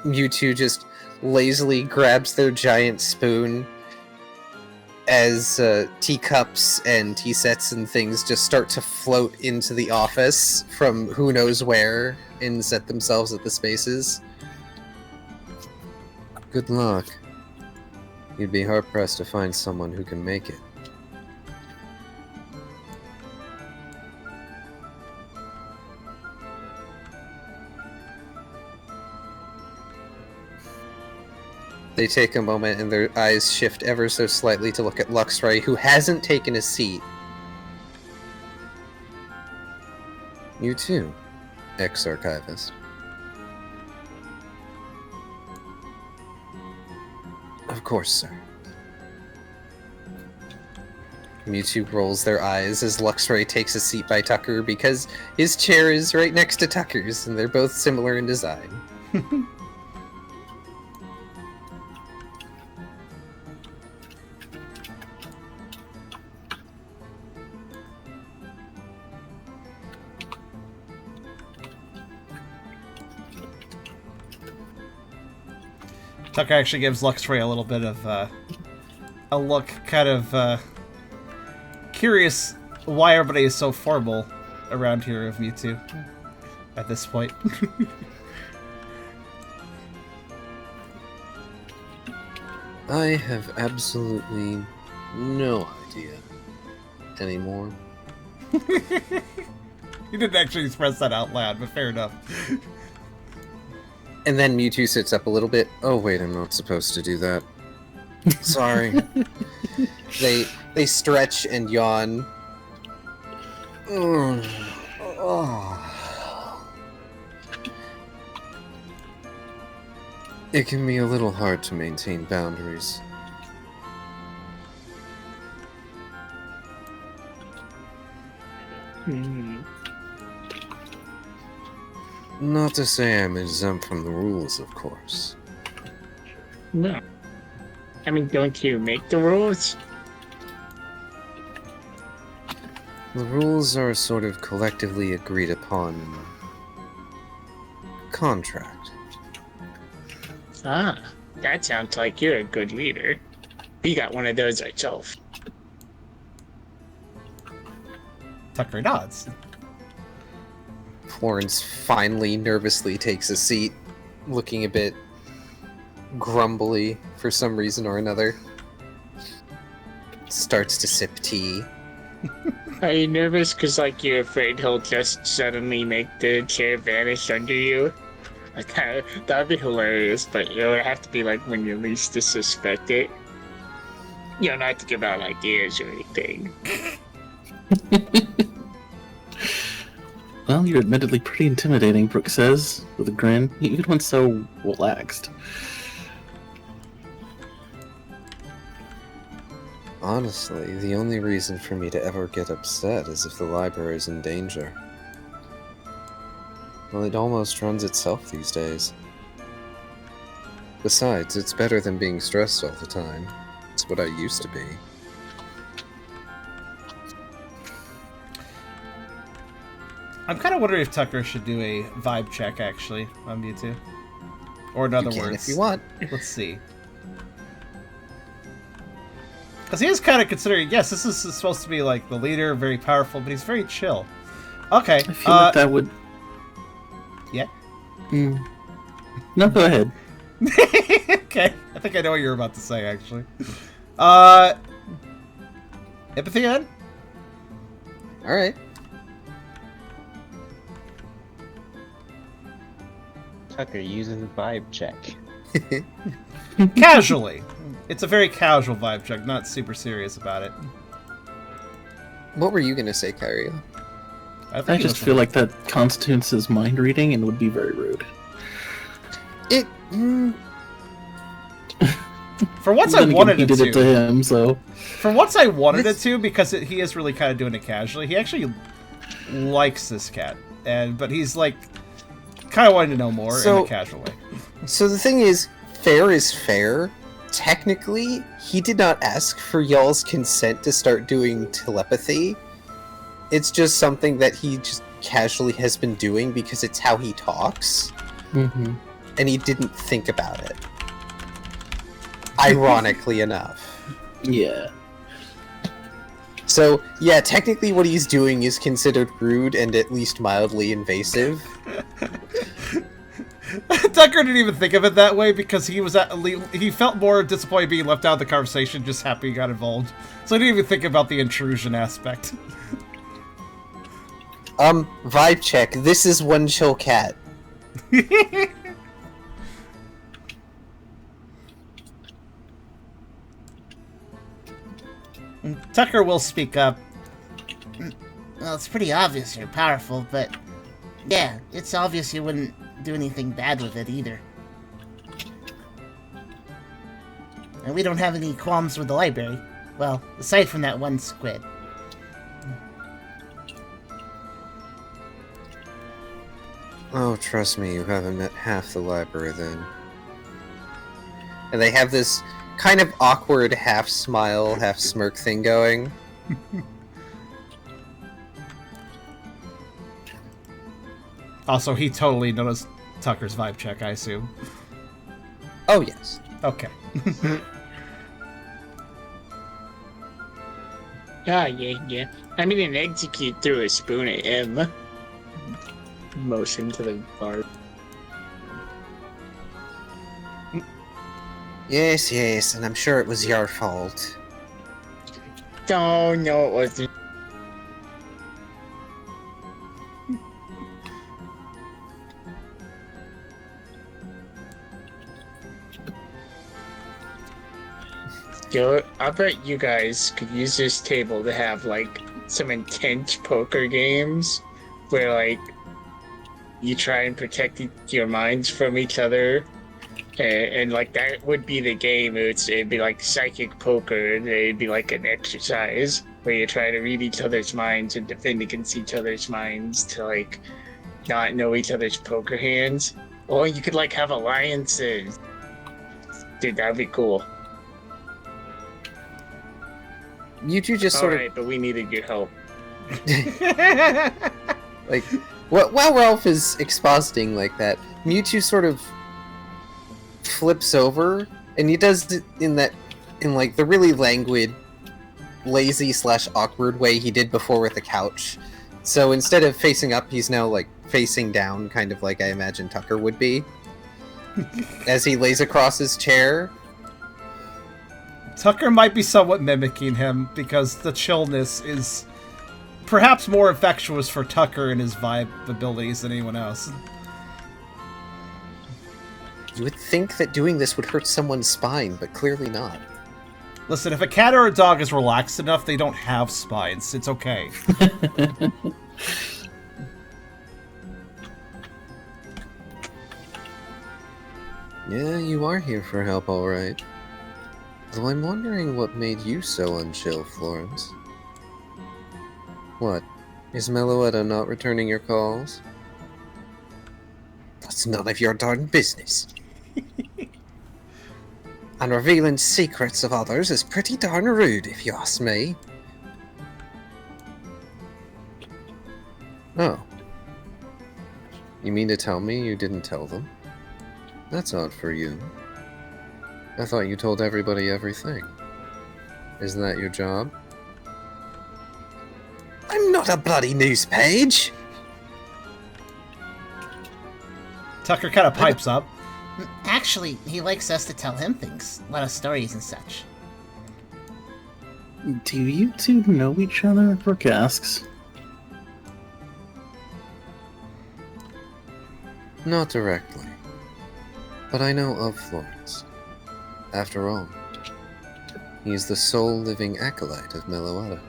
Mewtwo just lazily grabs their giant spoon as teacups and tea sets and things just start to float into the office from who knows where and set themselves at the spaces. Good luck. You'd be hard-pressed to find someone who can make it. They take a moment and their eyes shift ever so slightly to look at Luxray, who hasn't taken a seat. You too, ex-archivist. Of course, sir. Mewtwo rolls their eyes as Luxray takes a seat by Tucker because his chair is right next to Tucker's and they're both similar in design. Tucker actually gives Luxray a little bit of a look, kind of curious why everybody is so formal around here of Mewtwo at this point. I have absolutely no idea anymore. You didn't actually express that out loud, but fair enough. And then Mewtwo sits up a little bit. Oh wait, I'm not supposed to do that. Sorry. They stretch and yawn. It can be a little hard to maintain boundaries. Not to say I'm exempt from the rules, of course. No. I mean, don't you make the rules? The rules are a sort of collectively agreed upon contract. Ah, that sounds like you're a good leader. We got one of those ourselves. Tucker nods. Florence finally nervously takes a seat, looking a bit grumbly for some reason or another. Starts to sip tea. Are you nervous because, like, you're afraid he'll just suddenly make the chair vanish under you? Like, that'd be hilarious, but it would have to be, like, when you least suspect it. You don't have to give out ideas or anything. Well, you're admittedly pretty intimidating, Brooke says, with a grin. Even when so relaxed. Honestly, the only reason for me to ever get upset is if the library is in danger. Well, it almost runs itself these days. Besides, it's better than being stressed all the time. It's what I used to be. I'm kind of wondering if Tucker should do a vibe check, actually, on Mewtwo. Or in other You can words. if you want. Let's see. Because he is kind of considering, yes, this is supposed to be like the leader, very powerful, but he's very chill. Okay. I feel like that would... Yeah? No, go ahead. Okay. I think I know what you're about to say, actually. Empathy on? Alright. Tucker uses a vibe check. Casually. It's a very casual vibe check, not super serious about it. What were you gonna say, Kyrio? I just feel like that constitutes as mind reading and would be very rude. It... For once Then I again, wanted he it did to. it to him, so... For once I wanted it to, because he is really kind of doing it casually. He actually likes this cat. But he's like... kind of wanting to know more in a casual way. So the thing is, fair is fair. Technically, he did not ask for y'all's consent to start doing telepathy. It's just something that he just casually has been doing because it's how he talks. Mm-hmm. And he didn't think about it. Ironically enough. Yeah. So, yeah, technically what he's doing is considered rude and at least mildly invasive. Tucker didn't even think of it that way because he felt more disappointed being left out of the conversation, just happy he got involved. So he didn't even think about the intrusion aspect. Vibe check. This is one chill cat. Tucker will speak up. Well, it's pretty obvious you're powerful, but yeah, it's obvious you wouldn't do anything bad with it either. And we don't have any qualms with the library. Well, aside from that one squid. Oh, trust me, you haven't met half the library then. And they have this kind of awkward half smile, half smirk thing going. Also, he totally noticed Tucker's vibe check, I assume. Oh, yes. Okay. Yeah. I'm gonna execute through a spoon at him. Motion to the bar. Yes, and I'm sure it was your fault. Oh, no, it wasn't. Yo, I bet you guys could use this table to have, like, some intense poker games where, like, you try and protect your minds from each other. And like, that would be the game. It'd be like psychic poker, and it'd be like an exercise where you try to read each other's minds and defend against each other's minds to, like, not know each other's poker hands. Or you could, like, have alliances. Dude, that'd be cool. You two just sort Alright, but we needed your help. like, while Ralph is expositing like that, Mewtwo sort of flips over, and he does it in like the really languid, lazy / awkward way he did before with the couch. So instead of facing up, he's now like facing down, kind of like I imagine Tucker would be, as he lays across his chair. Tucker might be somewhat mimicking him because the chillness is perhaps more infectious for Tucker and his vibe abilities than anyone else. You would think that doing this would hurt someone's spine, but clearly not. Listen, if a cat or a dog is relaxed enough, they don't have spines. It's okay. Yeah, you are here for help, all right. Though I'm wondering what made you so unchill, Florence. What? Is Meloetta not returning your calls? That's none of your darn business. And revealing secrets of others is pretty darn rude, if you ask me. Oh. You mean to tell me you didn't tell them? That's odd for you. I thought you told everybody everything. Isn't that your job? I'm not a bloody news page! Tucker kind of pipes up. Actually, he likes us to tell him things, a lot of stories and such. Do you two know each other? Brooke asks. Not directly. But I know of Florence. After all, he is the sole living acolyte of Meloetta.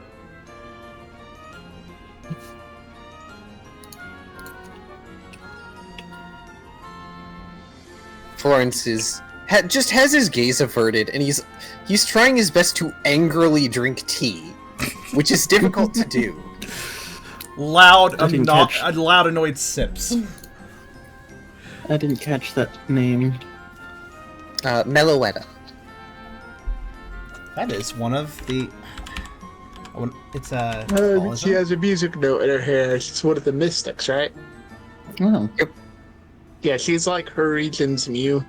Florence just has his gaze averted, and he's trying his best to angrily drink tea, which is difficult to do. Loud, annoyed sips. I didn't catch that name. Meloetta. That is one of the... It's a... She has a music note in her hair. She's one of the mystics, right? Oh. Yep. Yeah, she's like her region's Mew.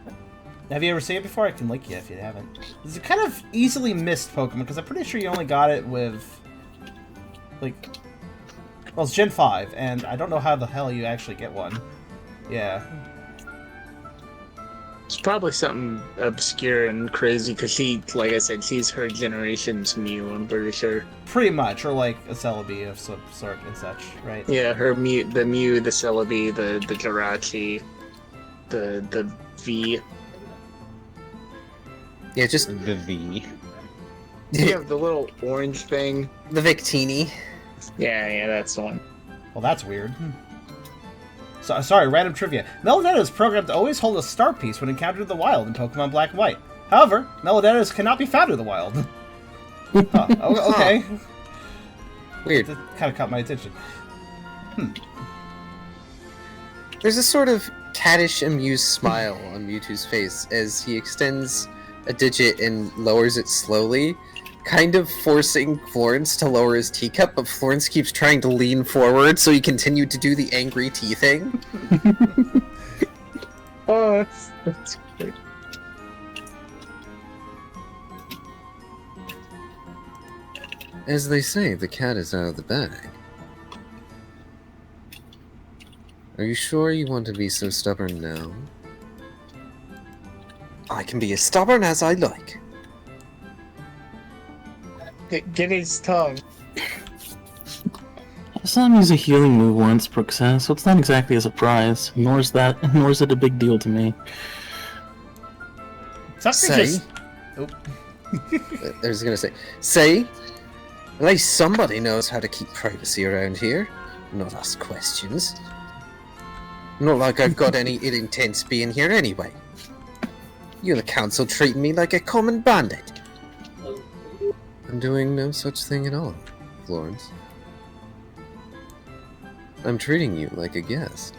Have you ever seen it before? I can link you if you haven't. It's a kind of easily missed Pokemon, because I'm pretty sure you only got it with... Like... Well, it's Gen 5, and I don't know how the hell you actually get one. Yeah. It's probably something obscure and crazy, because she, like I said, she's her generation's Mew, I'm pretty sure. Pretty much, or like a Celebi of some sort and such, right? Yeah, her Mew, the Celebi, the Jirachi, the V. Yeah, just The V. You have the little orange thing. the Victini. Yeah, that's the one. Well, that's weird. So, sorry, random trivia. Meloetta is programmed to always hold a star piece when encountered in the wild in Pokemon Black and White. However, Meloettas cannot be found in the wild. Okay. Weird. That kind of caught my attention. There's a sort of cattish, amused smile on Mewtwo's face as he extends a digit and lowers it slowly, kind of forcing Florence to lower his teacup, but Florence keeps trying to lean forward so he continued to do the angry tea thing. Oh, that's great. As they say, the cat is out of the bag. Are you sure you want to be so stubborn now? I can be as stubborn as I like. Get his tongue. I saw him use a healing move once, Brooke says, so it's not exactly a surprise, nor is it a big deal to me. Tucker Say? just... Oh. I was gonna say, at least somebody knows how to keep privacy around here, not ask questions. Not like I've got any ill intents being here anyway. You the council treating me like a common bandit. I'm doing no such thing at all, Florence. I'm treating you like a guest.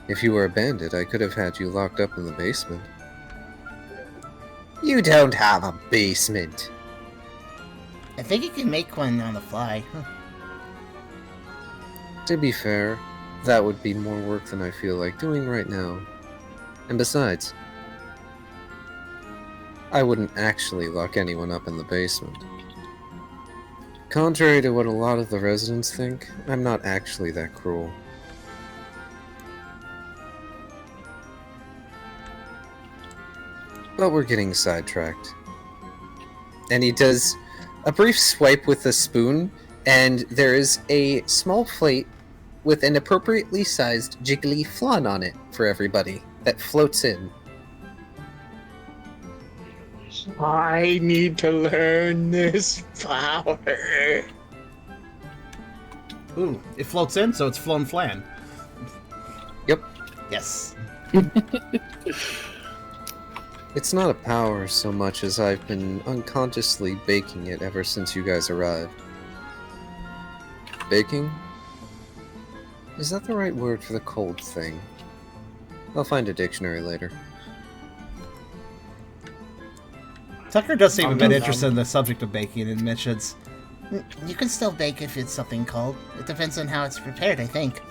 If you were a bandit, I could have had you locked up in the basement. You don't have a basement. I think you can make one on the fly. Huh. To be fair, that would be more work than I feel like doing right now. And besides, I wouldn't actually lock anyone up in the basement. Contrary to what a lot of the residents think, I'm not actually that cruel. But we're getting sidetracked. And he does a brief swipe with the spoon, and there is a small plate with an appropriately sized jiggly flan on it for everybody that floats in. I need to learn this power. Ooh, it floats in, so it's flown flan. Yep. Yes. It's not a power so much as I've been unconsciously baking it ever since you guys arrived. Baking? Is that the right word for the cold thing? I'll find a dictionary later. Tucker does seem a bit interested in the subject of baking and mentions, You can still bake if it's something cold. It depends on how it's prepared, I think.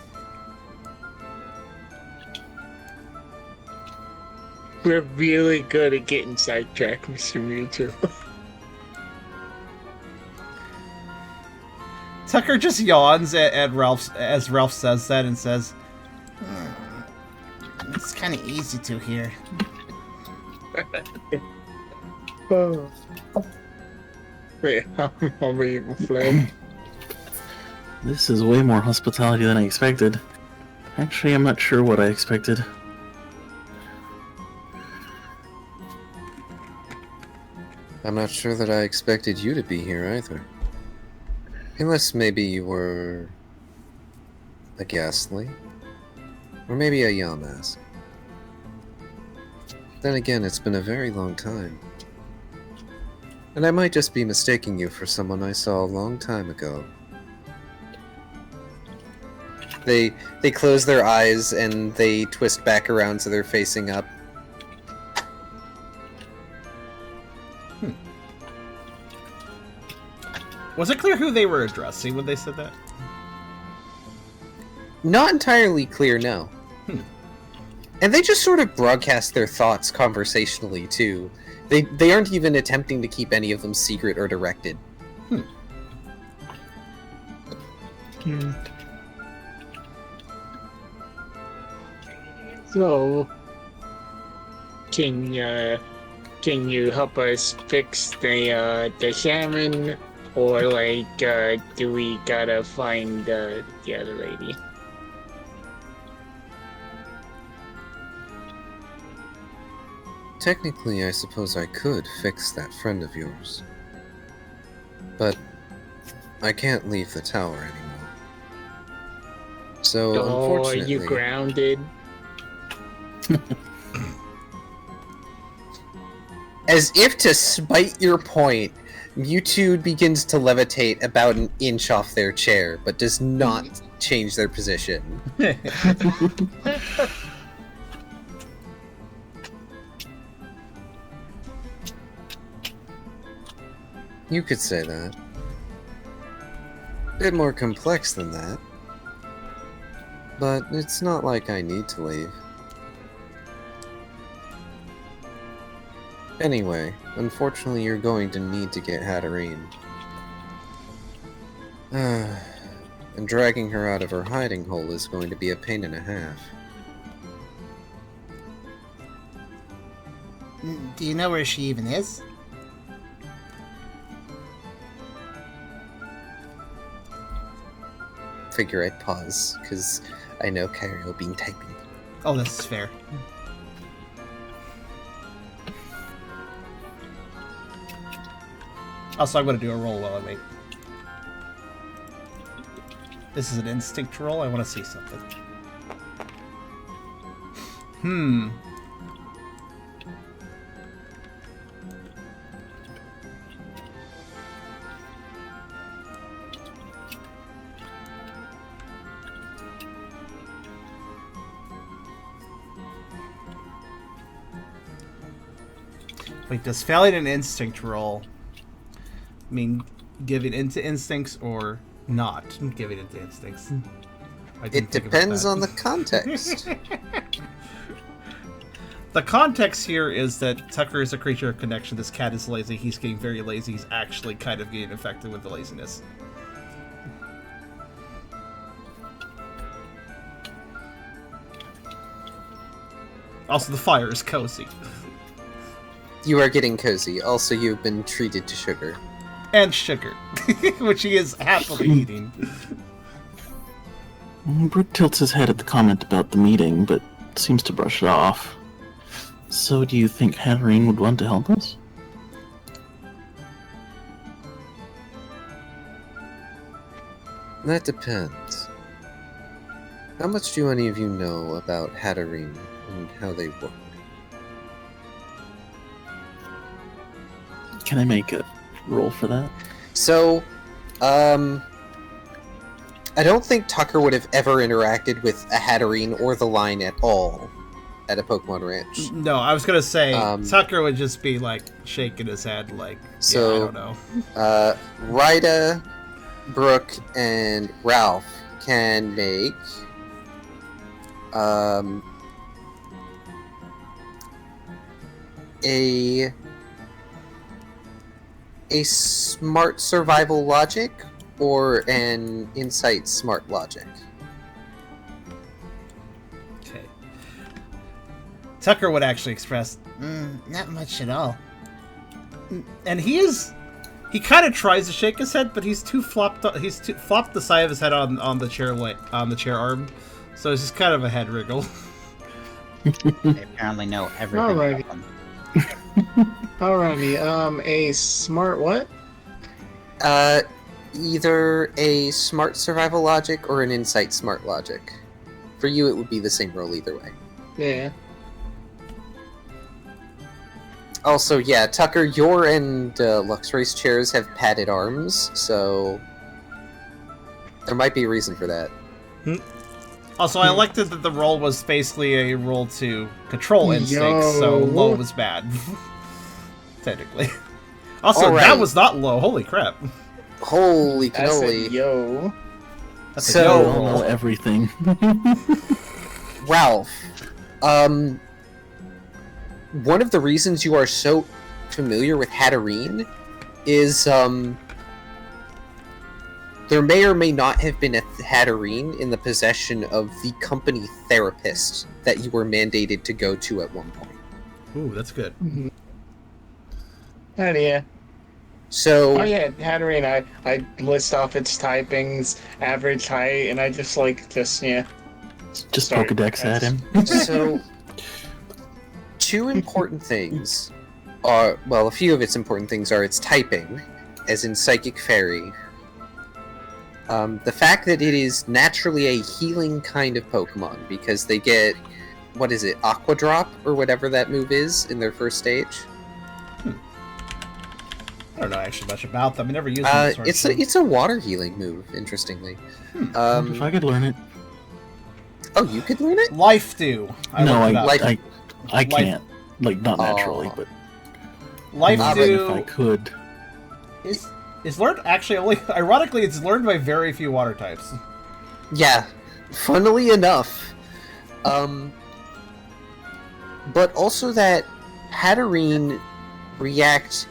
We're really good at getting sidetracked, Mr. Mewtwo. Tucker just yawns at Ralph as Ralph says that and says, It's kind of easy to here. Oh. Wait, I'll be eating flan. This is way more hospitality than I expected. Actually, I'm not sure what I expected. I'm not sure that I expected you to be here either. Unless maybe you were a Ghastly, or maybe a Yamask. Then again, it's been a very long time. And I might just be mistaking you for someone I saw a long time ago. They close their eyes and they twist back around so they're facing up. was it clear who they were addressing when they said that? Not entirely clear, no. And they just sort of broadcast their thoughts conversationally, too. They aren't even attempting to keep any of them secret or directed. So, can you help us fix the salmon, or like do we gotta find the other lady? Technically, I suppose I could fix that friend of yours. But I can't leave the tower anymore. So, Oh, are unfortunately... you grounded? As if to spite your point, Mewtwo begins to levitate about an inch off their chair, but does not change their position. You could say that. Bit more complex than that. But it's not like I need to leave. Anyway, unfortunately you're going to need to get Hatterene. And dragging her out of her hiding hole is going to be a pain and a half. Do you know where she even is? Figure I'd pause, because I know Kyrio will be typing. Oh, this is fair. Also, I'm going to do a roll while I wait. This is an instinct roll. I want to see something. Wait, does failing an instinct roll mean giving into instincts or not giving into instincts? It depends on the context. The context here is that Tucker is a creature of connection. This cat is lazy. He's getting very lazy. He's actually kind of getting infected with the laziness. Also, the fire is cozy. You are getting cozy. Also, you've been treated to sugar. And sugar, which he is happily eating. Brooke tilts his head at the comment about the meeting, but seems to brush it off. So do you think Hatterene would want to help us? That depends. How much do any of you know about Hatterene and how they work? Can I make a roll for that? So, I don't think Tucker would have ever interacted with a Hatterene or the line at all at a Pokemon Ranch. No, I was gonna say Tucker would just be like shaking his head, like, So, yeah, I don't know. Rida, Brooke, and Ralph can make a smart survival logic or an insight smart logic. Okay. Tucker would actually express, Not much at all. and he kind of tries to shake his head, but he's too flopped the side of his head on the chair arm, so it's just kind of a head wriggle. They apparently know everything Alrighty. about them. Alrighty, a smart what? Either a smart survival logic or an insight smart logic. For you, it would be the same roll either way. Yeah. Also, yeah, Tucker, your and Luxray's chairs have padded arms, so there might be a reason for that. Also, I liked it that the roll was basically a roll to control instincts, so Yo. low was bad. Technically. Also, Alright. that was not low. Holy crap. Holy I said, cannoli. yo. That's So- a I yo don't know roll. everything. Ralph, one of the reasons you are so familiar with Hatterene is, there may or may not have been a Hatterene in the possession of the company therapist that you were mandated to go to at one point. Ooh, that's good. Oh, yeah. So, Oh, yeah, Hatterene, I list off its typings, average height, and I just, yeah. Just Sorry, Pokedex at him. so two important things are, well, a few of its important things are its typing, as in Psychic Fairy. The fact that it is naturally a healing kind of Pokemon, because they get, what is it, Aqua Drop, or whatever that move is in their first stage. I don't know actually much about them. I never used them. It's a water healing move, interestingly. If I could learn it. Oh, you could learn it? Life Dew. No, looked it up. I can't. Like, not naturally, Aw. but Life imagine Dew if I could. is learned actually only. Ironically, it's learned by very few water types. Yeah, funnily enough. But also that Hatterene react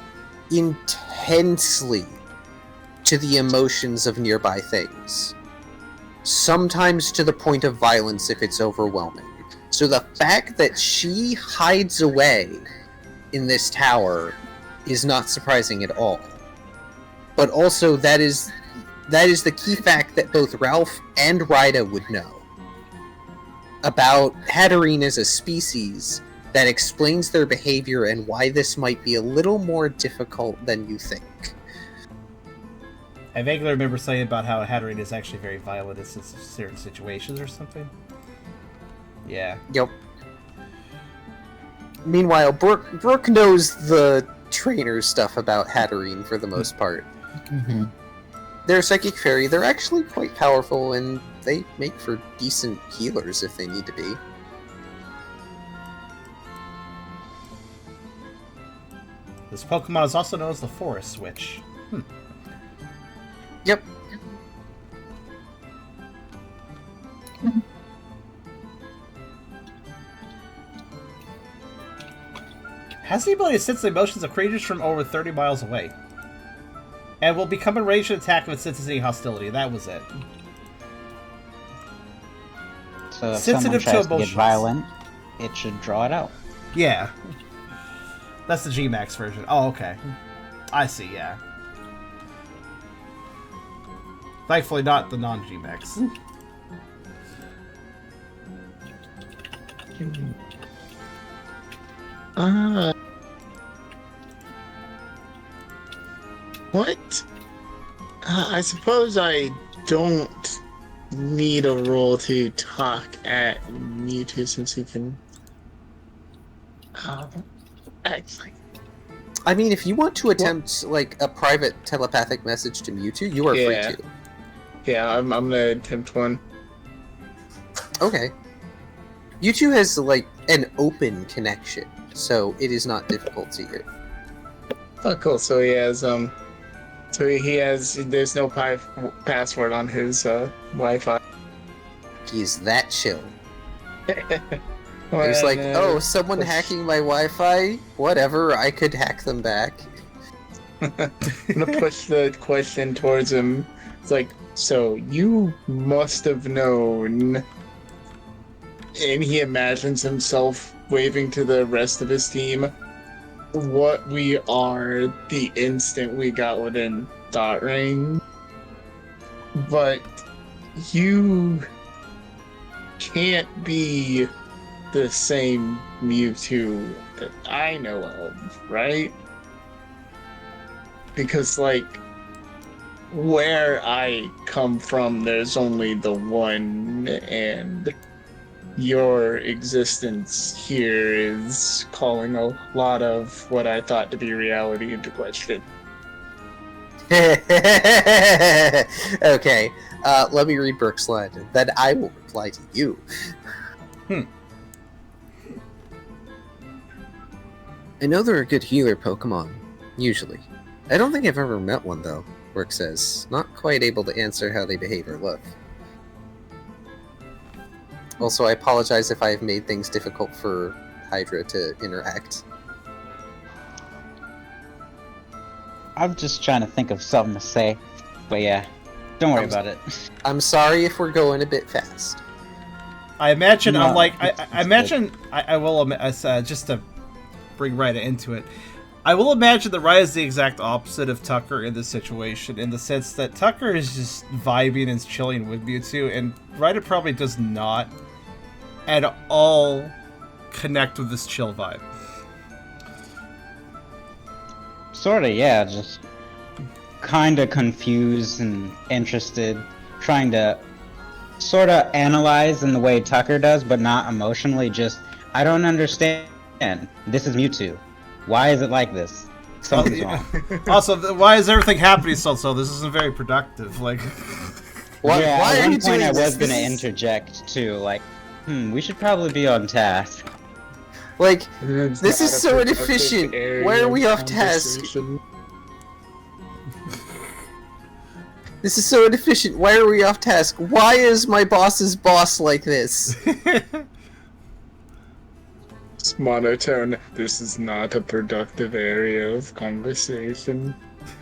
intensely to the emotions of nearby things. Sometimes to the point of violence if it's overwhelming. So the fact that she hides away in this tower is not surprising at all. But also that is the key fact that both Ralph and Rida would know about Hatterene as a species that explains their behavior and why this might be a little more difficult than you think. I vaguely remember saying about how Hatterene is actually very violent in certain situations or something. Yeah. Yep. Meanwhile, Brooke knows the trainer stuff about Hatterene for the most part. Mm-hmm. They're a psychic fairy. They're actually quite powerful, and they make for decent healers if they need to be. This Pokemon is also known as the Forest Switch. Yep. Has the ability to sense the emotions of creatures from over 30 miles away. And will become enraged and attack if it senses any hostility. That was it. So if Sensitive to someone tries to get emotions. violent, it should draw it out. Yeah. That's the G-Max version. Oh, okay. I see, yeah. Thankfully not the non-G-Max. What? I suppose I don't need a roll to talk at Mewtwo since he can act like... I mean, if you want to attempt like a private telepathic message to Mewtwo, you are free to. Yeah, I'm gonna attempt one. Okay. Mewtwo has like an open connection, so it is not difficult to you. Oh, cool. So he has there's no password on his Wi-Fi. He's that chill. Well, He's like, and, oh, someone hacking my Wi-Fi? Whatever, I could hack them back. I'm gonna push the question towards him. It's like, so you must have known. And he imagines himself waving to the rest of his team what we are the instant we got within thought range. But you can't be the same Mewtwo that I know of, right? Because, like, where I come from, there's only the one, and your existence here is calling a lot of what I thought to be reality into question. Okay, let me read Brooke's line, then I will reply to you. I know they're a good healer Pokemon, usually. I don't think I've ever met one, though, Brooke says, not quite able to answer how they behave or look. Also, I apologize if I have made things difficult for Hydra to interact. I'm just trying to think of something to say. But yeah, don't worry about it. I'm sorry if we're going a bit fast. I imagine, No, unlike... it's I imagine... I will... just to bring Rida into it, I will imagine that Rida is the exact opposite of Tucker in this situation, in the sense that Tucker is just vibing and chilling with Mewtwo, and Rida probably does not at all connect with this chill vibe. Sorta, yeah, just kinda confused and interested, trying to sorta analyze in the way Tucker does, but not emotionally, just, I don't understand. This is Mewtwo. Why is it like this? Something's wrong. Also, why is everything happening so? This isn't very productive. Like, Why at are one you point doing I this? was gonna This is- interject too, like, we should probably be on task. Like, It's this not is a so productive inefficient. area Why are we of off task? conversation. This is so inefficient. Why are we off task? Why is my boss's boss like this? It's monotone. This is not a productive area of conversation.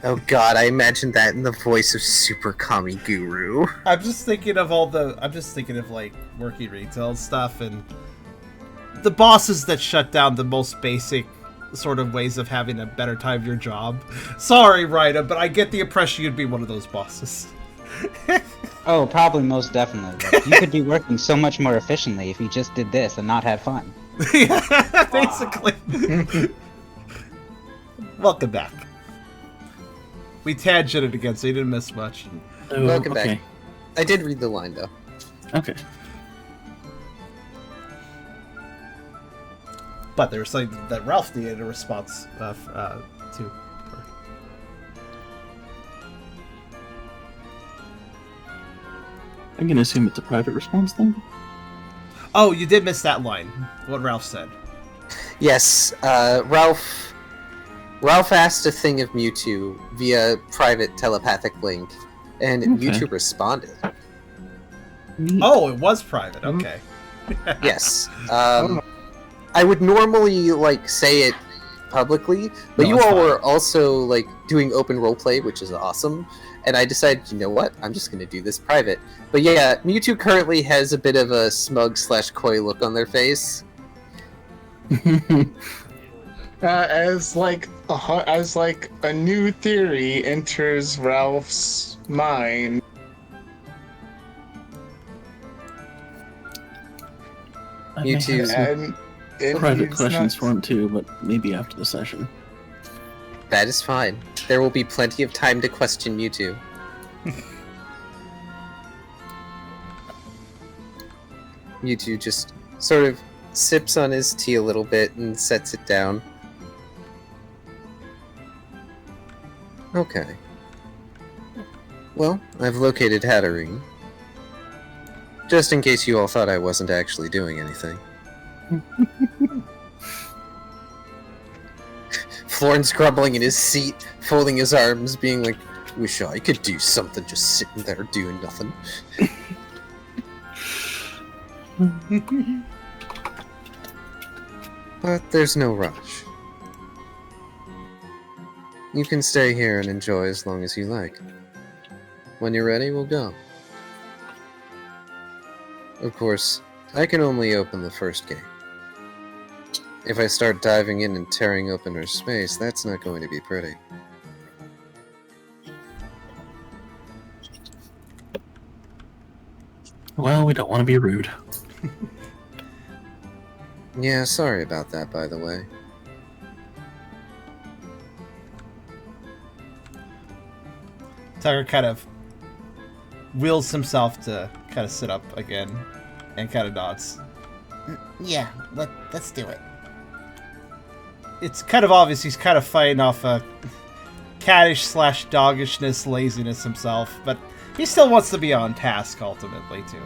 Oh god, I imagine that in the voice of Super Kami Guru. I'm just thinking of like working retail stuff and the bosses that shut down the most basic sort of ways of having a better time of your job. Sorry, Ryder, but I get the impression you'd be one of those bosses. Oh, probably most definitely. Like, you could be working so much more efficiently if you just did this and not had fun. Yeah, basically. Welcome back. We tangented again, so you didn't miss much. Oh, Welcome okay. back. I did read the line, though. Okay. But there's something that Ralph needed a response to. I'm gonna assume it's a private response then. Oh, you did miss that line. What Ralph said. Yes, Ralph asked a thing of Mewtwo via private telepathic link, and Okay. Mewtwo responded. Neat. Oh, it was private. Okay. Yes. I would normally like say it publicly, but No, you it's all fine. were also like doing open roleplay, which is awesome. And I decided, you know what? I'm just going to do this private. But yeah, Mewtwo currently has a bit of a smug/coy look on their face. As a new theory enters Ralph's mind. I may have Mewtwo. some And private he's questions not- for him too, but maybe after the session. That is fine. There will be plenty of time to question Mewtwo. Mewtwo just sort of sips on his tea a little bit and sets it down. Okay. Well, I've located Hatterene. Just in case you all thought I wasn't actually doing anything. Florence grumbling in his seat, folding his arms, being like, wish I could do something just sitting there doing nothing. But there's no rush. You can stay here and enjoy as long as you like. When you're ready, we'll go. Of course, I can only open the first gate. If I start diving in and tearing open her space, that's not going to be pretty. Well, we don't want to be rude. Yeah, sorry about that, by the way. Tucker kind of wills himself to kind of sit up again and kind of nods. Yeah, let's do it. It's kind of obvious he's kind of fighting off a caddish/doggishness, laziness himself, but he still wants to be on task ultimately, too.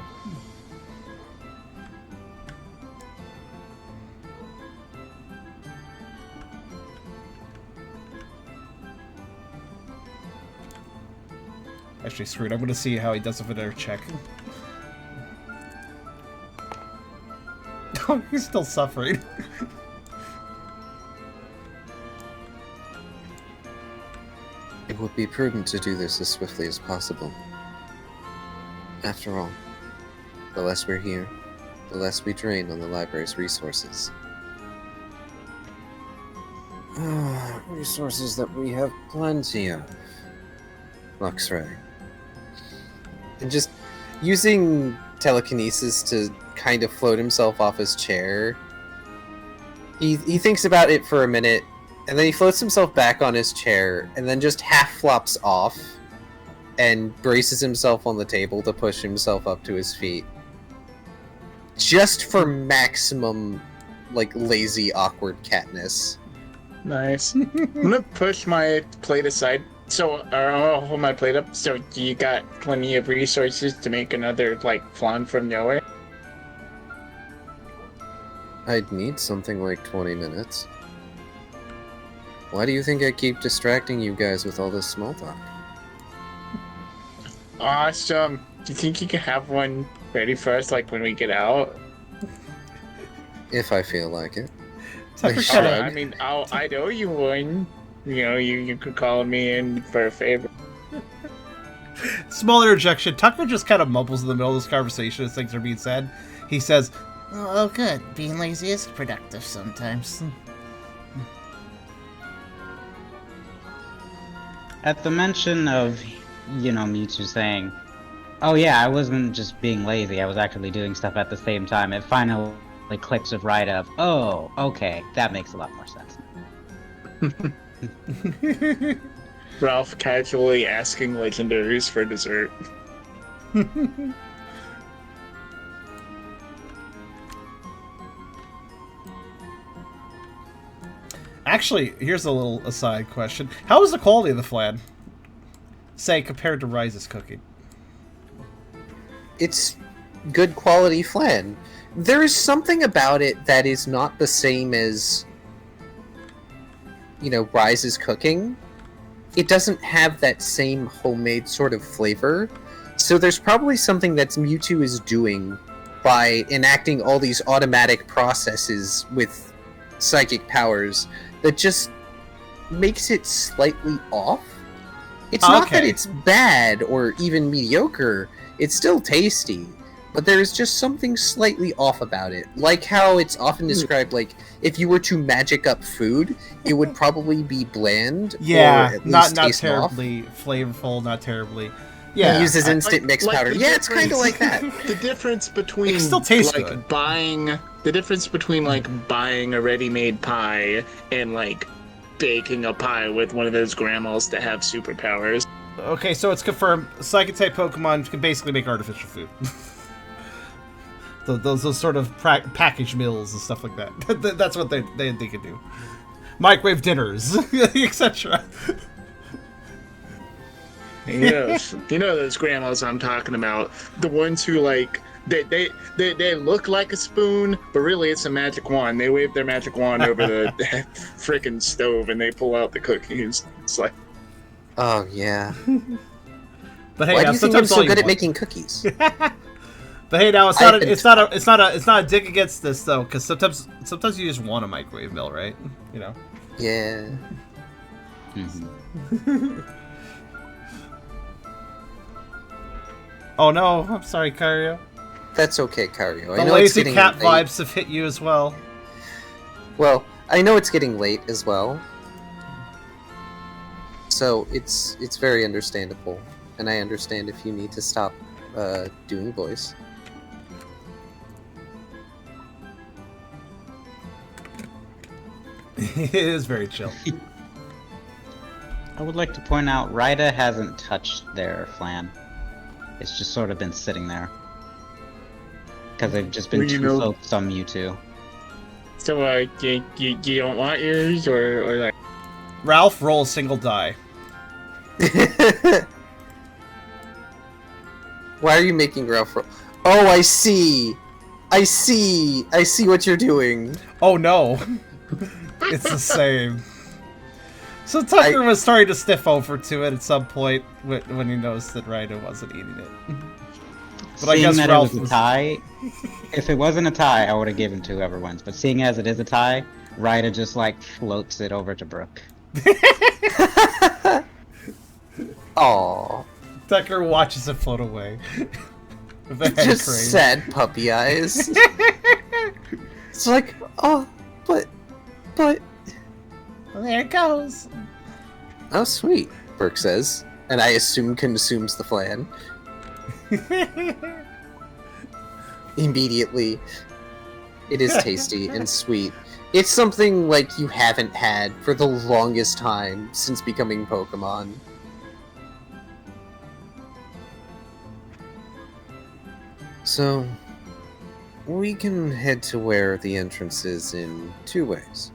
Actually, screwed. I'm gonna see how he does with another check. Oh, he's still suffering. It would be prudent to do this as swiftly as possible. After all, the less we're here, the less we drain on the library's resources. Resources that we have plenty of. Luxray. And just using telekinesis to kind of float himself off his chair. He thinks about it for a minute, and then he floats himself back on his chair, and then just half flops off, and braces himself on the table to push himself up to his feet. Just for maximum, like, lazy, awkward catness. Nice. I'm gonna push my plate aside. So, I'll hold my plate up. So, you got plenty of resources to make another, like, flan from nowhere? I'd need something like 20 minutes. Why do you think I keep distracting you guys with all this small talk? Awesome. Do you think you can have one ready for us, like, when we get out? If I feel like it. Tucker Sure. kind of I mean, I owe you one. you could call me in for a favor. Small interjection. Tucker just kind of mumbles in the middle of this conversation as things are being said. He says, Oh, good. Being lazy is productive sometimes. At the mention of, Mewtwo saying, "Oh yeah, I wasn't just being lazy, I was actually doing stuff at the same time," it finally clicks with Ryder of, "Oh, okay, that makes a lot more sense." Ralph casually asking legendaries for dessert. actually, here's a little aside question. How is the quality of the flan? Say, compared to Rise's cooking. It's good quality flan. There is something about it that is not the same as, Rise's cooking. It doesn't have that same homemade sort of flavor. So there's probably something that Mewtwo is doing by enacting all these automatic processes with psychic powers that just makes it slightly off. It's not that it's bad or even mediocre. It's still tasty. But there is just something slightly off about it. Like how it's often described, like, if you were to magic up food, it would probably be bland. Yeah, or at not taste terribly flavorful, not terribly. Yeah, it uses instant mix powder. Yeah, it's kind of like that. The difference between it still tastes good. buying a ready-made pie and baking a pie with one of those grandmas that have superpowers. Okay, so it's confirmed. Psychic-type Pokemon can basically make artificial food. those sort of packaged meals and stuff like that. That's what they can do. Microwave dinners, etc. Yes, those grandmas I'm talking about. The ones who they look like a spoon, but really it's a magic wand. They wave their magic wand over the frickin' stove and they pull out the cookies. It's like, oh yeah. But hey, why now, do you think I'm so good at one. making cookies? But hey, now it's not a dig against this though, because sometimes you just want a microwave meal, right? Yeah. Mm-hmm. Oh no, I'm sorry, Kyrio. That's okay, Kyrio. The I know it's lazy getting cat late. vibes have hit you as well. Well, I know it's getting late as well. So it's very understandable. And I understand if you need to stop doing voice. It is very chill. I would like to point out, Ryder hasn't touched their flan. It's just sort of been sitting there. Because they've just been too focused on Mewtwo. so you don't want yours or like? Ralph, roll a single die. Why are you making Ralph roll? Oh, I see what you're doing. Oh no. It's the same. So Tucker was starting to sniff over to it at some point when he noticed that Ryder wasn't eating it. But I guess that Ralph it was a tie. If it wasn't a tie, I would have given to whoever wins. But seeing as it is a tie, Ryder just floats it over to Brooke. Aww. Tucker watches it float away. With a head Just crane. sad puppy eyes. It's like, oh, but. Well, there it goes. Oh, sweet, Burke says, and I assume consumes the flan. Immediately. It is tasty and sweet. It's something you haven't had for the longest time since becoming Pokemon. So, we can head to where the entrance is in two ways.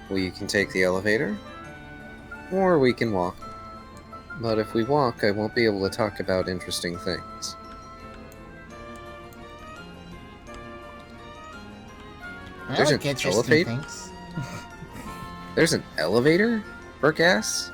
We can take the elevator, or we can walk. But if we walk, I won't be able to talk about interesting things. I There's like an interesting elevator? things. There's an elevator? Burke asks.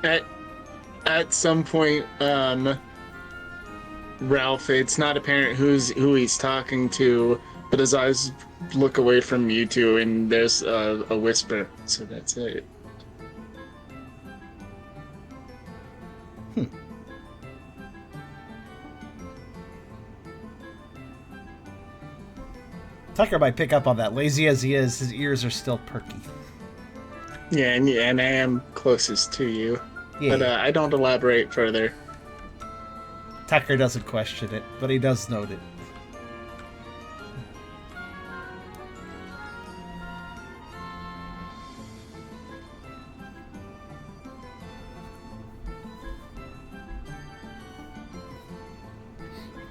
At some point, Ralph, it's not apparent who he's talking to, but his eyes look away from Mewtwo, and there's a whisper. So that's it. Tucker might pick up on that. Lazy as he is, his ears are still perky. Yeah, and I am closest to you. Yeah. But I don't elaborate further. Tucker doesn't question it, but he does note it.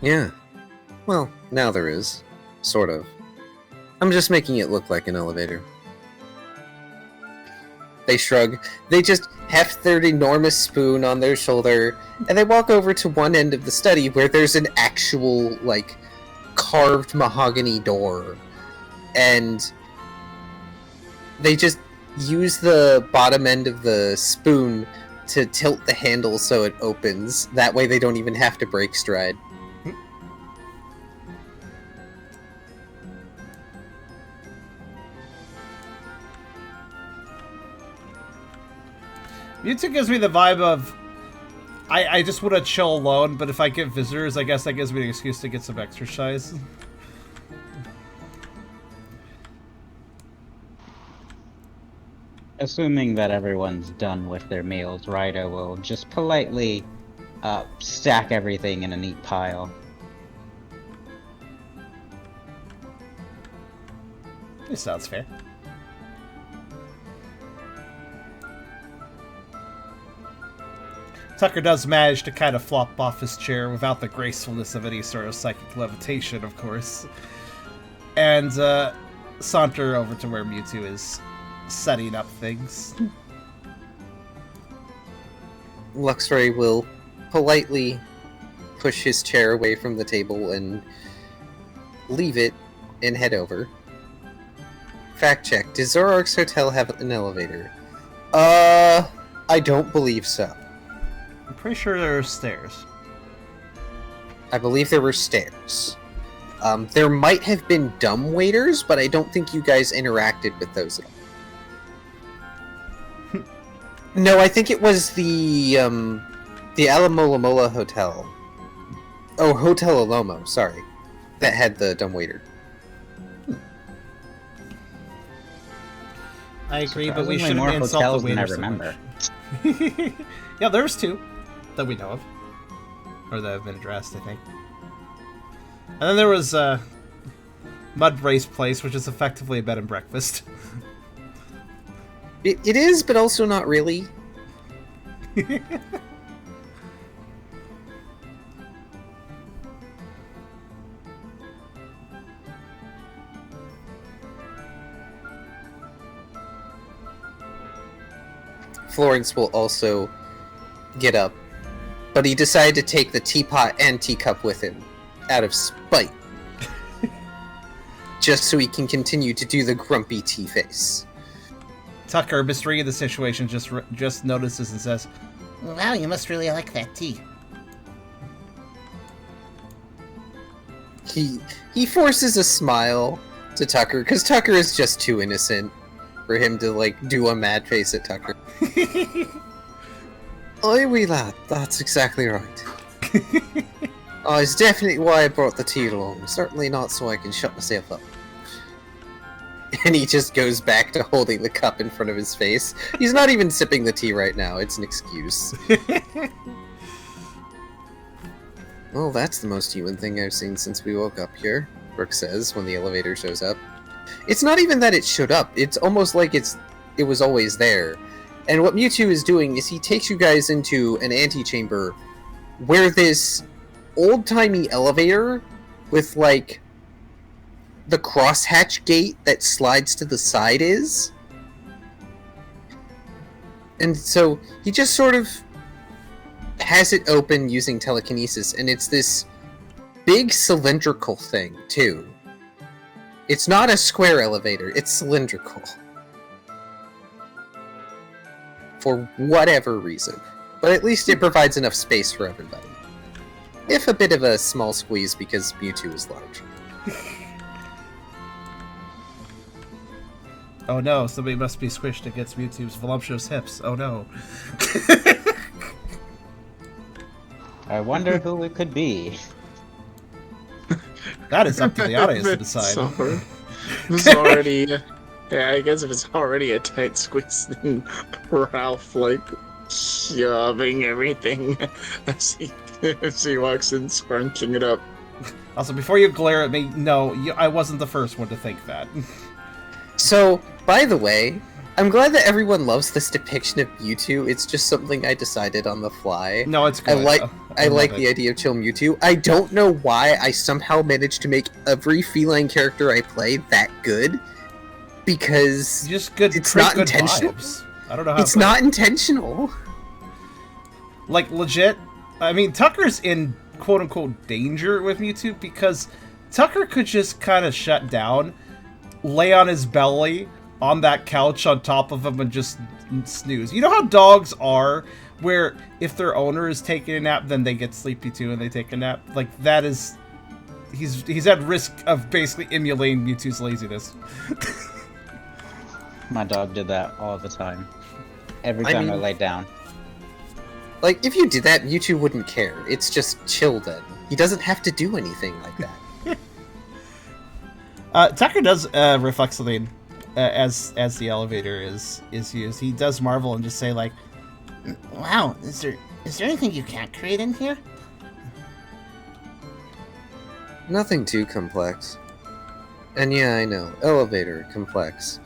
Yeah. Well, now there is. Sort of. I'm just making it look like an elevator. They shrug. They just heft their enormous spoon on their shoulder, and they walk over to one end of the study where there's an actual, like, carved mahogany door. And they just use the bottom end of the spoon to tilt the handle so it opens. That way they don't even have to break stride. Mewtwo gives me the vibe of, I just want to chill alone, but if I get visitors, I guess that gives me an excuse to get some exercise. Assuming that everyone's done with their meals, Rydo will just politely stack everything in a neat pile. This sounds fair. Tucker does manage to kind of flop off his chair without the gracefulness of any sort of psychic levitation, of course, and saunter over to where Mewtwo is setting up things. Luxray will politely push his chair away from the table and leave it and head over. Fact check, does Zoroark's hotel have an elevator? I don't believe so. I'm pretty sure there are stairs. I believe there were stairs. There might have been dumb waiters, but I don't think you guys interacted with those at all. No, I think it was the Alamolamola Hotel. Oh, Hotel Alomo, sorry. That had the dumb waiter. I agree, but we Surprisingly shouldn't more insult hotels the than I waiters so remember. much. Yeah, there's two that we know of. Or that have been addressed, I think. And then there was Mudbrace Place, which is effectively a bed and breakfast. It is, but also not really. Florence will also get up, but he decided to take the teapot and teacup with him, out of spite. Just so he can continue to do the grumpy tea face. Tucker, misreading the situation, just notices and says, Wow, you must really like that tea. He forces a smile to Tucker, because Tucker is just too innocent for him to, like, do a mad face at Tucker. Aye, wee lad, that's exactly right. Oh, it's definitely why I brought the tea along. Certainly not so I can shut myself up. And he just goes back to holding the cup in front of his face. He's not even sipping the tea right now, it's an excuse. Well, that's the most human thing I've seen since we woke up here, Brooke says when the elevator shows up. It's not even that it showed up, it's almost like it was always there. And what Mewtwo is doing is he takes you guys into an antechamber where this old-timey elevator with, like, the crosshatch gate that slides to the side is. And so he just sort of has it open using telekinesis, and it's this big cylindrical thing, too. It's not a square elevator, it's cylindrical. for whatever reason. But at least it provides enough space for everybody. If a bit of a small squeeze because Mewtwo is large. Oh no, somebody must be squished against Mewtwo's voluptuous hips. Oh no. I wonder who it could be. That is up to the audience to decide. It's already... Yeah, I guess if it's already a tight squeeze, then Ralph, like, shoving everything as he walks in, scrunching it up. Also, before you glare at me, no, I wasn't the first one to think that. So, by the way, I'm glad that everyone loves this depiction of Mewtwo. It's just something I decided on the fly. No, it's good. I like the idea of chill Mewtwo. I don't know why I somehow managed to make every feline character I play that good. Because just good, it's not good intentional. Vibes. I don't know how. It's not intentional. Like legit. I mean, Tucker's in quote unquote danger with Mewtwo because Tucker could just kind of shut down, lay on his belly on that couch on top of him, and just snooze. You know how dogs are, where if their owner is taking a nap, then they get sleepy too and they take a nap. Like that is, he's at risk of basically emulating Mewtwo's laziness. My dog did that all the time. Every time I lay down. Like, if you did that, Mewtwo wouldn't care. It's just chill then. He doesn't have to do anything like that. Tucker does reflexively, as the elevator is used. He does marvel and just say like, "Wow, is there anything you can't create in here?" Nothing too complex. And yeah, I know, elevator, complex.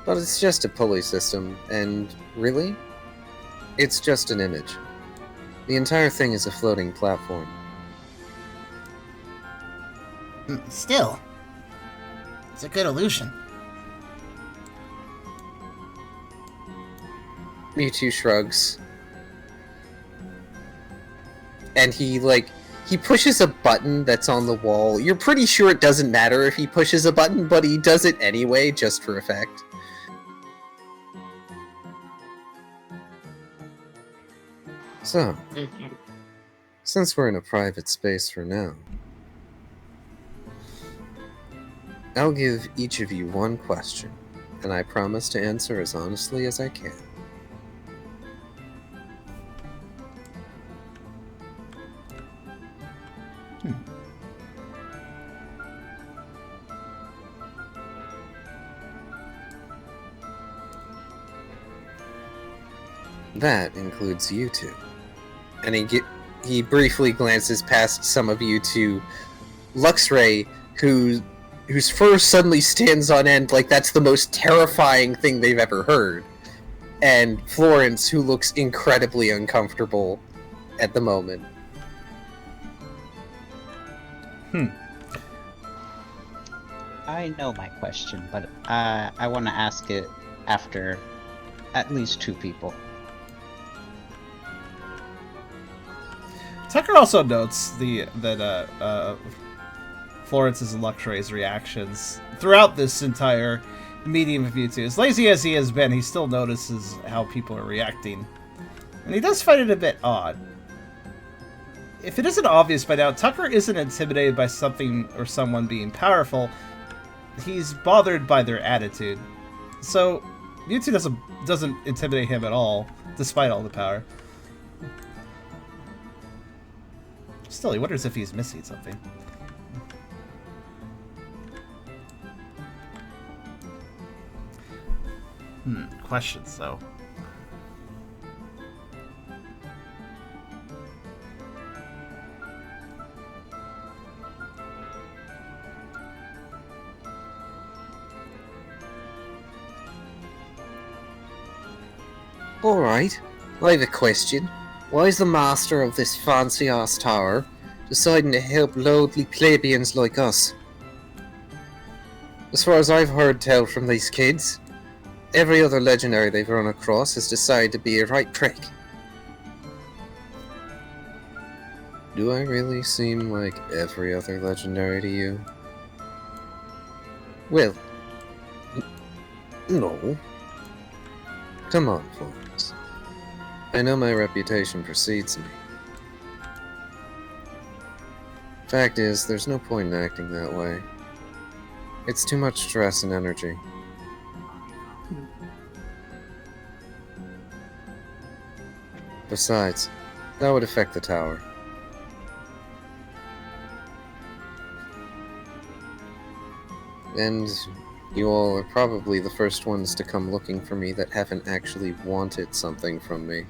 But it's just a pulley system, and really, it's just an image. The entire thing is a floating platform. Still, it's a good illusion. Mewtwo shrugs. And he pushes a button that's on the wall. You're pretty sure it doesn't matter if he pushes a button, but he does it anyway, just for effect. So, since we're in a private space for now, I'll give each of you one question, and I promise to answer as honestly as I can. That includes you two. And he briefly glances past some of you to Luxray, whose fur suddenly stands on end like that's the most terrifying thing they've ever heard. And Florence, who looks incredibly uncomfortable at the moment. I know my question, but I want to ask it after at least two people. Tucker also notes that Florence's and Luxray's reactions throughout this entire meeting with Mewtwo. As lazy as he has been, he still notices how people are reacting. And he does find it a bit odd. If it isn't obvious by now, Tucker isn't intimidated by something or someone being powerful. He's bothered by their attitude. So, Mewtwo doesn't intimidate him at all, despite all the power. Still, he wonders if he's missing something. Questions, though. Alright, I have a question. Why is the master of this fancy-ass tower deciding to help lowly plebeians like us? As far as I've heard tell from these kids, every other legendary they've run across has decided to be a right prick. Do I really seem like every other legendary to you? Well, no. Come on, Florence. I know my reputation precedes me. Fact is, there's no point in acting that way. It's too much stress and energy. Besides, that would affect the tower. And you all are probably the first ones to come looking for me that haven't actually wanted something from me.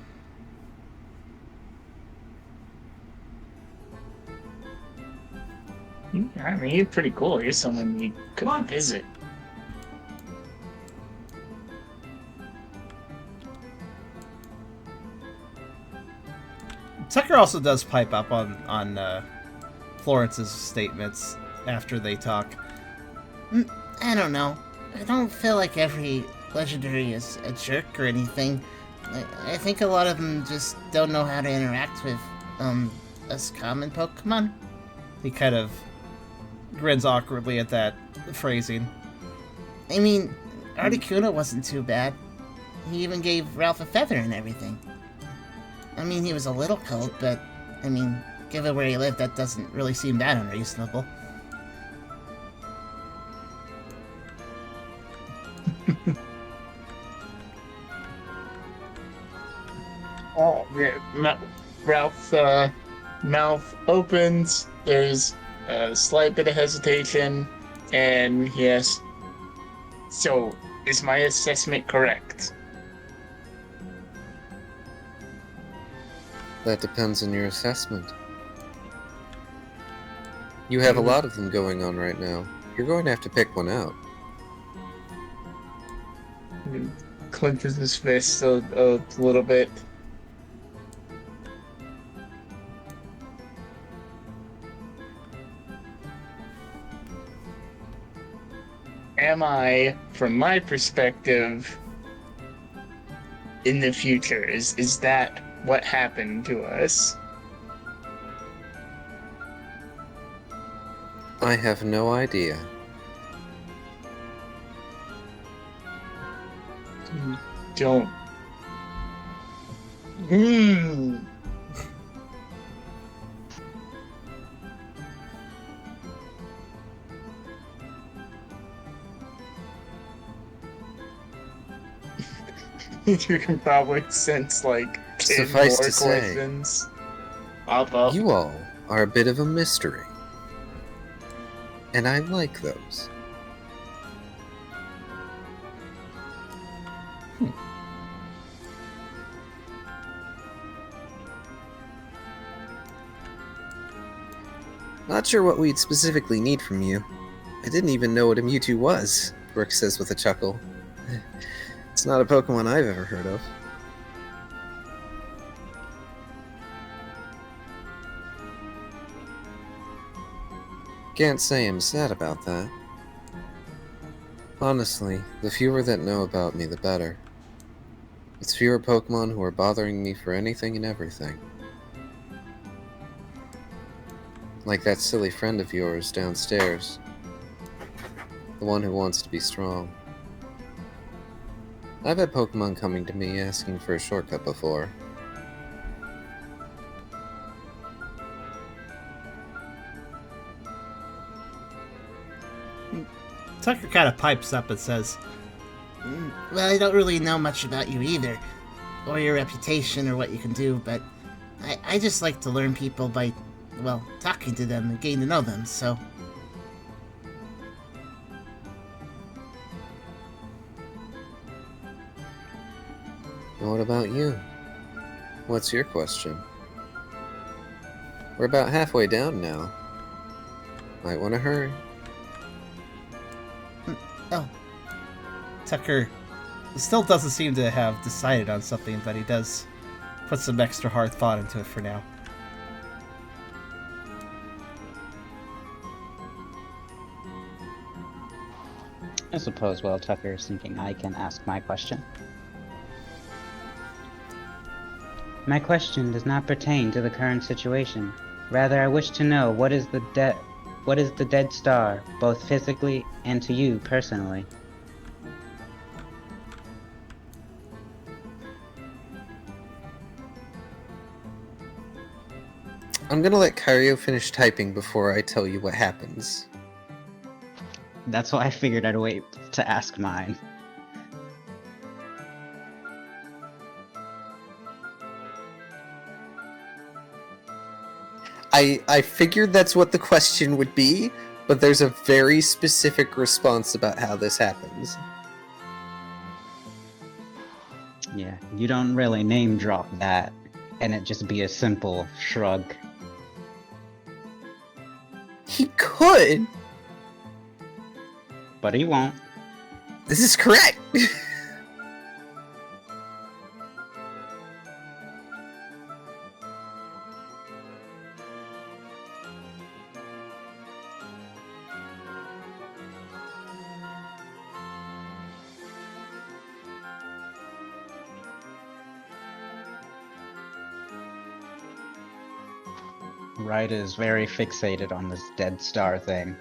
I mean, you're pretty cool. You're someone you could visit. Tucker also does pipe up on Florence's statements after they talk. I don't know. I don't feel like every legendary is a jerk or anything. I think a lot of them just don't know how to interact with, us common Pokemon. He kind of grins awkwardly at that phrasing. I mean, Articuno wasn't too bad. He even gave Ralph a feather and everything. I mean, he was a little cold, but, I mean, given where he lived, that doesn't really seem that unreasonable. Oh, yeah. Ralph's mouth opens. There's a slight bit of hesitation, and yes. So, is my assessment correct? That depends on your assessment. You have a lot of them going on right now. You're going to have to pick one out. He clenches his fist a little bit. Am I, from my perspective, in the future? Is that what happened to us? I have no idea. Don't. You can probably sense like 10 Suffice more to say, questions pop up. You all are a bit of a mystery. And I like those. Not sure what we'd specifically need from you. I didn't even know what a Mewtwo was, Brooke says with a chuckle. It's not a Pokemon I've ever heard of. Can't say I'm sad about that. Honestly, the fewer that know about me, the better. It's fewer Pokemon who are bothering me for anything and everything. Like that silly friend of yours downstairs. The one who wants to be strong. I've had Pokemon coming to me asking for a shortcut before. Tucker kind of pipes up and says, Well, I don't really know much about you either, or your reputation or what you can do, but I just like to learn people by, well, talking to them and getting to know them, so... What about you? What's your question? We're about halfway down now. Might want to hurry. Oh. Tucker still doesn't seem to have decided on something, but he does put some extra hard thought into it for now. I suppose while Tucker is thinking, I can ask my question. My question does not pertain to the current situation. Rather, I wish to know what is the dead star, both physically and to you personally. I'm gonna let Kyrio finish typing before I tell you what happens. That's why I figured I'd wait to ask mine. I figured that's what the question would be, but there's a very specific response about how this happens. Yeah, you don't really name drop that, and it just be a simple shrug. He could! But he won't. This is correct! Wright is very fixated on this dead star thing.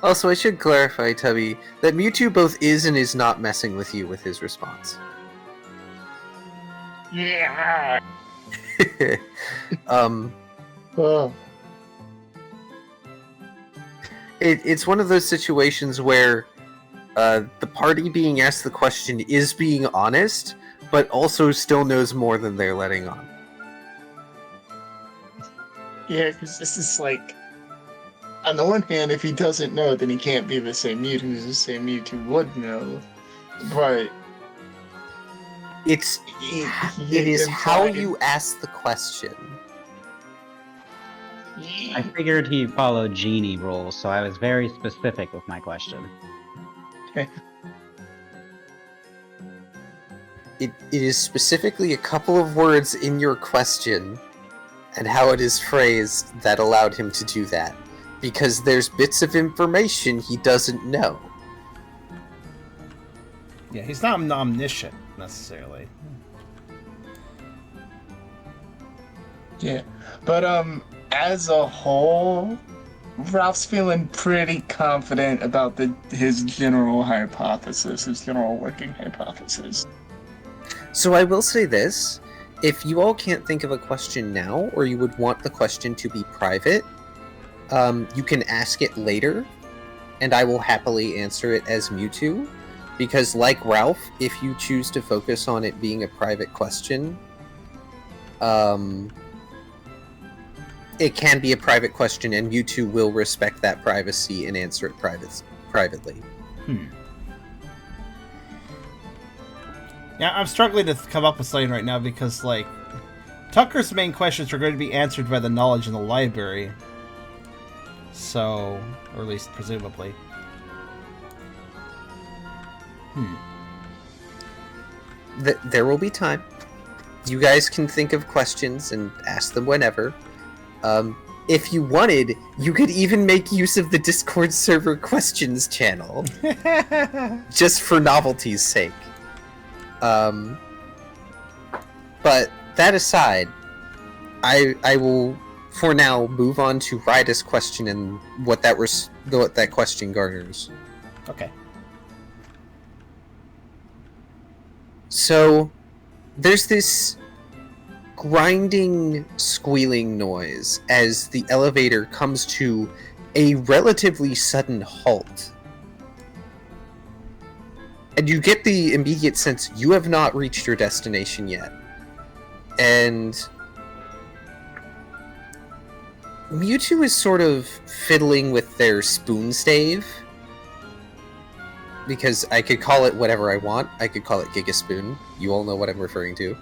Also, I should clarify, Tubby, that Mewtwo both is and is not messing with you with his response. Yeah. Oh. It's one of those situations where the party being asked the question is being honest, but also still knows more than they're letting on. Yeah, because this is like, on the one hand, if he doesn't know, then he can't be the same Mewtwo as the same Mewtwo would know. But It is how you ask the question. I figured he followed genie rules, so I was very specific with my question. It is specifically a couple of words in your question and how it is phrased that allowed him to do that. Because there's bits of information he doesn't know. Yeah, he's not omniscient, necessarily. Yeah, but as a whole, Ralph's feeling pretty confident about his general hypothesis, his general working hypothesis. So I will say this. If you all can't think of a question now, or you would want the question to be private, you can ask it later, and I will happily answer it as Mewtwo, because like Ralph, if you choose to focus on it being a private question, it can be a private question, and Mewtwo will respect that privacy and answer it privately. Yeah, I'm struggling to come up with something right now because, like, Tucker's main questions are going to be answered by the knowledge in the library. So, or at least presumably. There will be time. You guys can think of questions and ask them whenever. If you wanted, you could even make use of the Discord server questions channel. Just for novelty's sake. But that aside, I will, for now, move on to Ryda's question and what that question garners. Okay. So, there's this grinding, squealing noise as the elevator comes to a relatively sudden halt. And you get the immediate sense you have not reached your destination yet. And Mewtwo is sort of fiddling with their spoon stave. Because I could call it whatever I want. I could call it Giga Spoon. You all know what I'm referring to.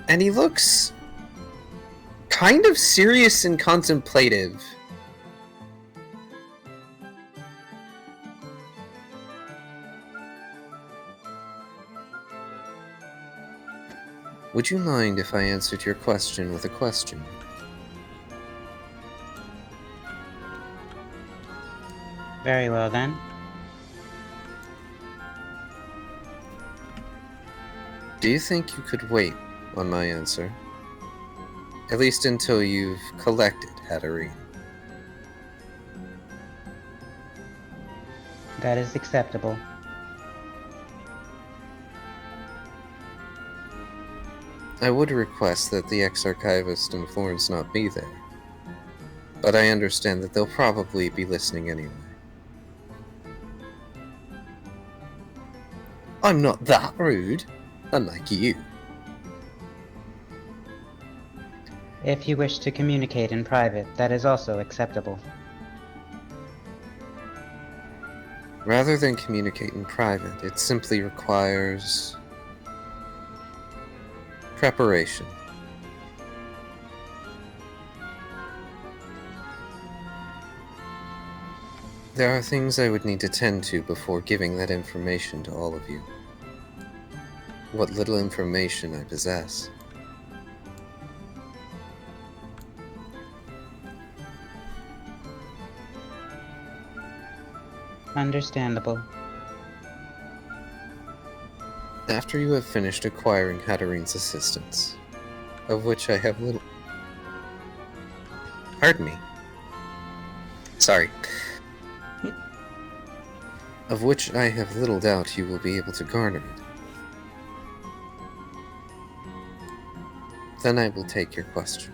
And he looks kind of serious and contemplative. Would you mind if I answered your question with a question? Very well then. Do you think you could wait on my answer? At least until you've collected Hatterene. That is acceptable. I would request that the ex-archivist and Florence not be there, but I understand that they'll probably be listening anyway. I'm not that rude, unlike you. If you wish to communicate in private, that is also acceptable. Rather than communicate in private, it simply requires preparation. There are things I would need to tend to before giving that information to all of you. What little information I possess. Understandable. After you have finished acquiring Hatterene's assistance, of which I have little... Pardon me. Sorry. Of which I have little doubt you will be able to garner it. Then I will take your question.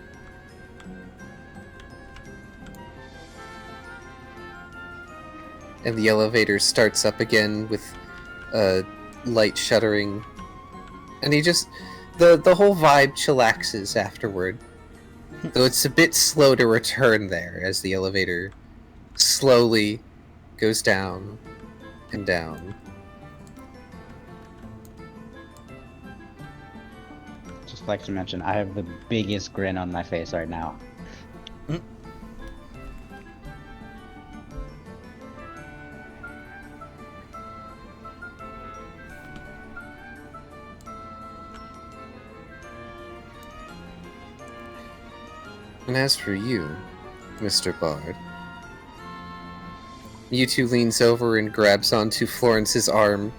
And the elevator starts up again with light shuddering. And he just... The whole vibe chillaxes afterward. Though it's a bit slow to return there as the elevator slowly goes down and down. Just like to mention, I have the biggest grin on my face right now. And as for you, Mr. Bard, Mewtwo leans over and grabs onto Florence's arm,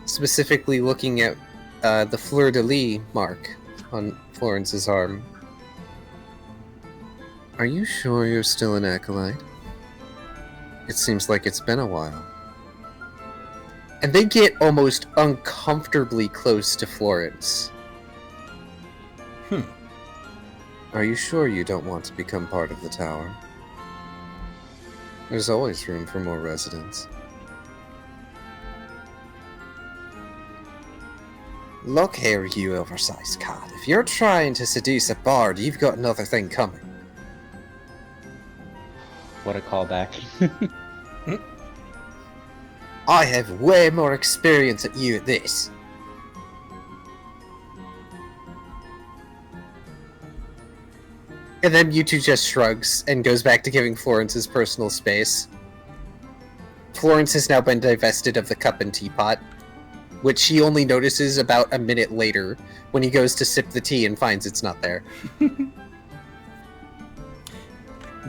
specifically looking at the fleur-de-lis mark on Florence's arm. Are you sure you're still an acolyte? It seems like it's been a while. And they get almost uncomfortably close to Florence. Are you sure you don't want to become part of the tower? There's always room for more residents. Look here, you oversized cod. If you're trying to seduce a bard, you've got another thing coming. What a callback. I have way more experience at you at this. And then Mewtwo just shrugs and goes back to giving Florence his personal space. Florence has now been divested of the cup and teapot, which he only notices about a minute later when he goes to sip the tea and finds it's not there.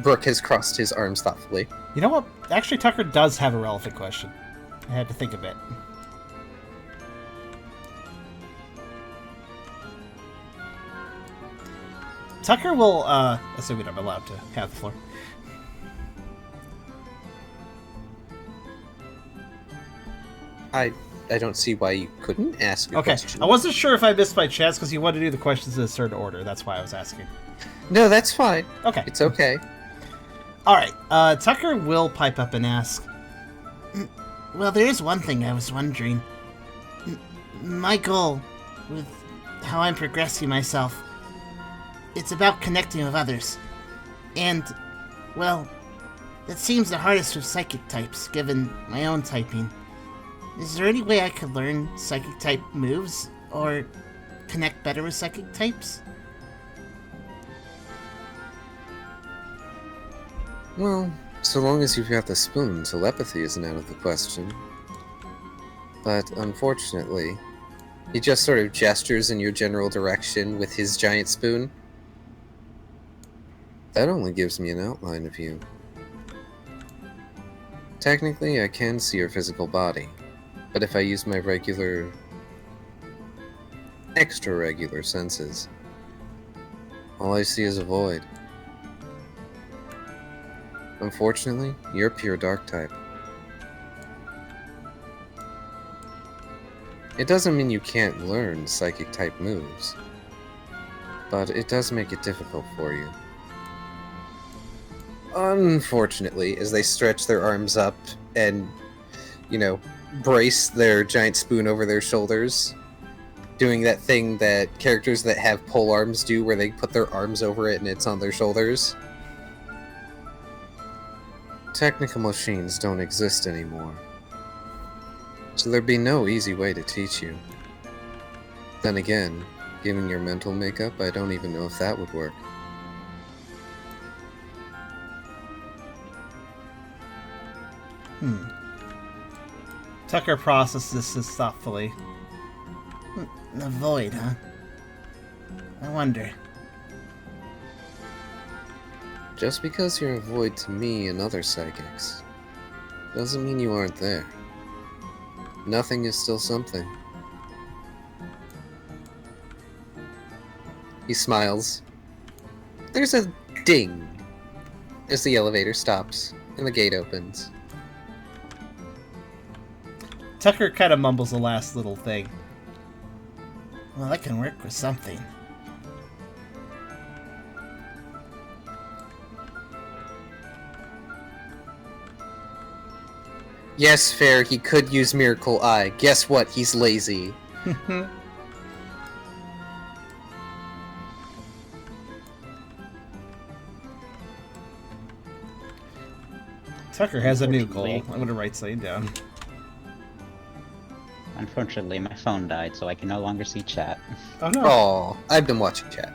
Brooke has crossed his arms thoughtfully. You know what? Actually, Tucker does have a relevant question. I had to think a bit. Tucker will, assuming I'm allowed to have the floor. I don't see why you couldn't ask a question. I wasn't sure if I missed by chance because you wanted to do the questions in a certain order. That's why I was asking. No, that's fine. Okay. It's okay. Alright, Tucker will pipe up and ask. Well, there is one thing I was wondering. My goal with how I'm progressing myself, it's about connecting with others. And, well, that seems the hardest with psychic types, given my own typing. Is there any way I could learn psychic type moves, or connect better with psychic types? Well, so long as you've got the spoon, telepathy isn't out of the question. But unfortunately, he just sort of gestures in your general direction with his giant spoon. That only gives me an outline of you. Technically, I can see your physical body, but if I use my regular, extra regular senses, all I see is a void. Unfortunately, you're pure dark type. It doesn't mean you can't learn psychic type moves, but it does make it difficult for you. Unfortunately, as they stretch their arms up and, brace their giant spoon over their shoulders, doing that thing that characters that have pole arms do where they put their arms over it and it's on their shoulders. Technical machines don't exist anymore, so there'd be no easy way to teach you. Then again, given your mental makeup, I don't even know if that would work. Tucker processes this thoughtfully. The void, huh? I wonder. Just because you're a void to me and other psychics, doesn't mean you aren't there. Nothing is still something. He smiles. There's a ding as the elevator stops and the gate opens. Tucker kind of mumbles the last little thing. Well, I can work with something. Yes, fair, he could use Miracle Eye. Guess what? He's lazy. Tucker has a new goal. I'm going to write something down. Unfortunately, my phone died, so I can no longer see chat. Oh no. Oh, I've been watching chat.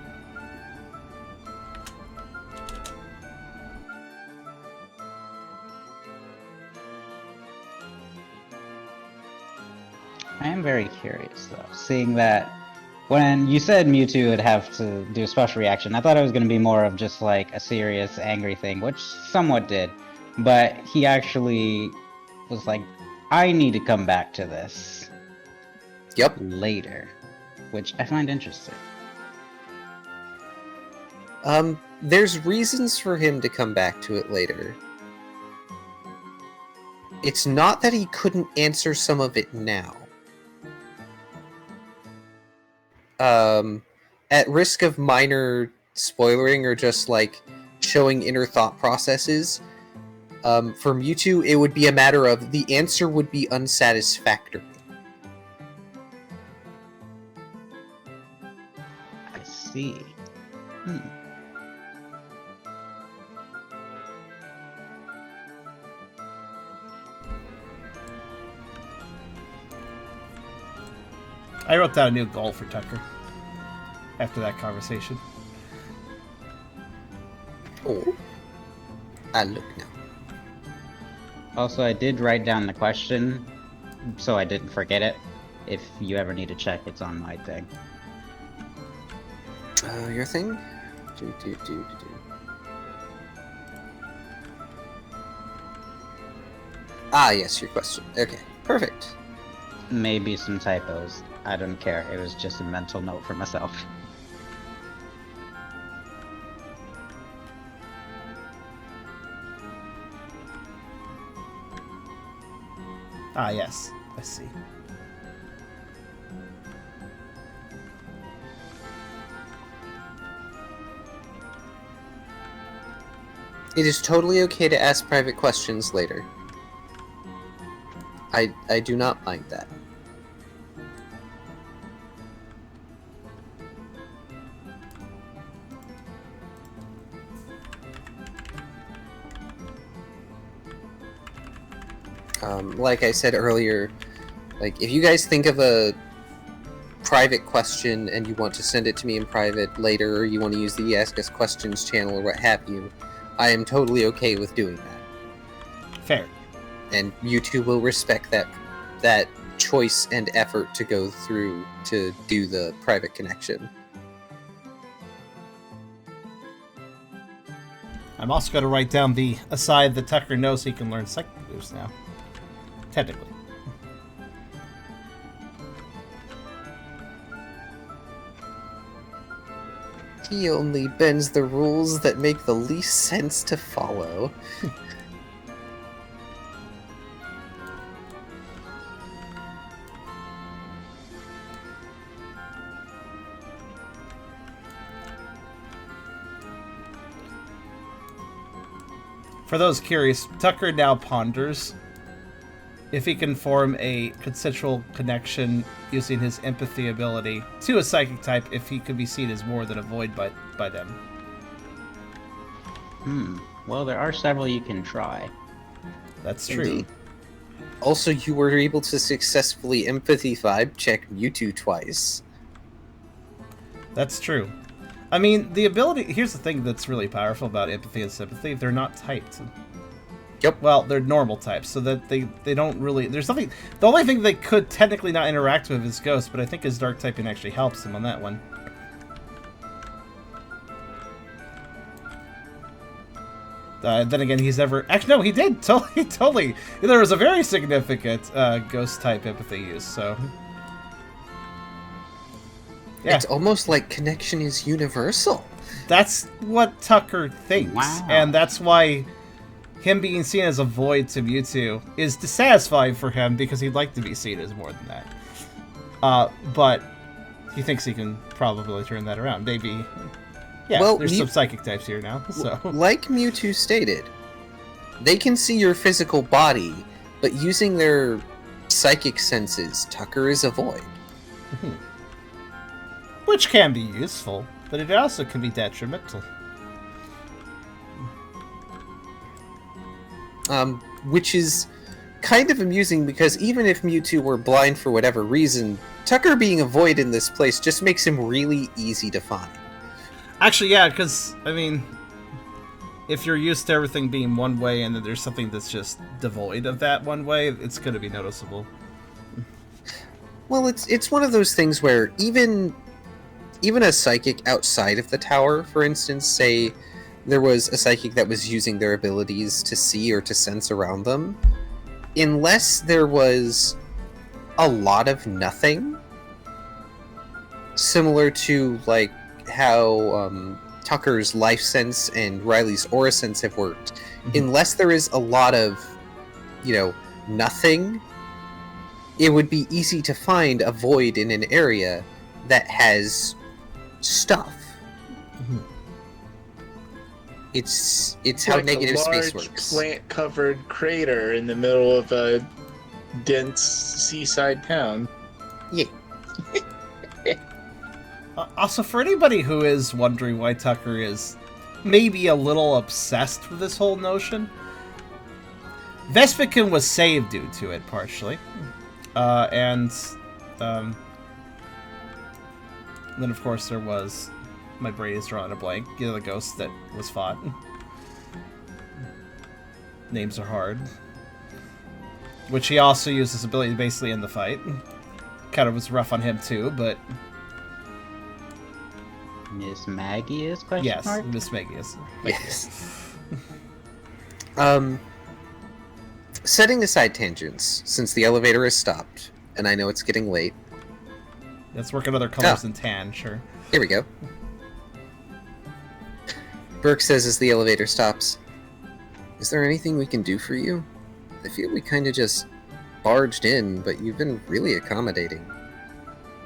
I am very curious, though, seeing that when you said Mewtwo would have to do a special reaction, I thought it was going to be more of just like a serious, angry thing, which somewhat did. But he actually was like, I need to come back to this. Yep. Later, which I find interesting. There's reasons for him to come back to it later. It's not that he couldn't answer some of it now. At risk of minor spoilering or just like showing inner thought processes, for Mewtwo, it would be a matter of the answer would be unsatisfactory. I see. I wrote down a new goal for Tucker after that conversation. Oh. Look now. Also, I did write down the question, so I didn't forget it. If you ever need to check, it's on my thing. Your thing? Ah, yes, your question. Okay, perfect. Maybe some typos. I don't care. It was just a mental note for myself. Ah, yes. I see. It is totally okay to ask private questions later. I do not mind that. Like I said earlier, like if you guys think of a private question and you want to send it to me in private later, or you want to use the Ask Us Questions channel or what have you, I am totally okay with doing that. Fair. And you two will respect that choice and effort to go through to do the private connection. I'm also going to write down the aside that Tucker knows he can learn psychic moves now. Technically. He only bends the rules that make the least sense to follow. For those curious, Tucker now ponders if he can form a consensual connection using his empathy ability to a psychic type if he could be seen as more than a void by them. Well, there are several you can try. That's true. Indeed. Also, you were able to successfully empathy vibe check Mewtwo twice. That's true. I mean, the ability... Here's the thing that's really powerful about empathy and sympathy. They're not typed. Yep. Well, they're normal types, so that they don't really... There's something... The only thing they could technically not interact with is Ghost, but I think his Dark typing actually helps him on that one. Then again, he's never... Actually, no, he did! Totally! There was a very significant Ghost type empathy use, so... Yeah. It's almost like connection is universal. That's what Tucker thinks. Wow. And that's why him being seen as a void to Mewtwo is dissatisfying for him because he'd like to be seen as more than that. But he thinks he can probably turn that around. Maybe. Yeah, well, there's some psychic types here now. So like Mewtwo stated, they can see your physical body, but using their psychic senses, Tucker is a void. Which can be useful, but it also can be detrimental. Which is kind of amusing because even if Mewtwo were blind for whatever reason, Tucker being a void in this place just makes him really easy to find. Actually, yeah, because, I mean, if you're used to everything being one way and then there's something that's just devoid of that one way, it's going to be noticeable. Well, it's one of those things where even a psychic outside of the tower, for instance, say there was a psychic that was using their abilities to see or to sense around them, unless there was a lot of nothing, similar to like how Tucker's life sense and Riley's aura sense have worked, unless there is a lot of, nothing, it would be easy to find a void in an area that has stuff. It's how like negative a large space works. Plant-covered crater in the middle of a dense seaside town. Yeah. Also, for anybody who is wondering why Tucker is maybe a little obsessed with this whole notion, Vespican was saved due to it, partially. And then, of course, there was... My brain is drawing a blank. The ghost that was fought. Names are hard. Which he also used his ability basically in the fight. Kind of was rough on him, too, but... Miss Maggie is question Yes, mark? Miss Magius. Yes. Setting aside tangents, since the elevator has stopped, and I know it's getting late. Let's work on other colors than tan, sure. Here we go. Burke says as the elevator stops, "Is there anything we can do for you? I feel we kind of just barged in, but you've been really accommodating.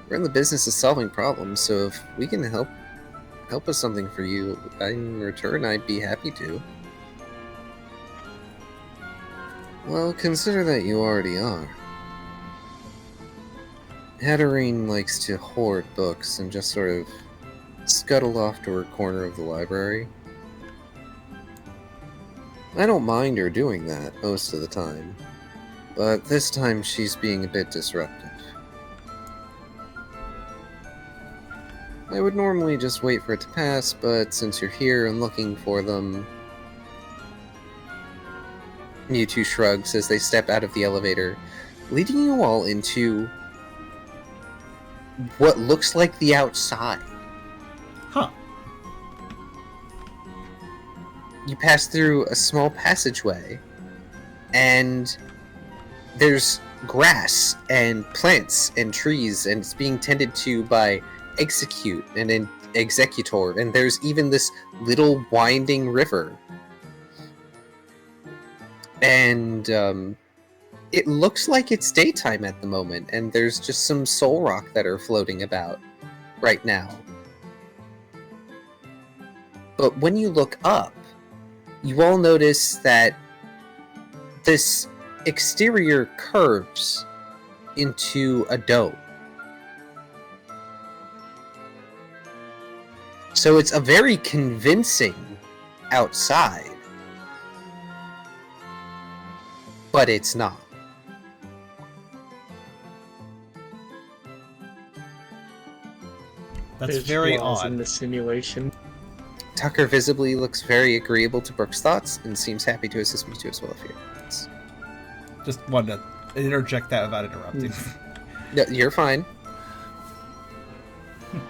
We're in the business of solving problems, so if we can help with something for you in return, I'd be happy to." "Well, consider that you already are. Hatterene likes to hoard books and just sort of scuttle off to her corner of the library. I don't mind her doing that most of the time, but this time she's being a bit disruptive. I would normally just wait for it to pass, but since you're here and looking for them, Mewtwo shrugs as they step out of the elevator, leading you all into what looks like the outside. Huh. You pass through a small passageway, and there's grass and plants and trees, and it's being tended to by Execute and an Executor, and there's even this little winding river. And it looks like it's daytime at the moment, and there's just some soul rock that are floating about right now. But when you look up, you all notice that this exterior curves into a dome. So it's a very convincing outside, but it's not. That's There's very flaws odd. in the simulation. Tucker visibly looks very agreeable to Brooke's thoughts and seems happy to assist me too as well if you're. Just wanted to interject that without interrupting. No, you're fine.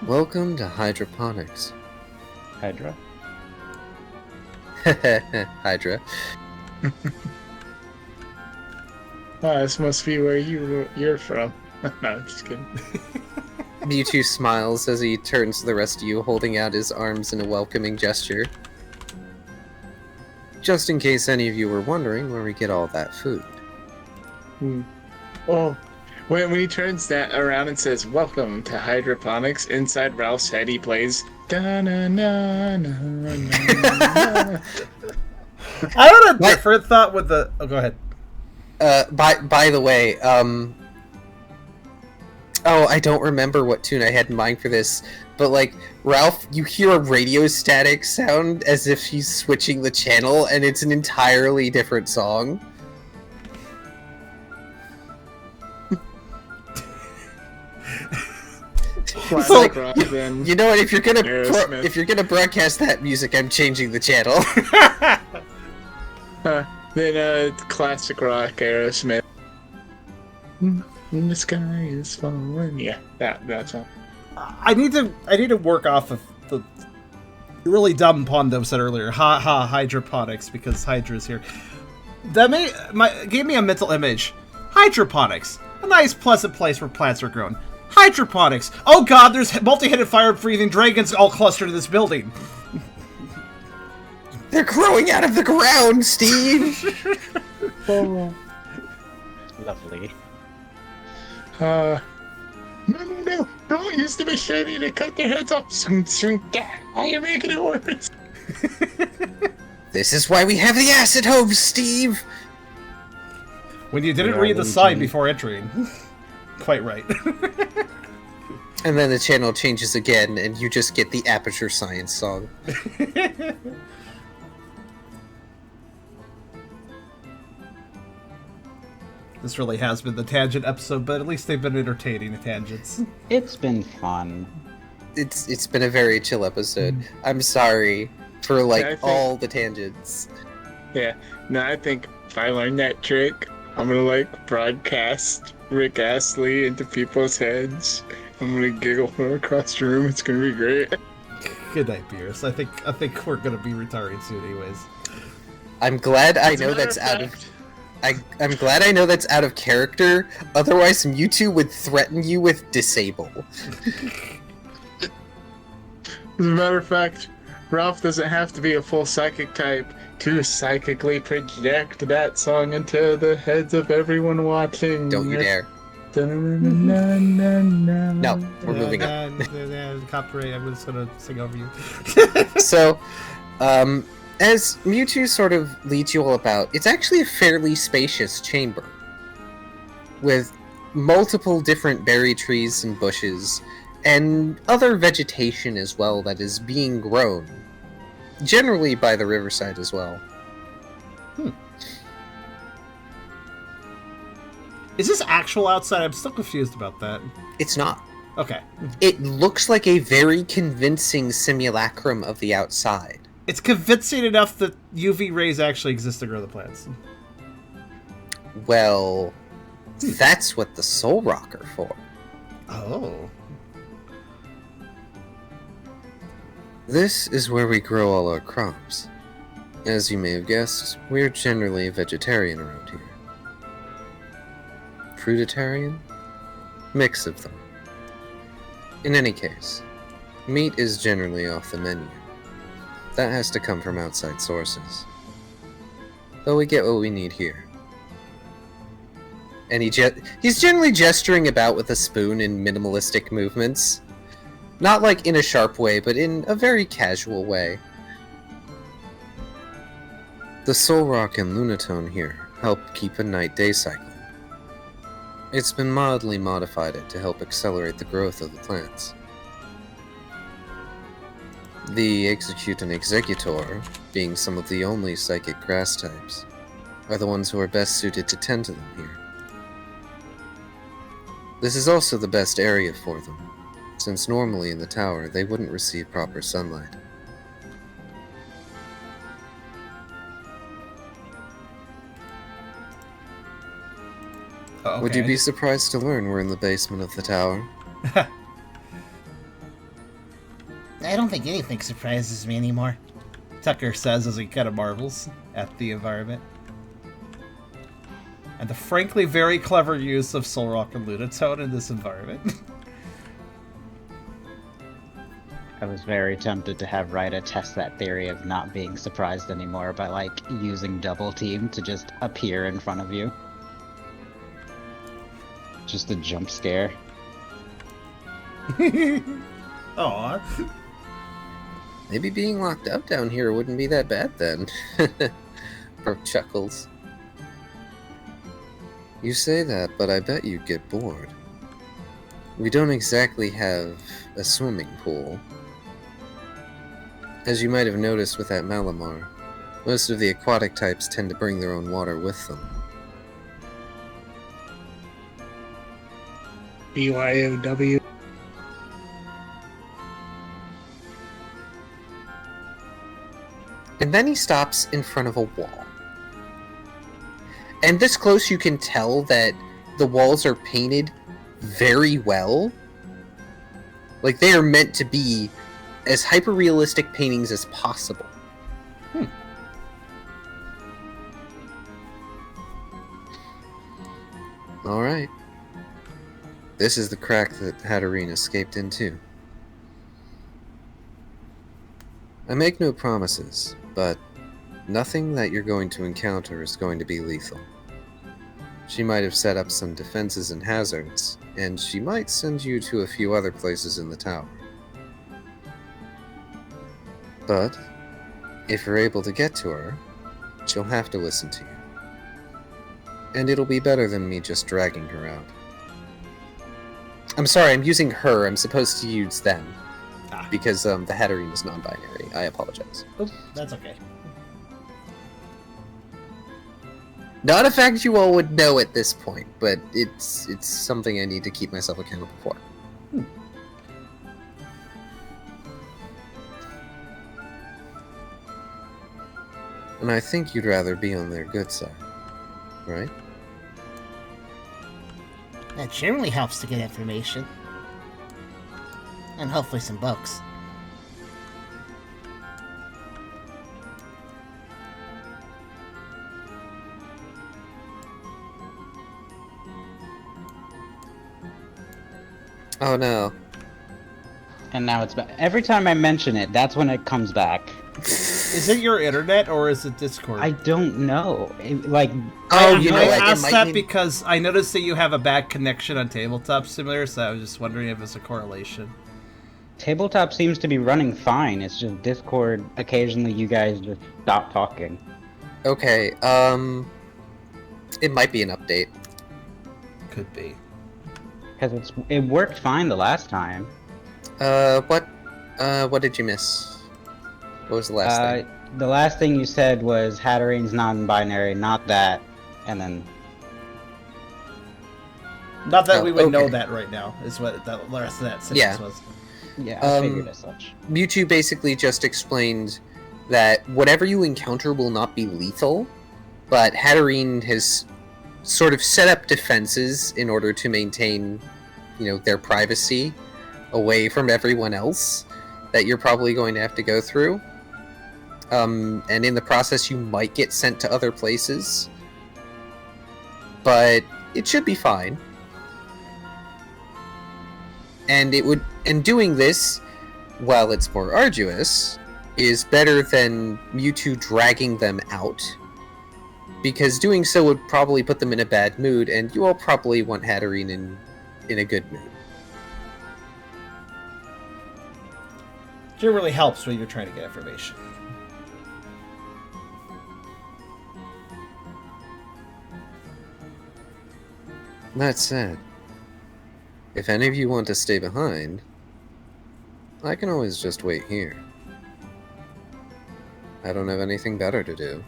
Welcome to hydroponics. Hydra. Hydra. This must be where you're from. No, I'm just kidding. Mewtwo smiles as he turns to the rest of you, holding out his arms in a welcoming gesture. Just in case any of you were wondering where we get all that food. Oh, when he turns that around and says, "Welcome to hydroponics," inside Ralph's head he plays. Da-na-na-na-na-na. I had a different thought with the. Oh, go ahead. By the way, I don't remember what tune I had in mind for this, but like Ralph, you hear a radio static sound as if he's switching the channel, and it's an entirely different song. Classic rock, then. You know what? If you're gonna Aerosmith. if you're gonna broadcast that music, I'm changing the channel. Then classic rock, Aerosmith. The sky is falling. Yeah, that song. I need to work off of the really dumb pun that was said earlier. Ha ha, hydroponics, because Hydra is here. That gave me a mental image. Hydroponics, a nice, pleasant place where plants are grown. Hydroponics. Oh god, there's multi-headed fire-breathing dragons all clustered in this building. They're growing out of the ground, Steve. Lovely. No, don't use the machete to cut their heads off. Why are you making it worse? This is why we have the acid hose, Steve. When you didn't We are read the sign legion. before entering. Quite right. And then the channel changes again, and you just get the Aperture Science song. This really has been the tangent episode, but at least they've been entertaining, the tangents. It's been fun. It's been a very chill episode. I'm sorry for I think- all the tangents. Yeah, no, I think if I learn that trick, I'm gonna broadcast Rick Astley into people's heads. I'm gonna giggle from across the room. It's gonna be great. Good night, Beers. I think we're gonna be retiring soon, anyways. I'm glad I As a know matter that's of out of. fact- I'm glad I know that's out of character. Otherwise, Mewtwo would threaten you with disable. As a matter of fact, Ralph doesn't have to be a full psychic type to psychically project that song into the heads of everyone watching. Don't you dare. No, No, we're moving on. Copyright, I'm just gonna sing over you. So, as Mewtwo sort of leads you all about, it's actually a fairly spacious chamber with multiple different berry trees and bushes and other vegetation as well that is being grown, generally by the riverside as well. Is this actual outside? I'm still confused about that. It's not. Okay. It looks like a very convincing simulacrum of the outside. It's convincing enough that UV rays actually exist to grow the plants. Well, that's what the Soul Rock are for. Oh. This is where we grow all our crops. As you may have guessed, we're generally vegetarian around here. Fruitarian? Mix of them. In any case, meat is generally off the menu. That has to come from outside sources. Though we get what we need here. And he's generally gesturing about with a spoon in minimalistic movements. Not like in a sharp way, but in a very casual way. The Soul Rock and Lunatone here help keep a night-day cycle. It's been mildly modified to help accelerate the growth of the plants. The Execute and Executor, being some of the only psychic grass types, are the ones who are best suited to tend to them here. This is also the best area for them, since normally in the tower they wouldn't receive proper sunlight. Okay. Would you be surprised to learn we're in the basement of the tower? I don't think anything surprises me anymore. Tucker says as he kind of marvels at the environment. And the frankly very clever use of Soul Rock and Lunatone in this environment. I was very tempted to have Ryda test that theory of not being surprised anymore by, like, using Double Team to just appear in front of you. Just a jump scare. Aww. Maybe being locked up down here wouldn't be that bad then. Brooke chuckles. You say that, but I bet you'd get bored. We don't exactly have a swimming pool. As you might have noticed with that Malamar, most of the aquatic types tend to bring their own water with them. BYOW. And then he stops in front of a wall. And this close you can tell that the walls are painted very well. Like they are meant to be as hyper-realistic paintings as possible. Alright. This is the crack that Hatterene escaped into. I make no promises, but nothing that you're going to encounter is going to be lethal. She might have set up some defenses and hazards, and she might send you to a few other places in the tower. But, if you're able to get to her, she'll have to listen to you. And it'll be better than me just dragging her out. I'm sorry, I'm using her, I'm supposed to use them. Because the Hatterene is non-binary. I apologize. Oh, that's okay. Not a fact you all would know at this point, but it's something I need to keep myself accountable for. And I think you'd rather be on their good side, right? That generally helps to get information. And hopefully some books. Oh no. And now it's back. Every time I mention it, that's when it comes back. Is it your internet or is it Discord? I don't know. I asked that because I noticed that you have a bad connection on Tabletop Simulator, so I was just wondering if it's a correlation. Tabletop seems to be running fine. It's just Discord, occasionally you guys just stop talking. Okay, it might be an update. Could be. Because it worked fine the last time. What did you miss? What was the last thing? The last thing you said was Hatterene's non-binary, not that, and then... Not that we would know that right now, is what the rest of that sentence was. Yeah, I figured as such. Mewtwo basically just explained that whatever you encounter will not be lethal, but Hatterene has sort of set up defenses in order to maintain, their privacy away from everyone else that you're probably going to have to go through. And in the process, you might get sent to other places. But it should be fine. And doing this, while it's more arduous, is better than Mewtwo dragging them out. Because doing so would probably put them in a bad mood, and you all probably want Hatterene in a good mood. It really helps when you're trying to get information. That said, if any of you want to stay behind, I can always just wait here. I don't have anything better to do.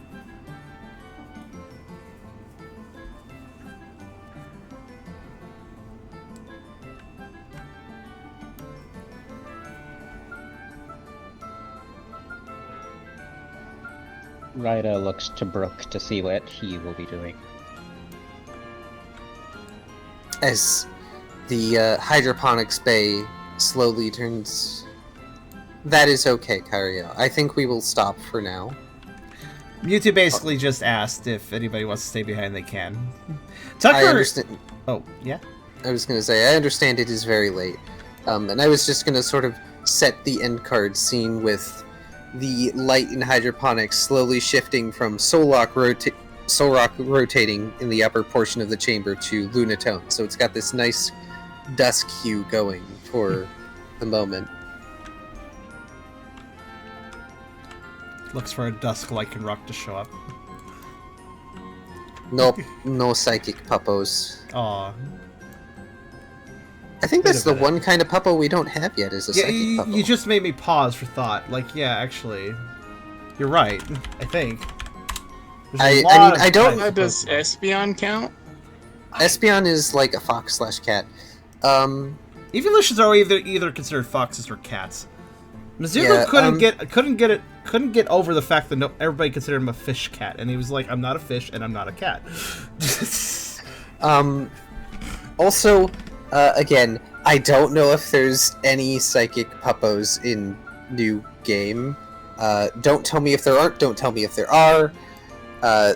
Ryda looks to Brooke to see what he will be doing. As the hydroponics bay slowly turns... That is okay, Kyrio. I think we will stop for now. Mewtwo basically just asked if anybody wants to stay behind, they can. Tucker... I understand... Oh, yeah? I was going to say, I understand it is very late. And I was just going to sort of set the end card scene with the light in hydroponics slowly shifting from Solrock rotating in the upper portion of the chamber to Lunatone. So it's got this nice dusk hue going for the moment. Looks for a dusk Lycanroc to show up. Nope, no psychic puppos. Aw. I think that's Wait a the one kind of puppo we don't have yet is a Yeah, psychic puppo. you just made me pause for thought. Like, yeah, actually, you're right. I think. There's a lot of I don't- types How of does Pokemon. Espeon count? Espeon is like a fox/cat. Evolutions are either considered foxes or cats. Mizuno Yeah, couldn't get over the fact that everybody considered him a fish cat, and he was like, "I'm not a fish, and I'm not a cat." Also, again, I don't know if there's any psychic puppos in new game. Don't tell me if there aren't. Don't tell me if there are.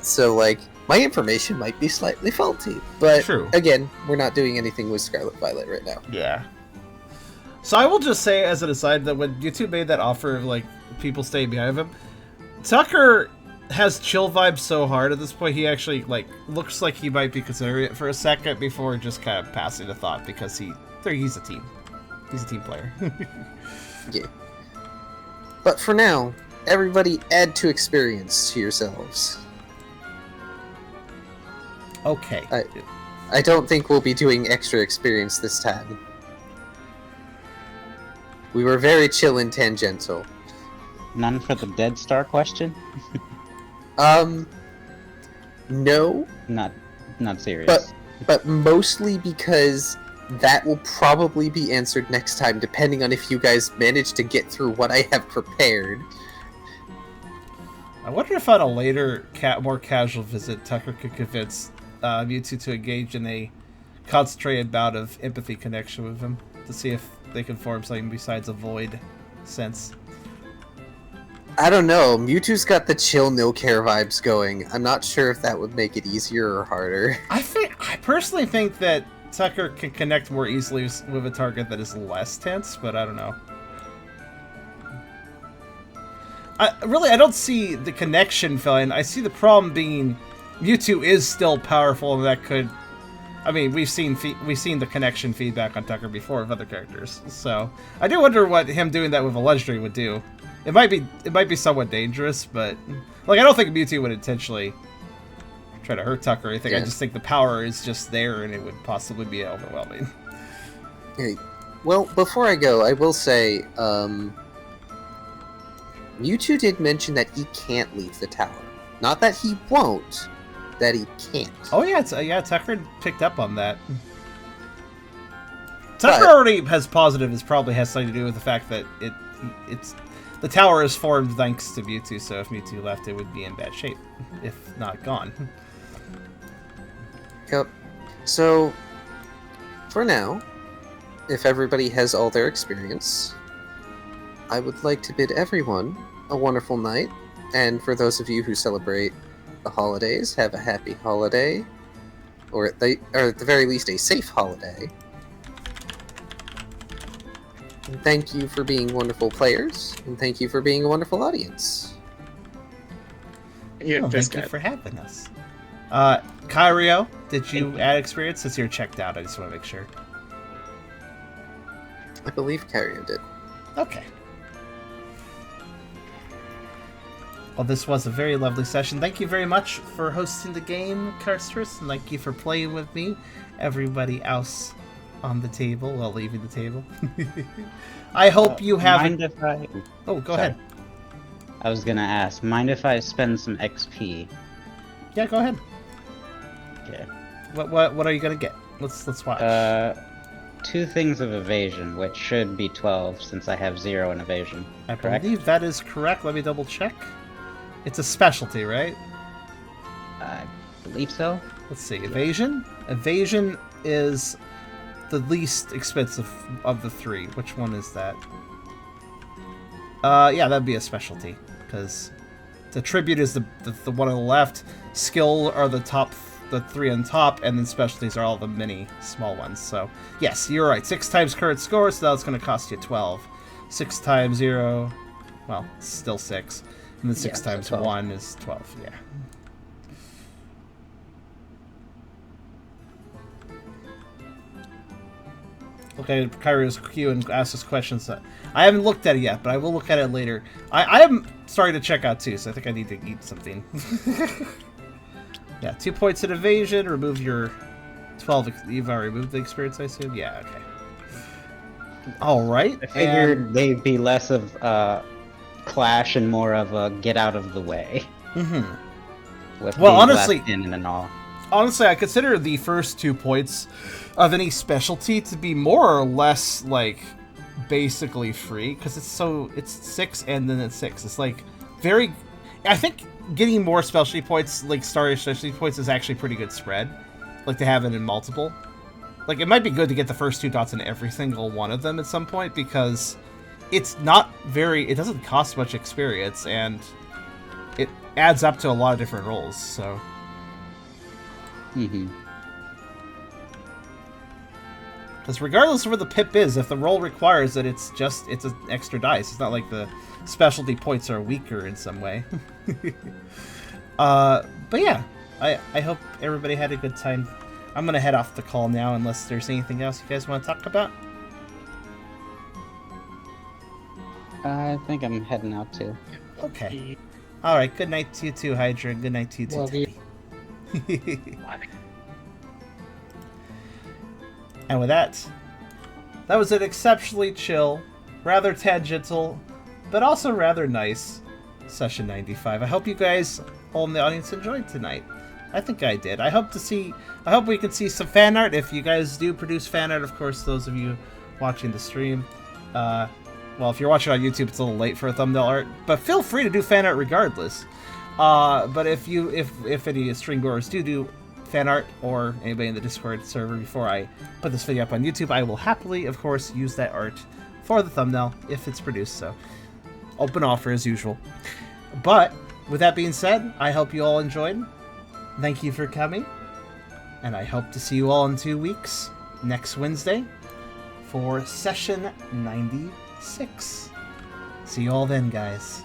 So, like, my information might be slightly faulty. But, True. Again, we're not doing anything with Scarlet Violet right now. Yeah. So I will just say, as an aside, that when YouTube made that offer of, like, people staying behind him, Tucker has chill vibes so hard at this point, he actually, like, looks like he might be considering it for a second before just kind of passing a thought, because he's a team. He's a team player. Yeah. But for now, everybody add to experience to yourselves. Okay. I don't think we'll be doing extra experience this time. We were very chill and tangential. None for the Dead Star question? No, Not serious. but mostly because that will probably be answered next time, depending on if you guys manage to get through what I have prepared. I wonder if on a later, more casual visit, Tucker could convince Mewtwo to engage in a concentrated bout of empathy connection with him to see if they can form something besides a void sense. I don't know. Mewtwo's got the chill, no care vibes going. I'm not sure if that would make it easier or harder. I personally think that Tucker can connect more easily with a target that is less tense, but I don't know. I don't see the connection failing. I see the problem being Mewtwo is still powerful, and that could... I mean, we've seen the connection feedback on Tucker before with other characters, so I do wonder what him doing that with a legendary would do. It might be somewhat dangerous, but like I don't think Mewtwo would intentionally try to hurt Tucker or anything. Yeah. I just think the power is just there, and it would possibly be overwhelming. Hey, well, before I go, I will say, Mewtwo did mention that he can't leave the tower. Not that he won't, that he can't. Oh yeah, Tucker picked up on that. Tucker already has positive. It probably has something to do with the fact that it's the tower is formed thanks to Mewtwo. So if Mewtwo left, it would be in bad shape, if not gone. Yep. So, for now, if everybody has all their experience, I would like to bid everyone a wonderful night, and for those of you who celebrate the holidays, have a happy holiday, or at the very least a safe holiday. And thank you for being wonderful players, and thank you for being a wonderful audience. You're just Thank you good. for having us. Kyrio, did you add experience? Since you're checked out, I just want to make sure. I believe Kyrio did. Okay. Well, this was a very lovely session. Thank you very much for hosting the game, Karserus, and thank you for playing with me. Everybody else on the table, while leaving the table. I hope you have... Mind if I... Oh, go Sorry. ahead. I was gonna ask, mind if I spend some XP? Yeah, go ahead. Okay. What are you gonna get? Let's watch. 2 things of evasion, which should be 12 since I have 0 in evasion. I correct? believe that is correct. Let me double check. It's a specialty, right? I believe so. Let's see. Evasion? Evasion is the least expensive of the 3. Which one is that? Yeah, that'd be a specialty. Because the tribute is the one on the left. Skill are the 3 on top, and then specialties are all the mini small ones. So, yes, you're right. 6 times current score, so that's going to cost you 12. 6 times 0, well, it's still 6. And then 6 Yeah, so times 12. 1 is 12, yeah. Okay, Kyrio's queue and ask us questions. I haven't looked at it yet, but I will look at it later. I am starting to check out too, so I think I need to eat something. Yeah, 2 points in evasion. Remove your 12. You've already removed the experience, I assume? Yeah, okay. Alright. I figured they'd be less of clash and more of a get out of the way. Mm-hmm. With Well, being honestly- left in and all. Honestly, I consider the first 2 points of any specialty to be more or less, like, basically free, because it's 6 and then it's 6. It's, like, very... I think getting more specialty points, like, starter specialty points, is actually pretty good spread. Like, to have it in multiple. Like, it might be good to get the first 2 dots in every single one of them at some point, because it's not very... It doesn't cost much experience, and it adds up to a lot of different roles, so... Mm-hmm. Because regardless of where the pip is, if the roll requires that it's an extra dice. It's not like the specialty points are weaker in some way. But yeah, I hope everybody had a good time. I'm going to head off the call now unless there's anything else you guys want to talk about. I think I'm heading out too. Okay. Alright, good night to you too, Hydra, and good night to you too, Love you. Tubby. And with that was an exceptionally chill, rather tangential, but also rather nice session 95. I hope you guys all in the audience enjoyed tonight. I think I did. I hope we can see some fan art. If you guys do produce fan art, of course, those of you watching the stream. Well, if you're watching on YouTube, it's a little late for a thumbnail art, but feel free to do fan art regardless. But if any stream goers do fan art, or anybody in the Discord server, before I put this video up on YouTube, I will happily, of course, use that art for the thumbnail if it's produced, so open offer as usual. But with that being said, I hope you all enjoyed. Thank you for coming, and I hope to see you all in 2 weeks, next Wednesday, for session 96. See you all then, guys.